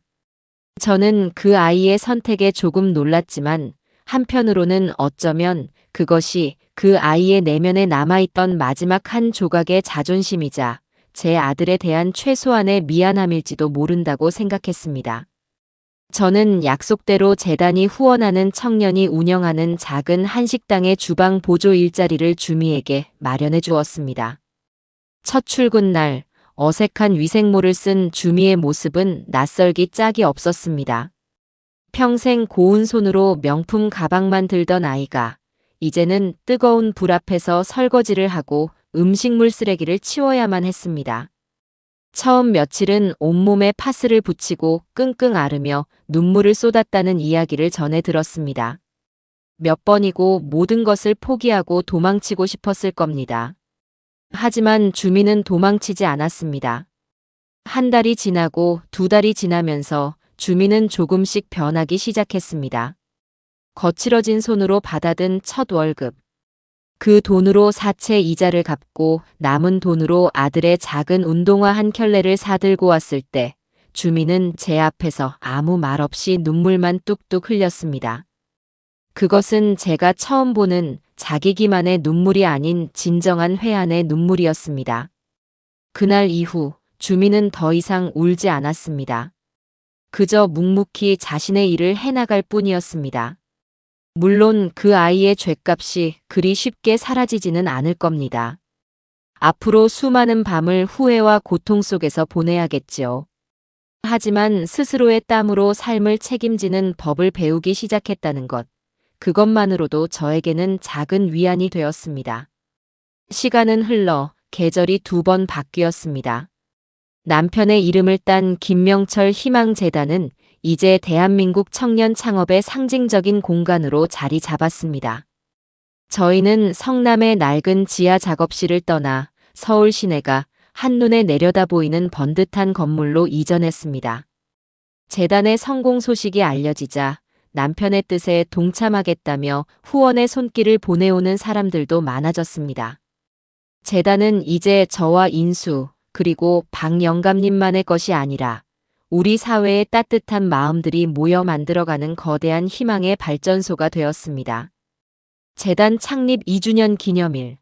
저는 그 아이의 선택에 조금 놀랐지만 한편으로는 어쩌면 그것이 그 아이의 내면에 남아있던 마지막 한 조각의 자존심이자 제 아들에 대한 최소한의 미안함일지도 모른다고 생각했습니다. 저는 약속대로 재단이 후원하는 청년이 운영하는 작은 한식당의 주방 보조 일자리를 주미에게 마련해 주었습니다. 첫 출근 날 어색한 위생모를 쓴 주미의 모습은 낯설기 짝이 없었습니다. 평생 고운 손으로 명품 가방만 들던 아이가 이제는 뜨거운 불 앞에서 설거지를 하고 음식물 쓰레기를 치워야만 했습니다. 처음 며칠은 온몸에 파스를 붙이고 끙끙 앓으며 눈물을 쏟았다는 이야기를 전해 들었습니다. 몇 번이고 모든 것을 포기하고 도망치고 싶었을 겁니다. 하지만 주미는 도망치지 않았습니다. 한 달이 지나고 두 달이 지나면서 주미는 조금씩 변하기 시작했습니다. 거칠어진 손으로 받아든 첫 월급. 그 돈으로 사채 이자를 갚고 남은 돈으로 아들의 작은 운동화 한 켤레를 사들고 왔을 때 주미는 제 앞에서 아무 말 없이 눈물만 뚝뚝 흘렸습니다. 그것은 제가 처음 보는 자기 기만의 눈물이 아닌 진정한 회한의 눈물이었습니다. 그날 이후 주미는 더 이상 울지 않았습니다. 그저 묵묵히 자신의 일을 해나갈 뿐이었습니다. 물론 그 아이의 죗값이 그리 쉽게 사라지지는 않을 겁니다. 앞으로 수많은 밤을 후회와 고통 속에서 보내야겠지요. 하지만 스스로의 땀으로 삶을 책임지는 법을 배우기 시작했다는 것. 그것만으로도 저에게는 작은 위안이 되었습니다. 시간은 흘러 계절이 2번 바뀌었습니다. 남편의 이름을 딴 김명철 희망재단은 이제 대한민국 청년 창업의 상징적인 공간으로 자리 잡았습니다. 저희는 성남의 낡은 지하 작업실을 떠나 서울 시내가 한눈에 내려다 보이는 번듯한 건물로 이전했습니다. 재단의 성공 소식이 알려지자 남편의 뜻에 동참하겠다며 후원의 손길을 보내오는 사람들도 많아졌습니다. 재단은 이제 저와 인수, 그리고 박 영감님만의 것이 아니라 우리 사회의 따뜻한 마음들이 모여 만들어가는 거대한 희망의 발전소가 되었습니다. 재단 창립 2주년 기념일.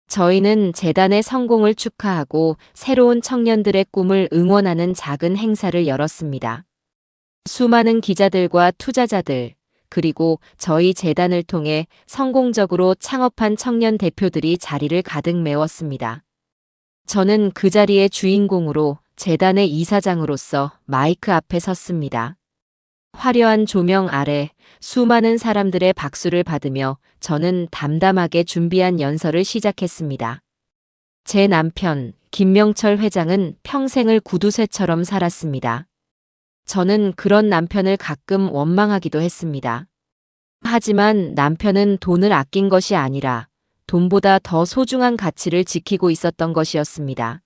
저희는 재단의 성공을 축하하고 새로운 청년들의 꿈을 응원하는 작은 행사를 열었습니다. 수많은 기자들과 투자자들, 그리고 저희 재단을 통해 성공적으로 창업한 청년 대표들이 자리를 가득 메웠습니다. 저는 그 자리의 주인공으로 재단의 이사장으로서 마이크 앞에 섰습니다. 화려한 조명 아래 수많은 사람들의 박수를 받으며 저는 담담하게 준비한 연설을 시작했습니다. 제 남편, 김명철 회장은 평생을 구두쇠처럼 살았습니다. 저는 그런 남편을 가끔 원망하기도 했습니다. 하지만 남편은 돈을 아낀 것이 아니라 돈보다 더 소중한 가치를 지키고 있었던 것이었습니다.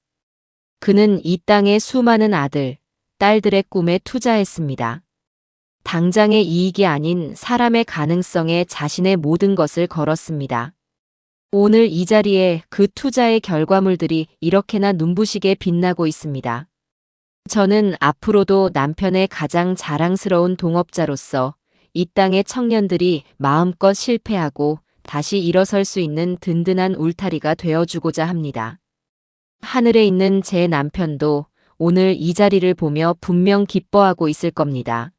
그는 이 땅의 수많은 아들, 딸들의 꿈에 투자했습니다. 당장의 이익이 아닌 사람의 가능성에 자신의 모든 것을 걸었습니다. 오늘 이 자리에 그 투자의 결과물들이 이렇게나 눈부시게 빛나고 있습니다. 저는 앞으로도 남편의 가장 자랑스러운 동업자로서 이 땅의 청년들이 마음껏 실패하고 다시 일어설 수 있는 든든한 울타리가 되어주고자 합니다. 하늘에 있는 제 남편도 오늘 이 자리를 보며 분명 기뻐하고 있을 겁니다.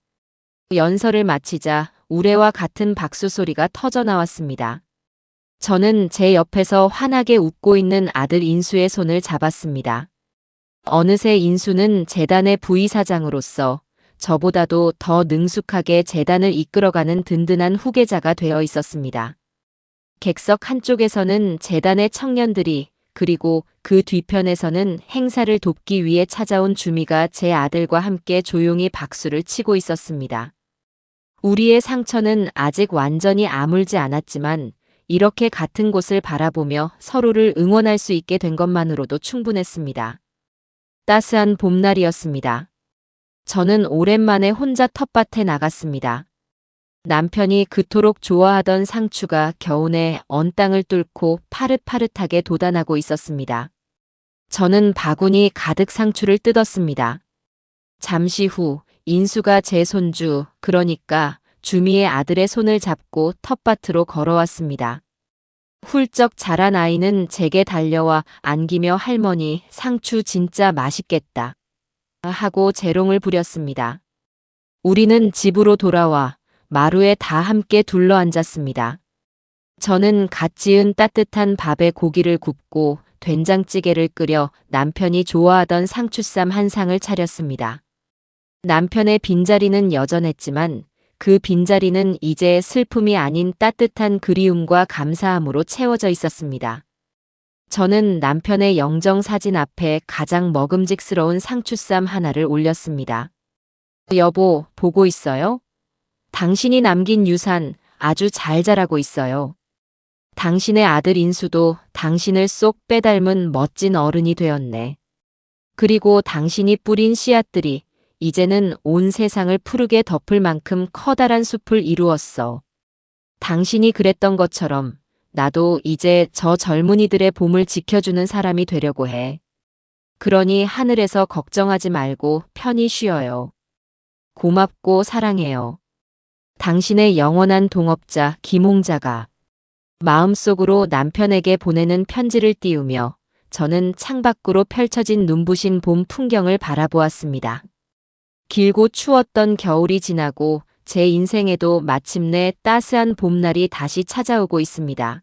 연설을 마치자 우레와 같은 박수 소리가 터져 나왔습니다. 저는 제 옆에서 환하게 웃고 있는 아들 인수의 손을 잡았습니다. 어느새 인수는 재단의 부이사장으로서 저보다도 더 능숙하게 재단을 이끌어가는 든든한 후계자가 되어 있었습니다. 객석 한쪽에서는 재단의 청년들이, 그리고 그 뒤편에서는 행사를 돕기 위해 찾아온 주미가 제 아들과 함께 조용히 박수를 치고 있었습니다. 우리의 상처는 아직 완전히 아물지 않았지만 이렇게 같은 곳을 바라보며 서로를 응원할 수 있게 된 것만으로도 충분했습니다. 따스한 봄날이었습니다. 저는 오랜만에 혼자 텃밭에 나갔습니다. 남편이 그토록 좋아하던 상추가 겨우내 언 땅을 뚫고 파릇파릇하게 돋아나고 있었습니다. 저는 바구니 가득 상추를 뜯었습니다. 잠시 후 인수가 제 손주, 그러니까 주미의 아들의 손을 잡고 텃밭으로 걸어왔습니다. 훌쩍 자란 아이는 제게 달려와 안기며 할머니, 상추 진짜 맛있겠다 하고 재롱을 부렸습니다. 우리는 집으로 돌아와 마루에 다 함께 둘러앉았습니다. 저는 갓 지은 따뜻한 밥에 고기를 굽고 된장찌개를 끓여 남편이 좋아하던 상추쌈 한 상을 차렸습니다. 남편의 빈자리는 여전했지만 그 빈자리는 이제 슬픔이 아닌 따뜻한 그리움과 감사함으로 채워져 있었습니다. 저는 남편의 영정사진 앞에 가장 먹음직스러운 상추쌈 하나를 올렸습니다. 여보, 보고 있어요? 당신이 남긴 유산 아주 잘 자라고 있어요. 당신의 아들 인수도 당신을 쏙 빼닮은 멋진 어른이 되었네. 그리고 당신이 뿌린 씨앗들이 이제는 온 세상을 푸르게 덮을 만큼 커다란 숲을 이루었어. 당신이 그랬던 것처럼 나도 이제 저 젊은이들의 봄을 지켜주는 사람이 되려고 해. 그러니 하늘에서 걱정하지 말고 편히 쉬어요. 고맙고 사랑해요. 당신의 영원한 동업자 김홍자가. 마음속으로 남편에게 보내는 편지를 띄우며 저는 창밖으로 펼쳐진 눈부신 봄 풍경을 바라보았습니다. 길고 추웠던 겨울이 지나고 제 인생에도 마침내 따스한 봄날이 다시 찾아오고 있습니다.